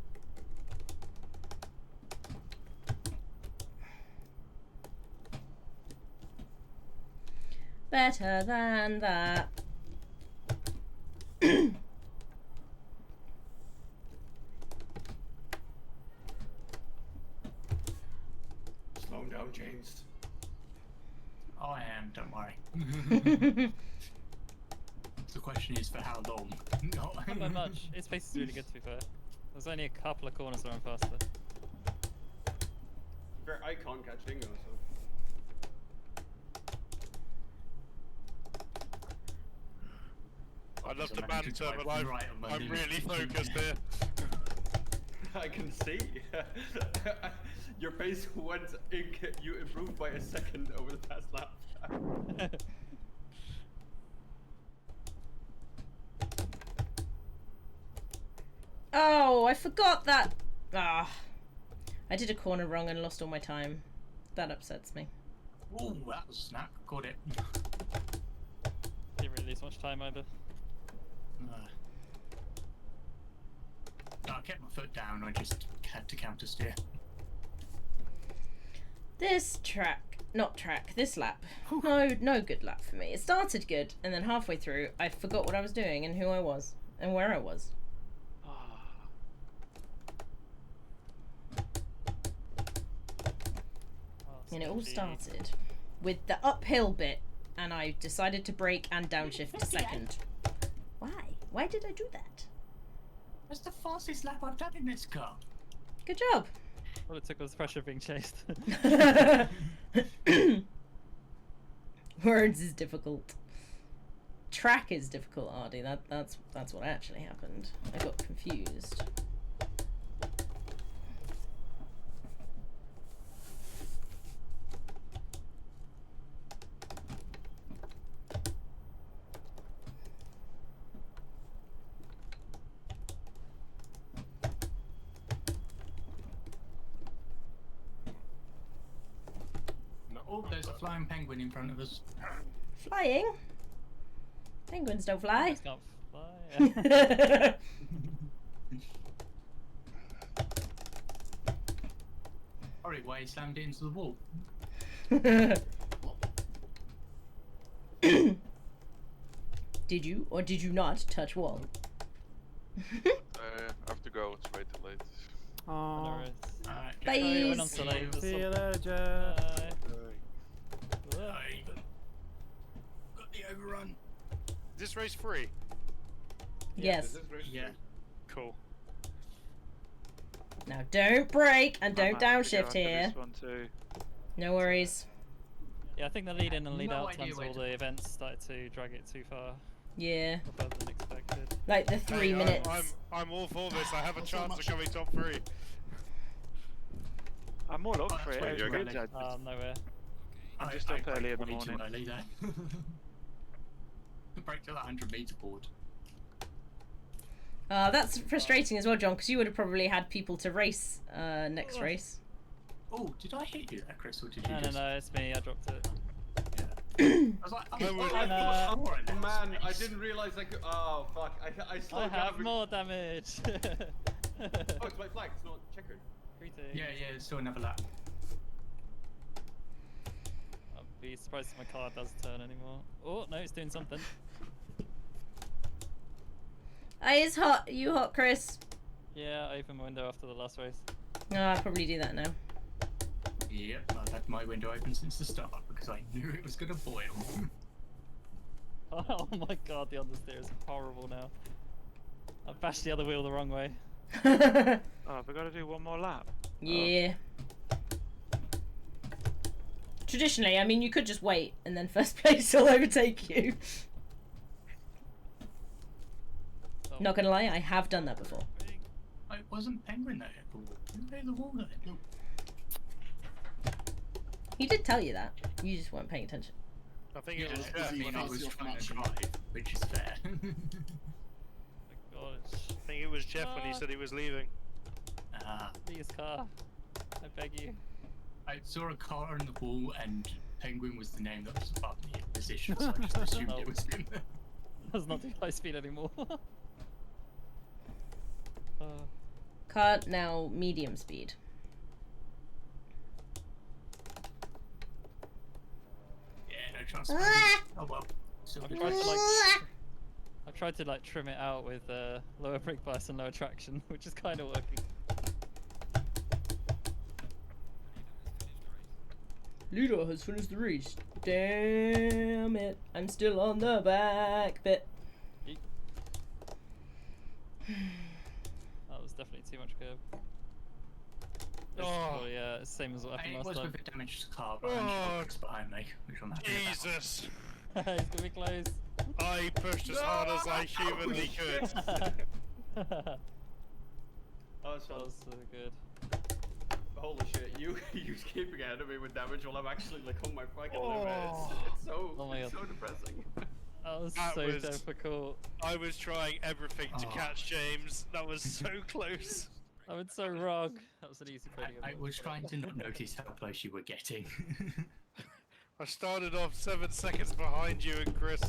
Better than that. Slow down, James. I am, don't worry. The question is for how long? Not by much. Its pace is really good, to be fair. There's only a couple of corners that I'm faster. Fair, I can't catch Dingo, so. I love Doesn't the matter to banter, drive but right on my I'm limit. really focused here. I can see. Your pace went. You improved by a second over the past lap. Oh, I forgot that. Ah, I did a corner wrong and lost all my time. That upsets me. Oh, that was snap. Got it. Didn't really lose much time either. I kept my foot down. I just had to counter steer. This this lap. No good lap for me. It started good, and then halfway through, I forgot what I was doing and who I was and where I was. And it all started with the uphill bit, and I decided to brake and downshift to second. Why? Why did I do that? That's the fastest lap I've done in this car. Good job. All it took was pressure being chased. Words is difficult. Track is difficult, Ardy. That's what actually happened. I got confused. Oh, there's a flying penguin in front of us. Flying? Penguins don't fly. It's can't fly. Sorry, why he slammed it into the wall. Did you or did you not touch wall? I have to go, it's way too late. Oh. Bye. Sorry, went on so late. See you later, Jeff. Got the overrun. Is this race free? Yes. This is race Yeah. Cool. Now don't brake and don't I might have to go downshift after here. This one too. No worries. Yeah, I think the lead in and lead No out idea times where all to- the events started to drag it too far Yeah. further than expected. Like the 3 Hey, minutes. I'm all for this. I have a Not so chance much. of coming top 3. I'm all up Oh, for that's it. where It's you're good. going. Nowhere. I'm just up early in the braked way too morning. early there. Braked to that 100-meter board. That's frustrating as well, John, because you would have probably had people to race next race. Oh, did I hit you there, Chris, or did you No, just... no, it's me. I dropped it. I was like, No, oh, we- I thought more in Oh that man, I space. didn't realize I could. Oh fuck! I I slowed have down. more damage. Oh, it's my flag. It's not checkered. Greetings. Yeah, it's still another lap. I'll be surprised if my car does turn anymore. Oh, no, it's doing something. It's hot. You hot, Chris? Yeah, I opened my window after the last race. No, I'll probably do that now. Yep, I've had my window open since the start. because I knew it was going to boil. Oh my god, the understeer is horrible now. I've bashed the other wheel the wrong way. Oh, we got to do one more lap. Yeah. Traditionally, I mean, you could just wait and then first place will overtake you. Oh. Not gonna lie, I have done that before. It wasn't Penguin that hit the wall. It hit the wall that hit the wall. He did tell you that. You just weren't paying attention. I think Yeah, it was it Jeff. doesn't mean I Jeff. was trying to drive, which is fair. My god, I think it was Jeff when he said he was leaving. please car. I beg you. I saw a car on the wall and Penguin was the name that was above me in position, so I just assumed Oh. it was him. Does not do high speed anymore. Car now medium speed. Yeah, no chance. Oh well. So I've tried to like trim it out with lower brake bias and lower traction, which is kind of working. Ludo has finished the race. Damn it. I'm still on the back bit. Yeet. That was definitely too much curve. Oh. Well, yeah, same as what happened it last was time. with a damaged car, but I'm sure it's behind me, which I'm happy about. Jesus! It's gonna be close. I pushed as hard as I humanly could. That Oh, it's fun. was so good. Holy shit, you keeping ahead of me with damage while I'm actually like on my fucking limit. It's so, Oh my it's God. so depressing. That was That so was- difficult. I was trying everything to Oh. catch James. That was so close. I went so wrong. That was an easy podium. I was trying to not notice how close you were getting. I started off 7 seconds behind you and Chris.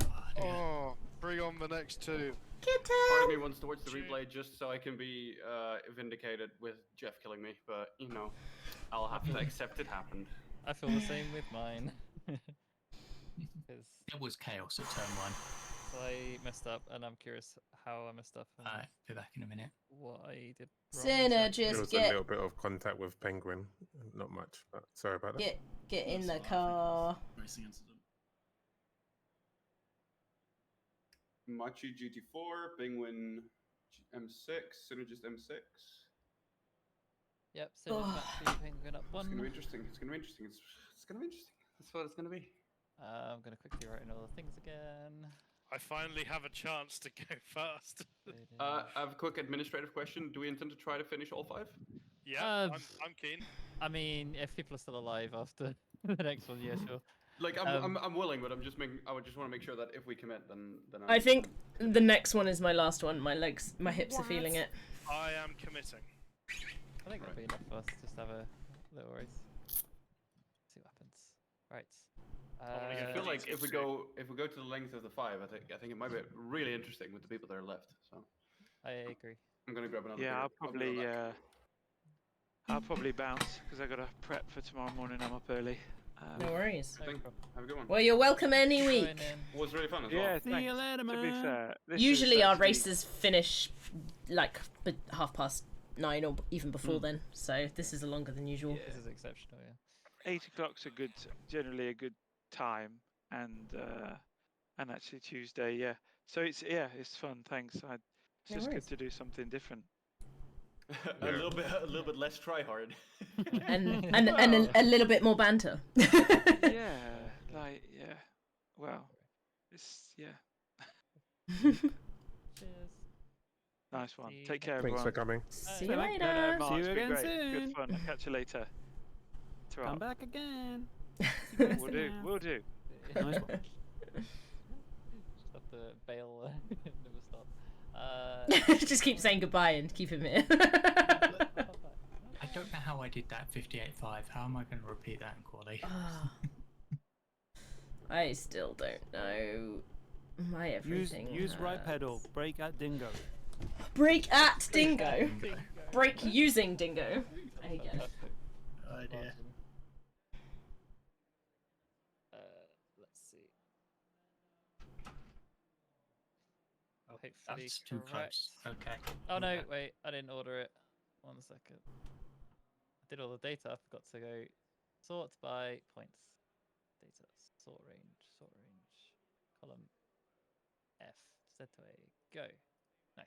Oh, dear. Oh, bring on the next two. Part of me wants to watch the replay just so I can be vindicated with Jeff killing me, but you know, I'll have to accept it happened. I feel the same with mine. 'Cause It was chaos at turn 1. so I messed up, and I'm curious how I messed up and Alright, be back in a minute. what I did wrong. Sinner, There just was a get little bit of contact with Penguin. Not much, but sorry about that. get in the That's car. Racing incident. Machi GT4, Penguin M6, Synergist M6. Yep, so Penguin up It's gonna be one. interesting. It's gonna be interesting. It's gonna be interesting. That's what it's gonna be. I'm gonna quickly write in all the things again. I finally have a chance to go fast. I have a quick administrative question. Do we intend to try to finish all 5? Yeah, I'm keen. I mean, if people are still alive after the next one, yeah, sure. Like I'm willing, but I would just want to make sure that if we commit, then I think the next one is my last one. My legs, my hips are feeling it. I am committing. I think that'll be enough for us to just have a little race. See what happens. Right. I feel like if we go to the length of the 5, I think it might be really interesting with the people that are left. So I agree. I'm gonna grab another. Yeah, beer. I'll probably bounce because I got to prep for tomorrow morning. I'm up early. No worries. No Have a good one. Well, you're welcome any Join week. in. It was really fun as well. Yeah, See thanks. you later, To be man. fair, this Usually is our actually- races finish like 9:30 or even before then, so this is a longer than usual. This is exceptional, yeah. 8 o'clock's generally a good time, and actually Tuesday, yeah. So it's fun. Thanks. It's No just worries. good to do something different. a little bit less try hard. and a little bit more banter. Yeah, Well, it's Cheers. nice one. See you Take care, Thanks everyone. for coming. See you Bye-bye. later. No, Mark, See it's you been again great. soon. Good fun. I'll catch you later. Ta-ra. Come back again. We'll do. We'll do. Nice one. Just have to bail. Never stop. Just keep saying goodbye and keep him here. I don't know how I did that 58.5. How am I going to repeat that in quality? I still don't know. My everything. Use right hurts. pedal. Brake at dingo. Break at dingo. Break using dingo. I get it. Oh dear. Let's see. Oh, Hopefully that's too correct. close. Okay. Oh no, Okay. wait, I didn't order it. 1 second. I did all the data, I forgot to go Sort by points. Data. Sort range. Column F. Assetto A. Go. Nice.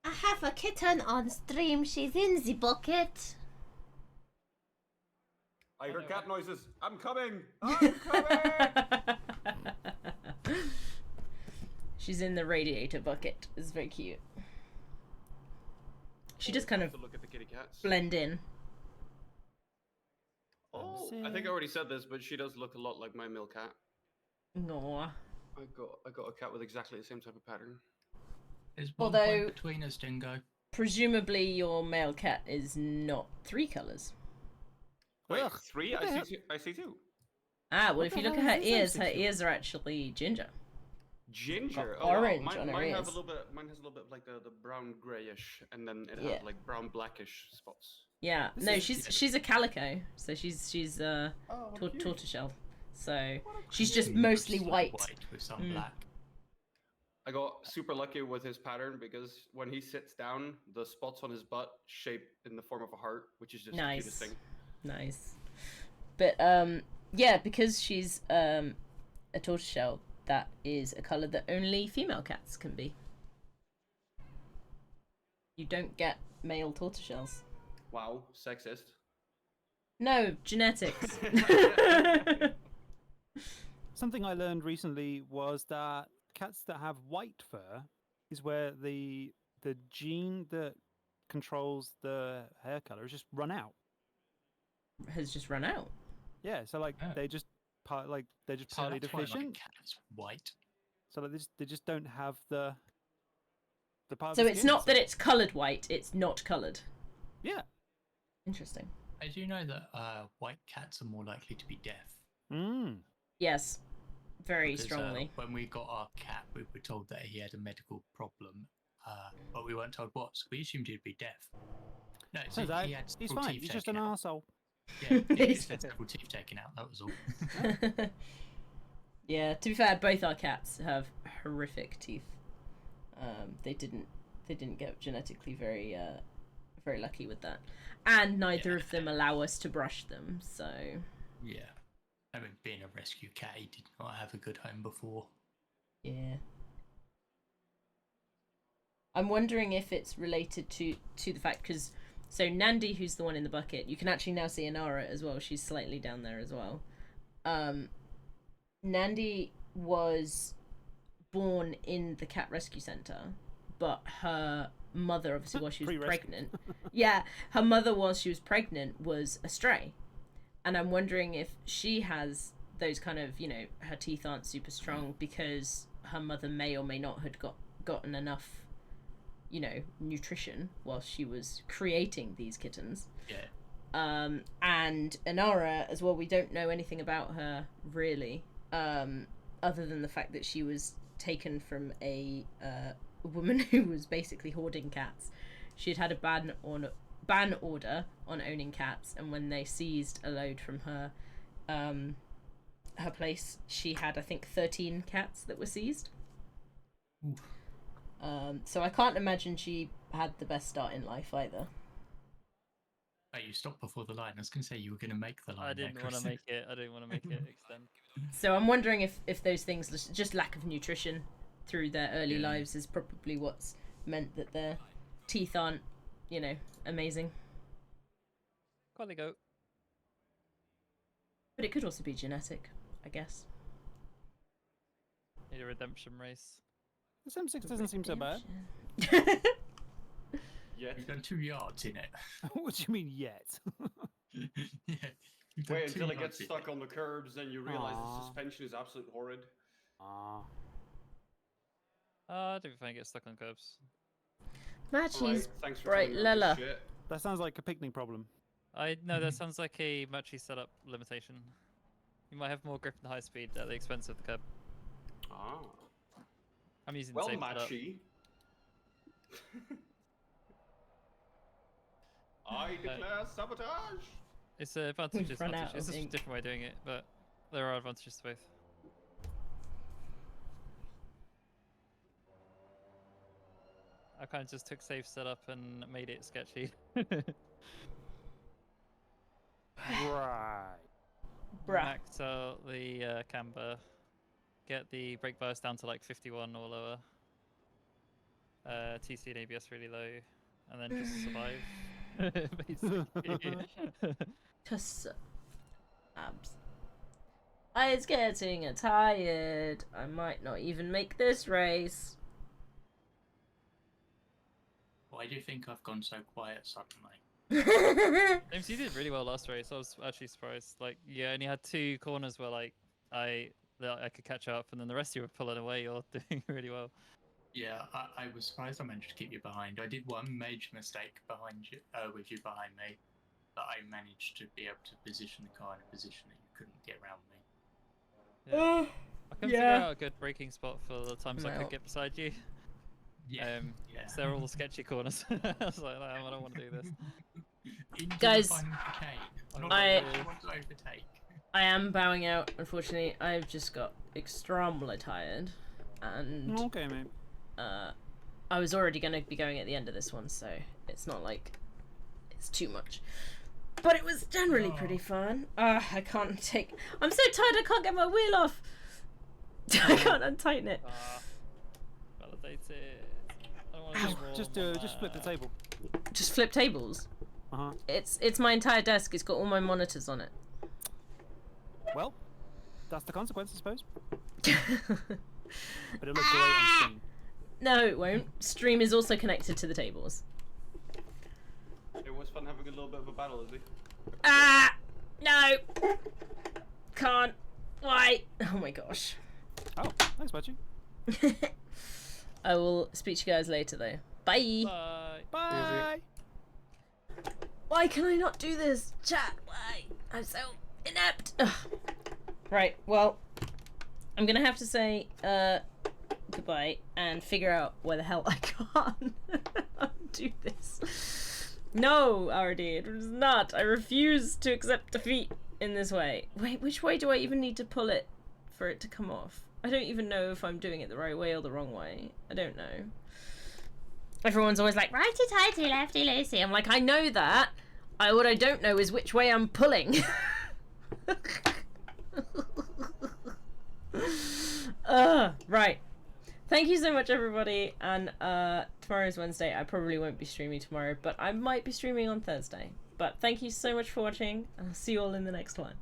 I have a kitten on stream. She's in the bucket. I heard cat noises. I'm coming. I'm coming. She's in the radiator bucket. It's very cute. She just kind of look at the kitty cats. blend in. Oh, I think I already said this, but she does look a lot like my male cat. Aww. I got a cat with exactly the same type of pattern. There's one Although- point between us, Dingo. Presumably your male cat is not 3 colours. Wait, Ugh, 3? what the hell? I see 2. Ah, well, What if the you look hell at her is this ears sexual? are actually ginger. Ginger. Got Oh, wow. orange Mine, on her mine have ears. a little bit. Mine has a little bit of like the brown grayish, and then it Yeah. has like brown blackish spots. Yeah, This no, is- she's a calico, so she's Oh, how cute. tortoiseshell. So she's Mm, just mostly looks white. like white with some Mm. black. I got super lucky with his pattern because when he sits down, the spots on his butt shape in the form of a heart, which is just the cutest Nice. thing. Nice. But yeah, because she's a tortoiseshell, that is a colour that only female cats can be. You don't get male tortoiseshells. Wow, sexist. No, genetics. Something I learned recently was that cats that have white fur is where the gene that controls the hair color has just run out. Has just run out. Yeah, so like Oh. they're just they're just So partly that's why, like, deficient. cat's white. So like they just don't have the part. Of So the it's skin, not that it's coloured white, it's not coloured. Yeah. Interesting. I do know that white cats are more likely to be deaf. Mm. Yes. Very Because, strongly. when we got our cat, we were told that he had a medical problem, but we weren't told what, so we assumed he'd be deaf. No, so Turns out he had he's several fine. teeth He's just an taken out. arsehole. Yeah, he just had several teeth taken out, that was all. Yeah, to be fair, both our cats have horrific teeth. They didn't get genetically very lucky with that, and neither of them allow us to brush them. So Yeah. I mean, being a rescue cat, he did not have a good home before. yeah, I'm wondering if it's related to the fact because so Nandi, who's the one in the bucket, you can actually now see Inara as well. She's slightly down there as well. Nandi was born in the cat rescue center, but her mother, obviously, while she was Pre-rescue. pregnant, yeah, her mother, while she was pregnant, was a stray, and I'm wondering if she has those kind of, you know, her teeth aren't super strong because her mother may or may not had gotten enough, you know, nutrition while she was creating these kittens. Yeah. And Inara as well, we don't know anything about her really, other than the fact that she was taken from a woman who was basically hoarding cats. She had a ban order on owning cats, and when they seized a load from her her place, she had, I think, 13 cats that were seized. Oof. So I can't imagine she had the best start in life either. Oh, you stopped before the line. I was going to say you were going to make the line. I didn't want to make it. I didn't want to make it extend. So I'm wondering if those things, just lack of nutrition through their early Yeah. lives, is probably what's meant that their teeth aren't, you know, amazing. Quality go. But it could also be genetic, I guess. Need a redemption race. The M6 doesn't seem so bad. Yet. You've done 2 yards in it. What do you mean yet? Yeah. You've done Wait 2 until it yards gets in stuck on the curbs and you realize the Aw. suspension is absolutely horrid. Ah. I don't think I get stuck on curbs. Matches. Alright, thanks for bright telling me all Lella. this shit. That sounds like a picnic problem. No, that sounds like a matchy setup limitation. You might have more grip and high speed at the expense of the curb. Ah. I'm using Well, the same setup. Matchy. I declare sabotage! It's an advantage, We've run disadvantage. out It's of just a ink. different way of doing it, but there are advantages to both. I kind of just took safe setup and made it sketchy. Right. Bruh. Max out the camber. Get the brake bias down to like 51 or lower. TC and ABS really low, and then just survive. Basically. Cause abs. It's getting tired. I might not even make this race. Why do you think I've gone so quiet suddenly? James, you did really well last race. I was actually surprised. Like, you only had 2 corners where like I could catch up, and then the rest of you were pulling away. You're doing really well. Yeah, I was surprised I managed to keep you behind. I did one major mistake behind you, with you behind me, but I managed to be able to position the car in a position that you couldn't get around me. Yeah. I can figure out a good braking spot for the times I No. could get beside you. Yeah, So they're all the sketchy corners. I was like, I don't want to do this. Into Guys, the final chicane. Not I- what you want to overtake. I am bowing out, unfortunately. I've just got extremely tired. And Okay, mate. I was already going to be going at the end of this one, so it's not like it's too much. But it was generally pretty fun. I can't take... I'm so tired I can't get my wheel off! I can't untighten it. Validate it. I don't want Ow. to Just flip the table. Just flip tables. Uh-huh. It's my entire desk. It's got all my monitors on it. Well, that's the consequence, I suppose. But it looks great on screen. No, it won't. Stream is also connected to the tables. It was fun having a little bit of a battle, Izzy. No! Can't. Why? Oh my gosh. Oh, thanks, Patchy. I will speak to you guys later though. Bye! Bye. Bye! Why can I not do this? Chat, why? I'm so inept. Ugh. Right, well, I'm gonna have to say goodbye and figure out where the hell I can't do this. No, RD, it was not. I refuse to accept defeat in this way. Wait, which way do I even need to pull it for it to come off? I don't even know if I'm doing it the right way or the wrong way. I don't know. Everyone's always like, righty tighty, lefty lacy. I'm like, I know that. What I don't know is which way I'm pulling. Right. Thank you so much, everybody. And tomorrow's Wednesday. I probably won't be streaming tomorrow, but I might be streaming on Thursday. But thank you so much for watching, and I'll see you all in the next one.